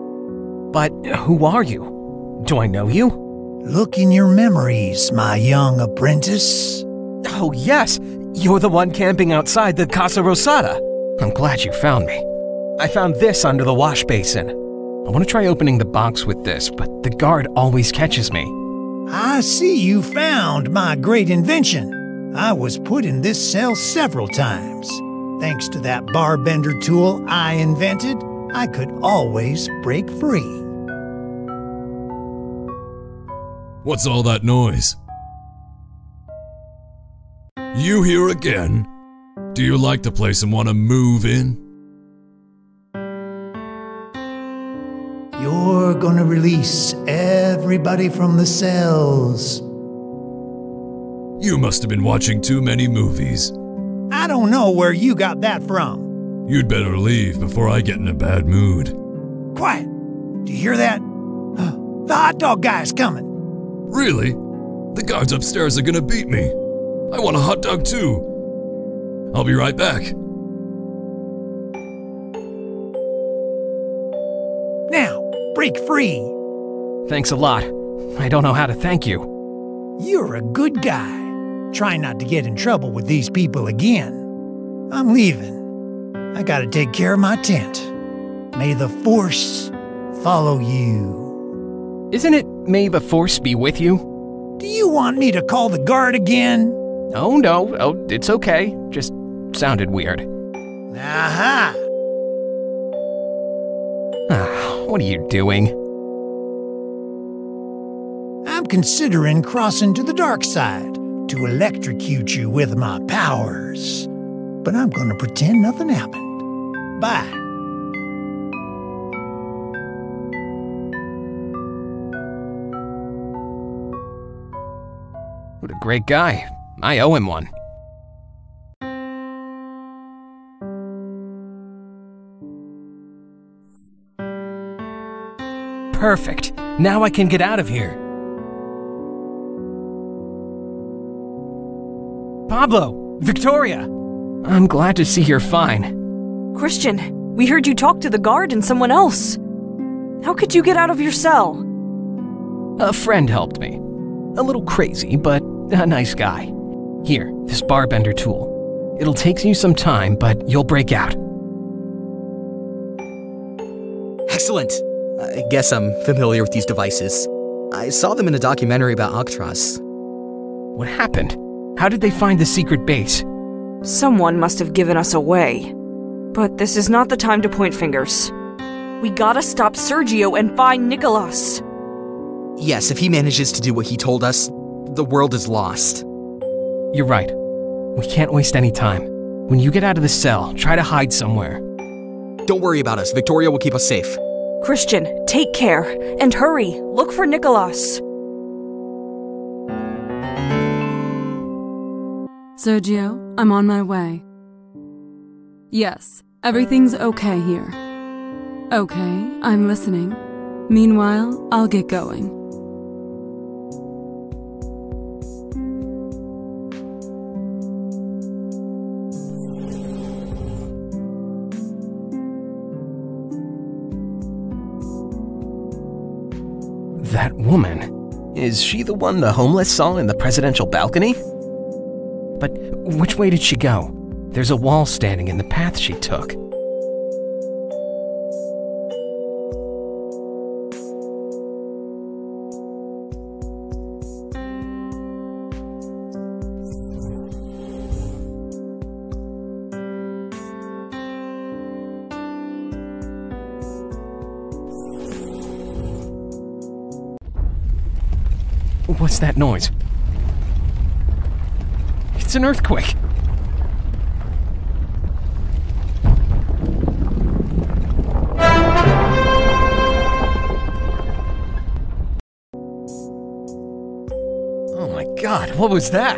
But who are you? Do I know you? Look in your memories, my young apprentice. Oh yes, you're the one camping outside the Casa Rosada. I'm glad you found me. I found this under the wash basin. I want to try opening the box with this, but the guard always catches me. I see you found my great invention. I was put in this cell several times. Thanks to that bar bender tool I invented, I could always break free. What's all that noise? You here again? Do you like the place and want to move in? You're gonna release everybody from the cells. You must have been watching too many movies. I don't know where you got that from. You'd better leave before I get in a bad mood. Quiet. Do you hear that? The hot dog guy's coming. Really? The guards upstairs are gonna beat me. I want a hot dog too. I'll be right back. Now, break free. Thanks a lot. I don't know how to thank you. You're a good guy. Try not to get in trouble with these people again. I'm leaving. I gotta take care of my tent. May the Force follow you. Isn't it May the Force be with you? Do you want me to call the guard again? Oh, no. Oh, it's okay. Just sounded weird. Aha! What are you doing? I'm considering crossing to the dark side to electrocute you with my powers. But I'm gonna pretend nothing happened. Bye. What a great guy. I owe him one. Perfect. Now I can get out of here. Pablo! Victoria! I'm glad to see you're fine. Christian, we heard you talk to the guard and someone else. How could you get out of your cell? A friend helped me. A little crazy, but a nice guy. Here, this barbender tool. It'll take you some time, but you'll break out. Excellent. I guess I'm familiar with these devices. I saw them in a documentary about Octros. What happened? How did they find the secret base? Someone must have given us away. But this is not the time to point fingers. We gotta stop Sergio and find Nicholas. Yes, if he manages to do what he told us, the world is lost. You're right. We can't waste any time. When you get out of the cell, try to hide somewhere. Don't worry about us. Victoria will keep us safe. Christian, take care. And hurry. Look for Nicholas. Sergio, I'm on my way. Yes, everything's okay here. Okay, I'm listening. Meanwhile, I'll get going. That woman. Is she the one the homeless saw in the presidential balcony? But which way did she go? There's a wall standing in the path she took. What's that noise? It's an earthquake. Oh my God, what was that?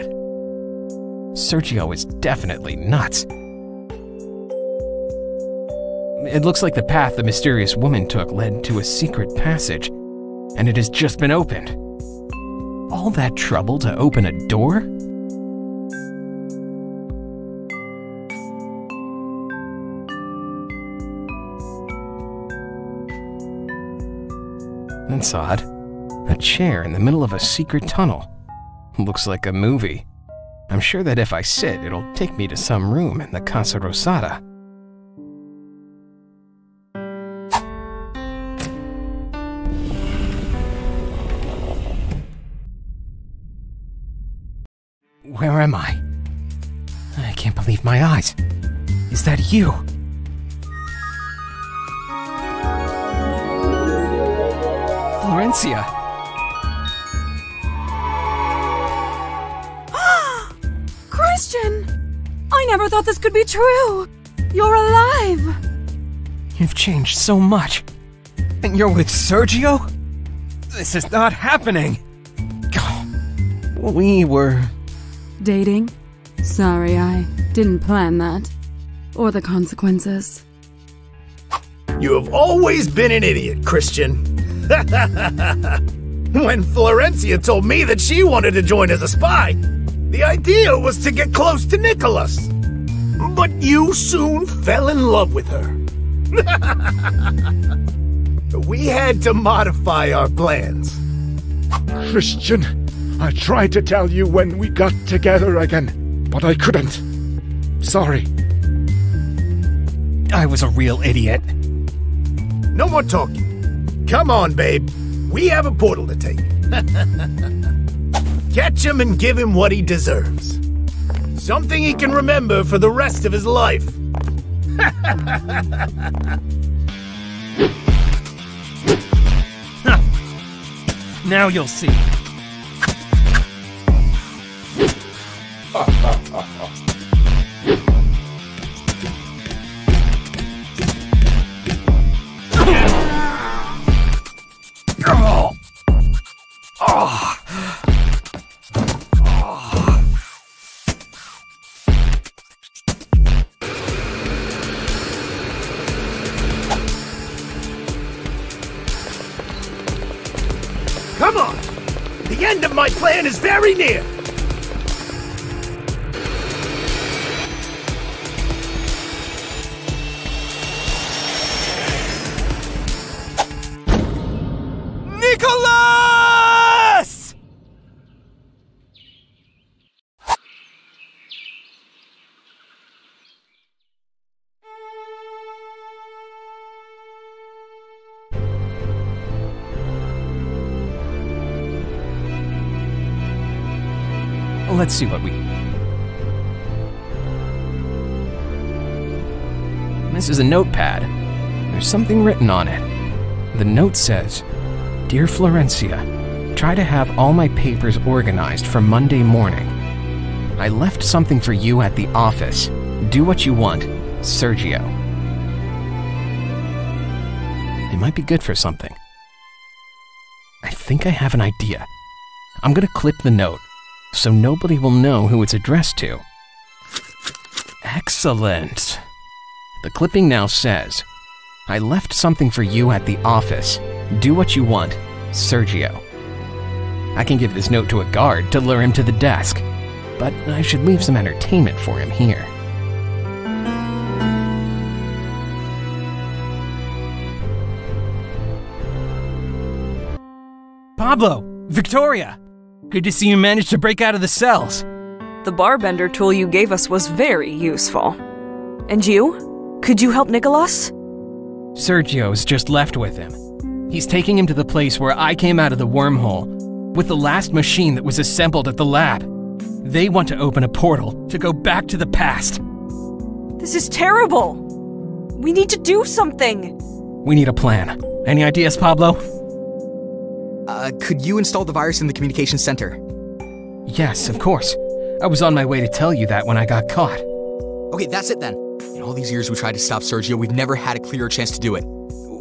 Sergio is definitely nuts. It looks like the path the mysterious woman took led to a secret passage, and it has just been opened. All that trouble to open a door? That's odd. A chair in the middle of a secret tunnel. Looks like a movie. I'm sure that if I sit, it'll take me to some room in the Casa Rosada. Where am I? I can't believe my eyes. Is that you? Florencia! Christian! I never thought this could be true! You're alive! You've changed so much. And you're with Sergio? This is not happening! We were... Dating? Sorry, I didn't plan that. Or the consequences. You have always been an idiot, Christian. When Florencia told me that she wanted to join as a spy, the idea was to get close to Nicholas. But you soon fell in love with her. We had to modify our plans. Christian, I tried to tell you when we got together again, but I couldn't. Sorry. I was a real idiot. No more talking. Come on, babe. We have a portal to take. Catch him and give him what he deserves. Something he can remember for the rest of his life. Now you'll see. Come on! The end of my plan is very near! Nicholas! Let's see what we... This is a notepad. There's something written on it. The note says, "Dear Florencia, try to have all my papers organized for Monday morning. I left something for you at the office. Do what you want, Sergio." It might be good for something. I think I have an idea. I'm gonna clip the note, so nobody will know who it's addressed to. Excellent. The clipping now says, "I left something for you at the office. Do what you want, Sergio." I can give this note to a guard to lure him to the desk, but I should leave some entertainment for him here. Pablo! Victoria! Good to see you managed to break out of the cells. The barbender tool you gave us was very useful. And you? Could you help Nicholas? Sergio's just left with him. He's taking him to the place where I came out of the wormhole, with the last machine that was assembled at the lab. They want to open a portal to go back to the past. This is terrible! We need to do something! We need a plan. Any ideas, Pablo? Could you install the virus in the communications center? Yes, of course. I was on my way to tell you that when I got caught. Okay, that's it then. In all these years we tried to stop Sergio, we've never had a clearer chance to do it.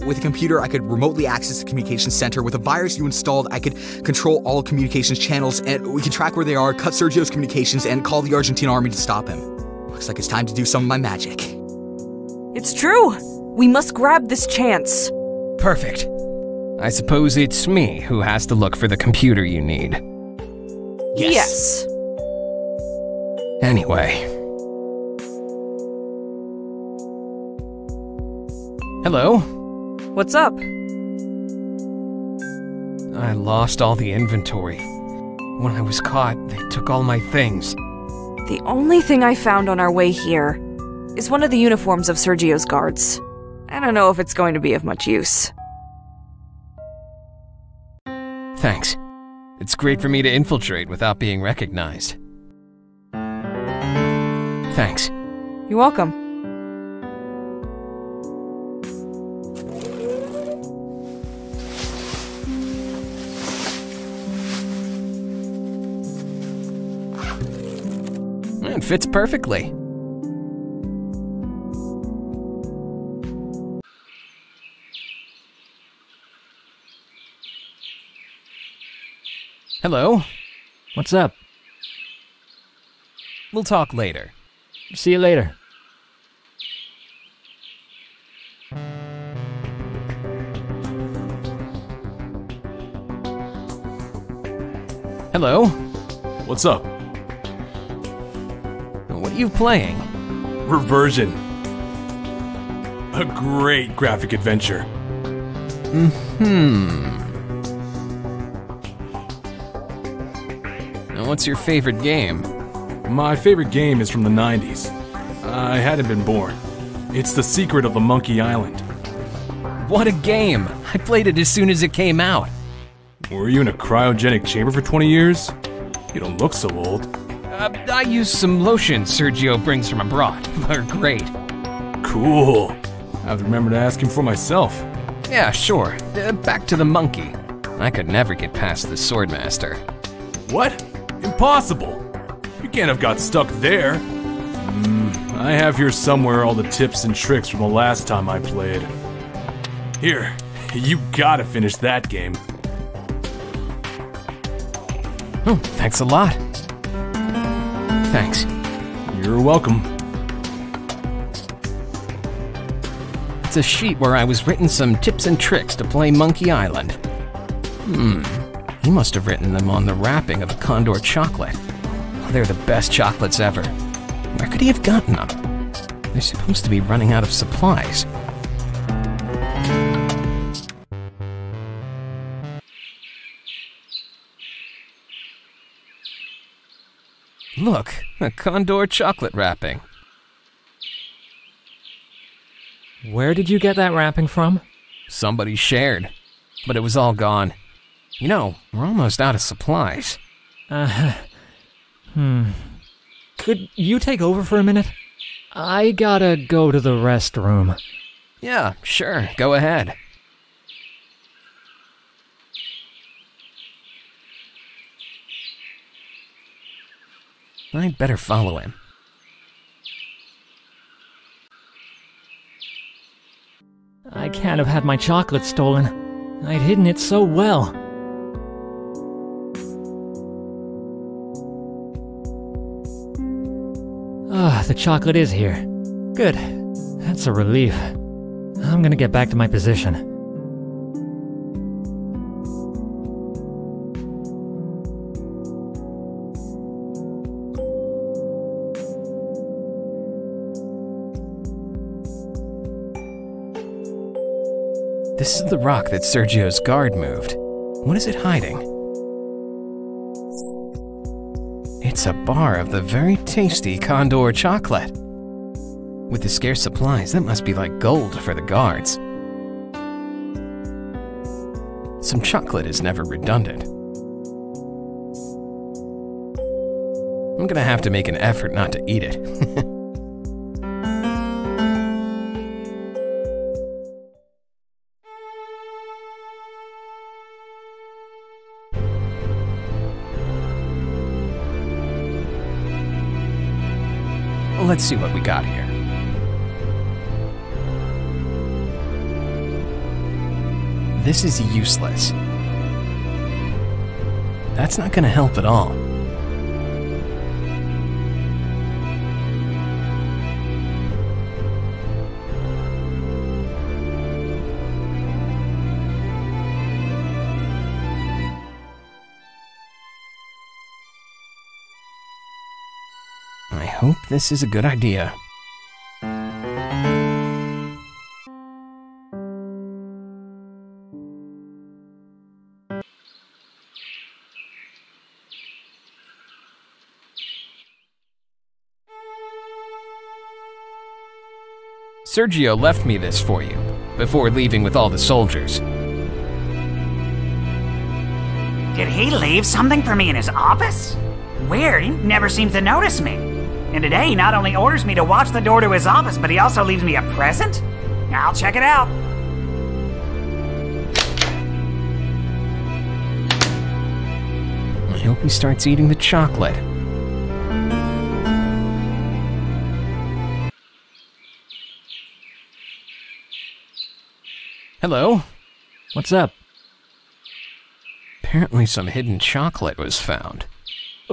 With a computer, I could remotely access the communications center. With a virus you installed, I could control all communications channels, and we could track where they are, cut Sergio's communications, and call the Argentine army to stop him. Looks like it's time to do some of my magic. It's true! We must grab this chance. Perfect. I suppose it's me who has to look for the computer you need. Yes. Anyway. Hello? What's up? I lost all the inventory. When I was caught, they took all my things. The only thing I found on our way here is one of the uniforms of Sergio's guards. I don't know if it's going to be of much use. Thanks. It's great for me to infiltrate without being recognized. Thanks. You're welcome. It fits perfectly. Hello? What's up? We'll talk later. See you later. Hello? What's up? What are you playing? Reversion. A great graphic adventure. Now, what's your favorite game? My favorite game is from the 90s. I hadn't been born. It's The Secret of the Monkey Island. What a game! I played it as soon as it came out. Were you in a cryogenic chamber for 20 years? You don't look so old. I used some lotion Sergio brings from abroad. They're great. Cool. I have to remember to ask him for myself. Yeah, sure. Back to the monkey. I could never get past the Swordmaster. What? Impossible! You can't have got stuck there. I have here somewhere all the tips and tricks from the last time I played. Here, you gotta finish that game. Oh, thanks a lot. Thanks. You're welcome. It's a sheet where I was written some tips and tricks to play Monkey Island. He must have written them on the wrapping of a Condor chocolate. They're the best chocolates ever. Where could he have gotten them? They're supposed to be running out of supplies. Look, a Condor chocolate wrapping. Where did you get that wrapping from? Somebody shared, but it was all gone. You know, we're almost out of supplies. Could you take over for a minute? I gotta go to the restroom. Yeah, sure, go ahead. I'd better follow him. I can't have had my chocolate stolen. I'd hidden it so well. The chocolate is here. Good. That's a relief. I'm gonna get back to my position. This is the rock that Sergio's guard moved. What is it hiding? It's a bar of the very tasty Condor chocolate. With the scarce supplies, that must be like gold for the guards. Some chocolate is never redundant. I'm gonna have to make an effort not to eat it. Let's see what we got here. This is useless. That's not gonna help at all. I hope this is a good idea. Sergio left me this for you, before leaving with all the soldiers. Did he leave something for me in his office? Weird, he never seems to notice me. And today he not only orders me to watch the door to his office, but he also leaves me a present? I'll check it out. I hope he starts eating the chocolate. Hello? What's up? Apparently some hidden chocolate was found.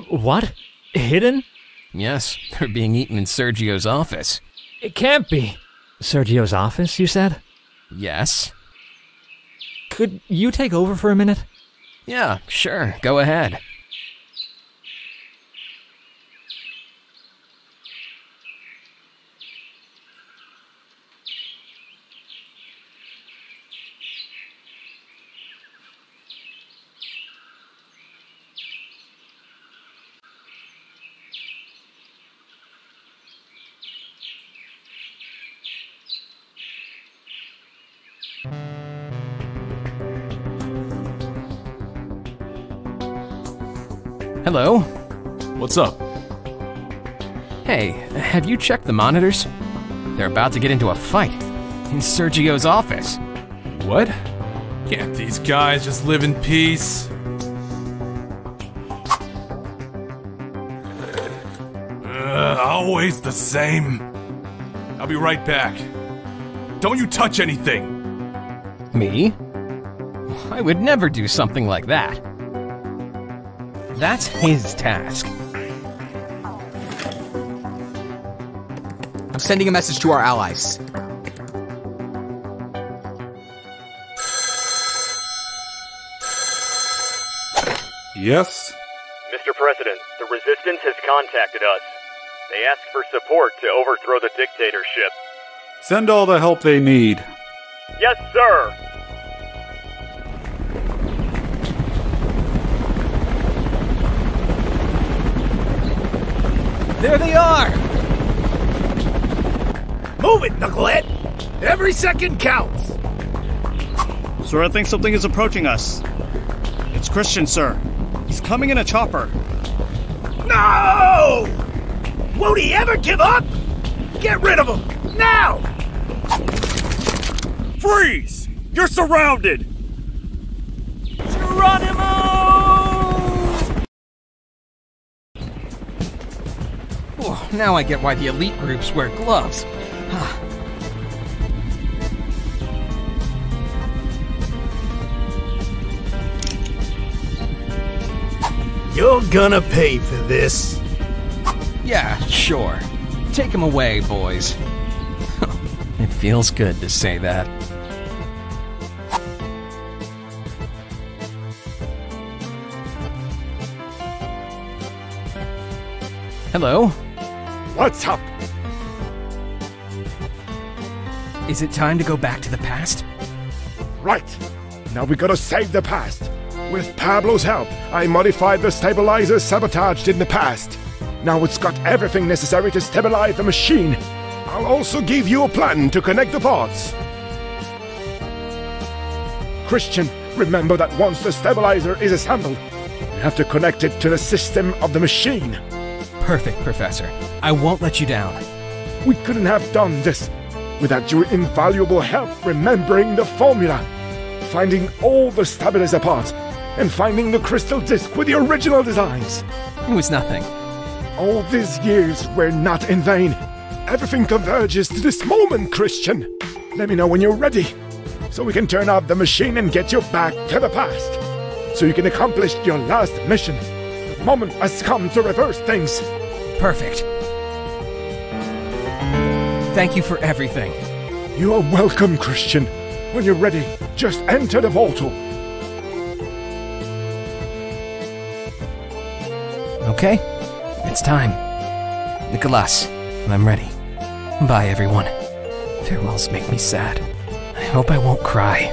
What? Hidden? Yes, they're being eaten in Sergio's office. It can't be. Sergio's office, you said? Yes. Could you take over for a minute? Yeah, sure, go ahead. Hello? What's up? Hey, have you checked the monitors? They're about to get into a fight in Sergio's office. What? Can't these guys just live in peace? Always the same. I'll be right back. Don't you touch anything! Me? I would never do something like that. That's his task. I'm sending a message to our allies. Yes? Mr. President, the Resistance has contacted us. They ask for support to overthrow the dictatorship. Send all the help they need. Yes, sir! There they are! Move it, Knucklehead! Every second counts! Sir, I think something is approaching us. It's Christian, sir. He's coming in a chopper. No! Won't he ever give up? Get rid of him, now! Freeze! You're surrounded! Geronimo! Oh, now I get why the elite groups wear gloves. You're gonna pay for this. Yeah, sure. Take him away, boys. It feels good to say that. Hello? What's up? Is it time to go back to the past? Right. Now we gotta save the past. With Pablo's help, I modified the stabilizer sabotaged in the past. Now it's got everything necessary to stabilize the machine. I'll also give you a plan to connect the parts. Christian, remember that once the stabilizer is assembled, you have to connect it to the system of the machine. Perfect, Professor. I won't let you down. We couldn't have done this without your invaluable help remembering the formula, finding all the stabilizer parts, and finding the crystal disc with the original designs. It was nothing. All these years were not in vain. Everything converges to this moment, Christian. Let me know when you're ready, so we can turn off the machine and get you back to the past, so you can accomplish your last mission. The moment has come to reverse things. Perfect. Thank you for everything. You are welcome, Christian. When you're ready, just enter the portal. Okay, it's time. Nicholas, I'm ready. Bye, everyone. Farewells make me sad. I hope I won't cry.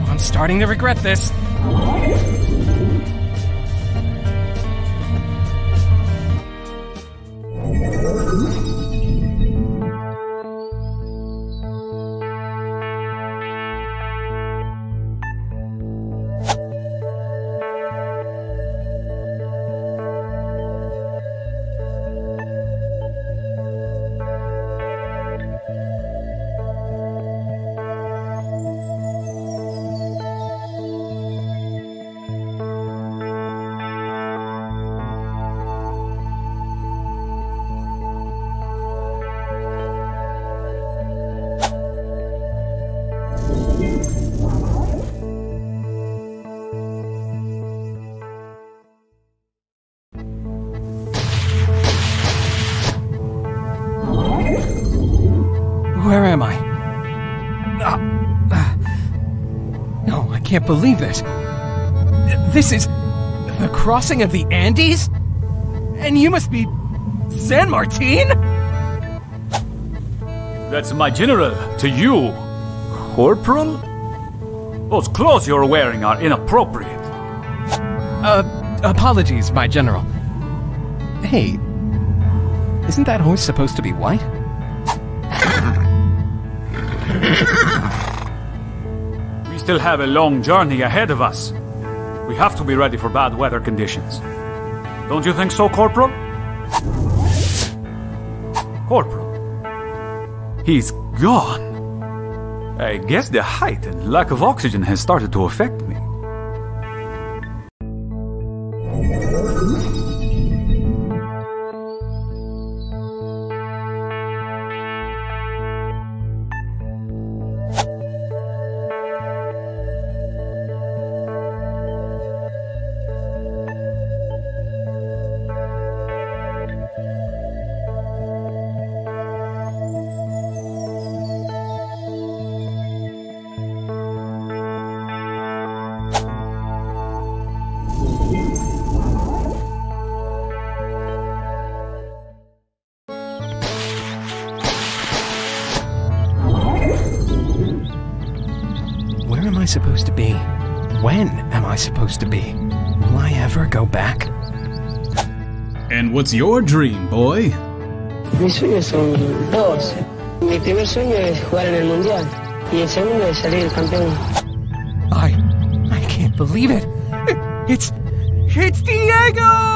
I'm starting to regret this. can't believe this. This is the crossing of the Andes? And you must be San Martin? That's my general to you, Corporal? Those clothes you're wearing are inappropriate. Apologies, my general. Hey, isn't that horse supposed to be white? We still have a long journey ahead of us. We have to be ready for bad weather conditions. Don't you think so, Corporal? Corporal. He's gone. I guess the height and lack of oxygen has started to affect me. Supposed to be? When am I supposed to be? Will I ever go back? And what's your dream, boy? Mis sueños son dos. Mi primer sueño es jugar en el mundial y el segundo es salir campeón. I can't believe it. It's Diego!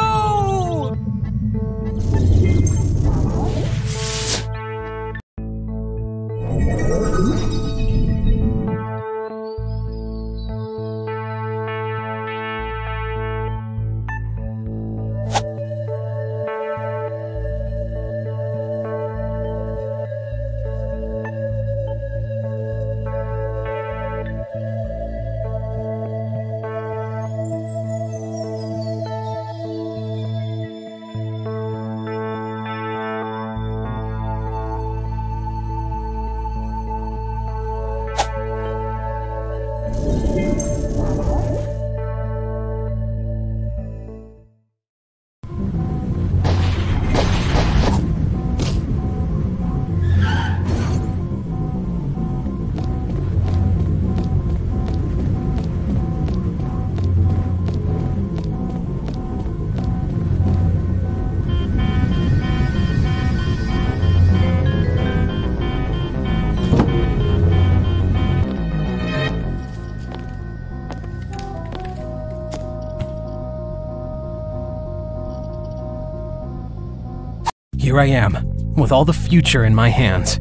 Here I am, with all the future in my hands.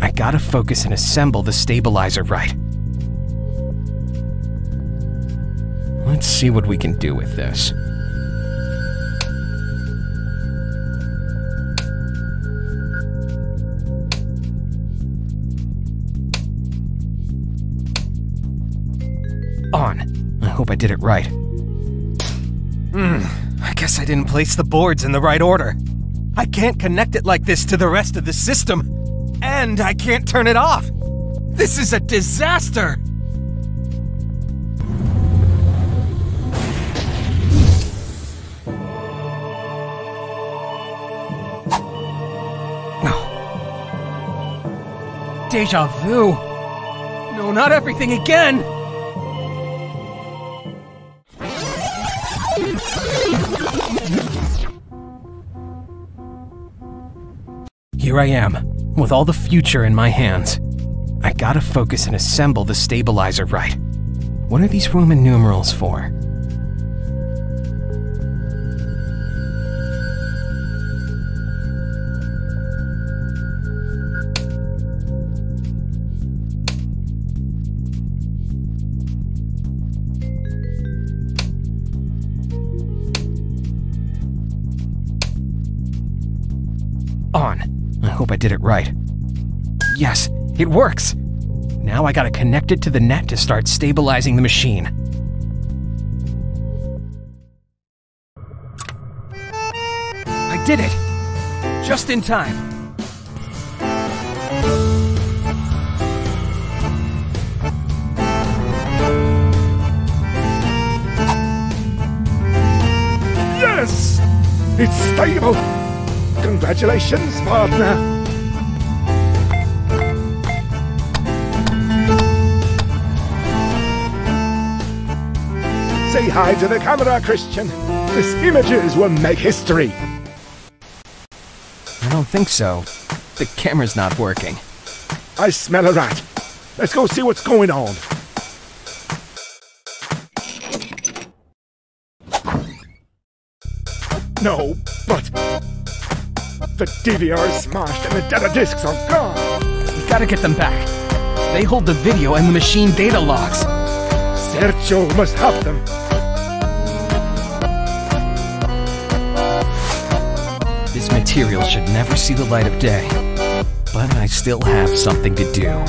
I gotta focus and assemble the stabilizer right. Let's see what we can do with this. On. I hope I did it right. I guess I didn't place the boards in the right order. I can't connect it like this to the rest of the system. And I can't turn it off. This is a disaster! Deja vu. No, not everything again! Here I am, with all the future in my hands. I gotta focus and assemble the stabilizer right. What are these Roman numerals for? On. I hope I did it right. Yes, it works! Now I gotta connect it to the net to start stabilizing the machine. I did it! Just in time. Yes! It's stable! Congratulations, partner! Say hi to the camera, Christian. This images will make history. I don't think so. The camera's not working. I smell a rat. Let's go see what's going on. No, but the DVR is smashed and the data disks are gone. We gotta get them back. They hold the video and the machine data logs. Sergio must have them. This material should never see the light of day, but I still have something to do.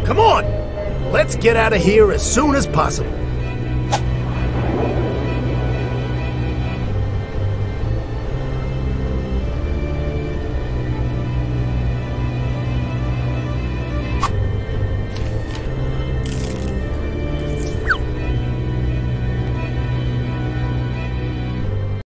Come on! Let's get out of here as soon as possible.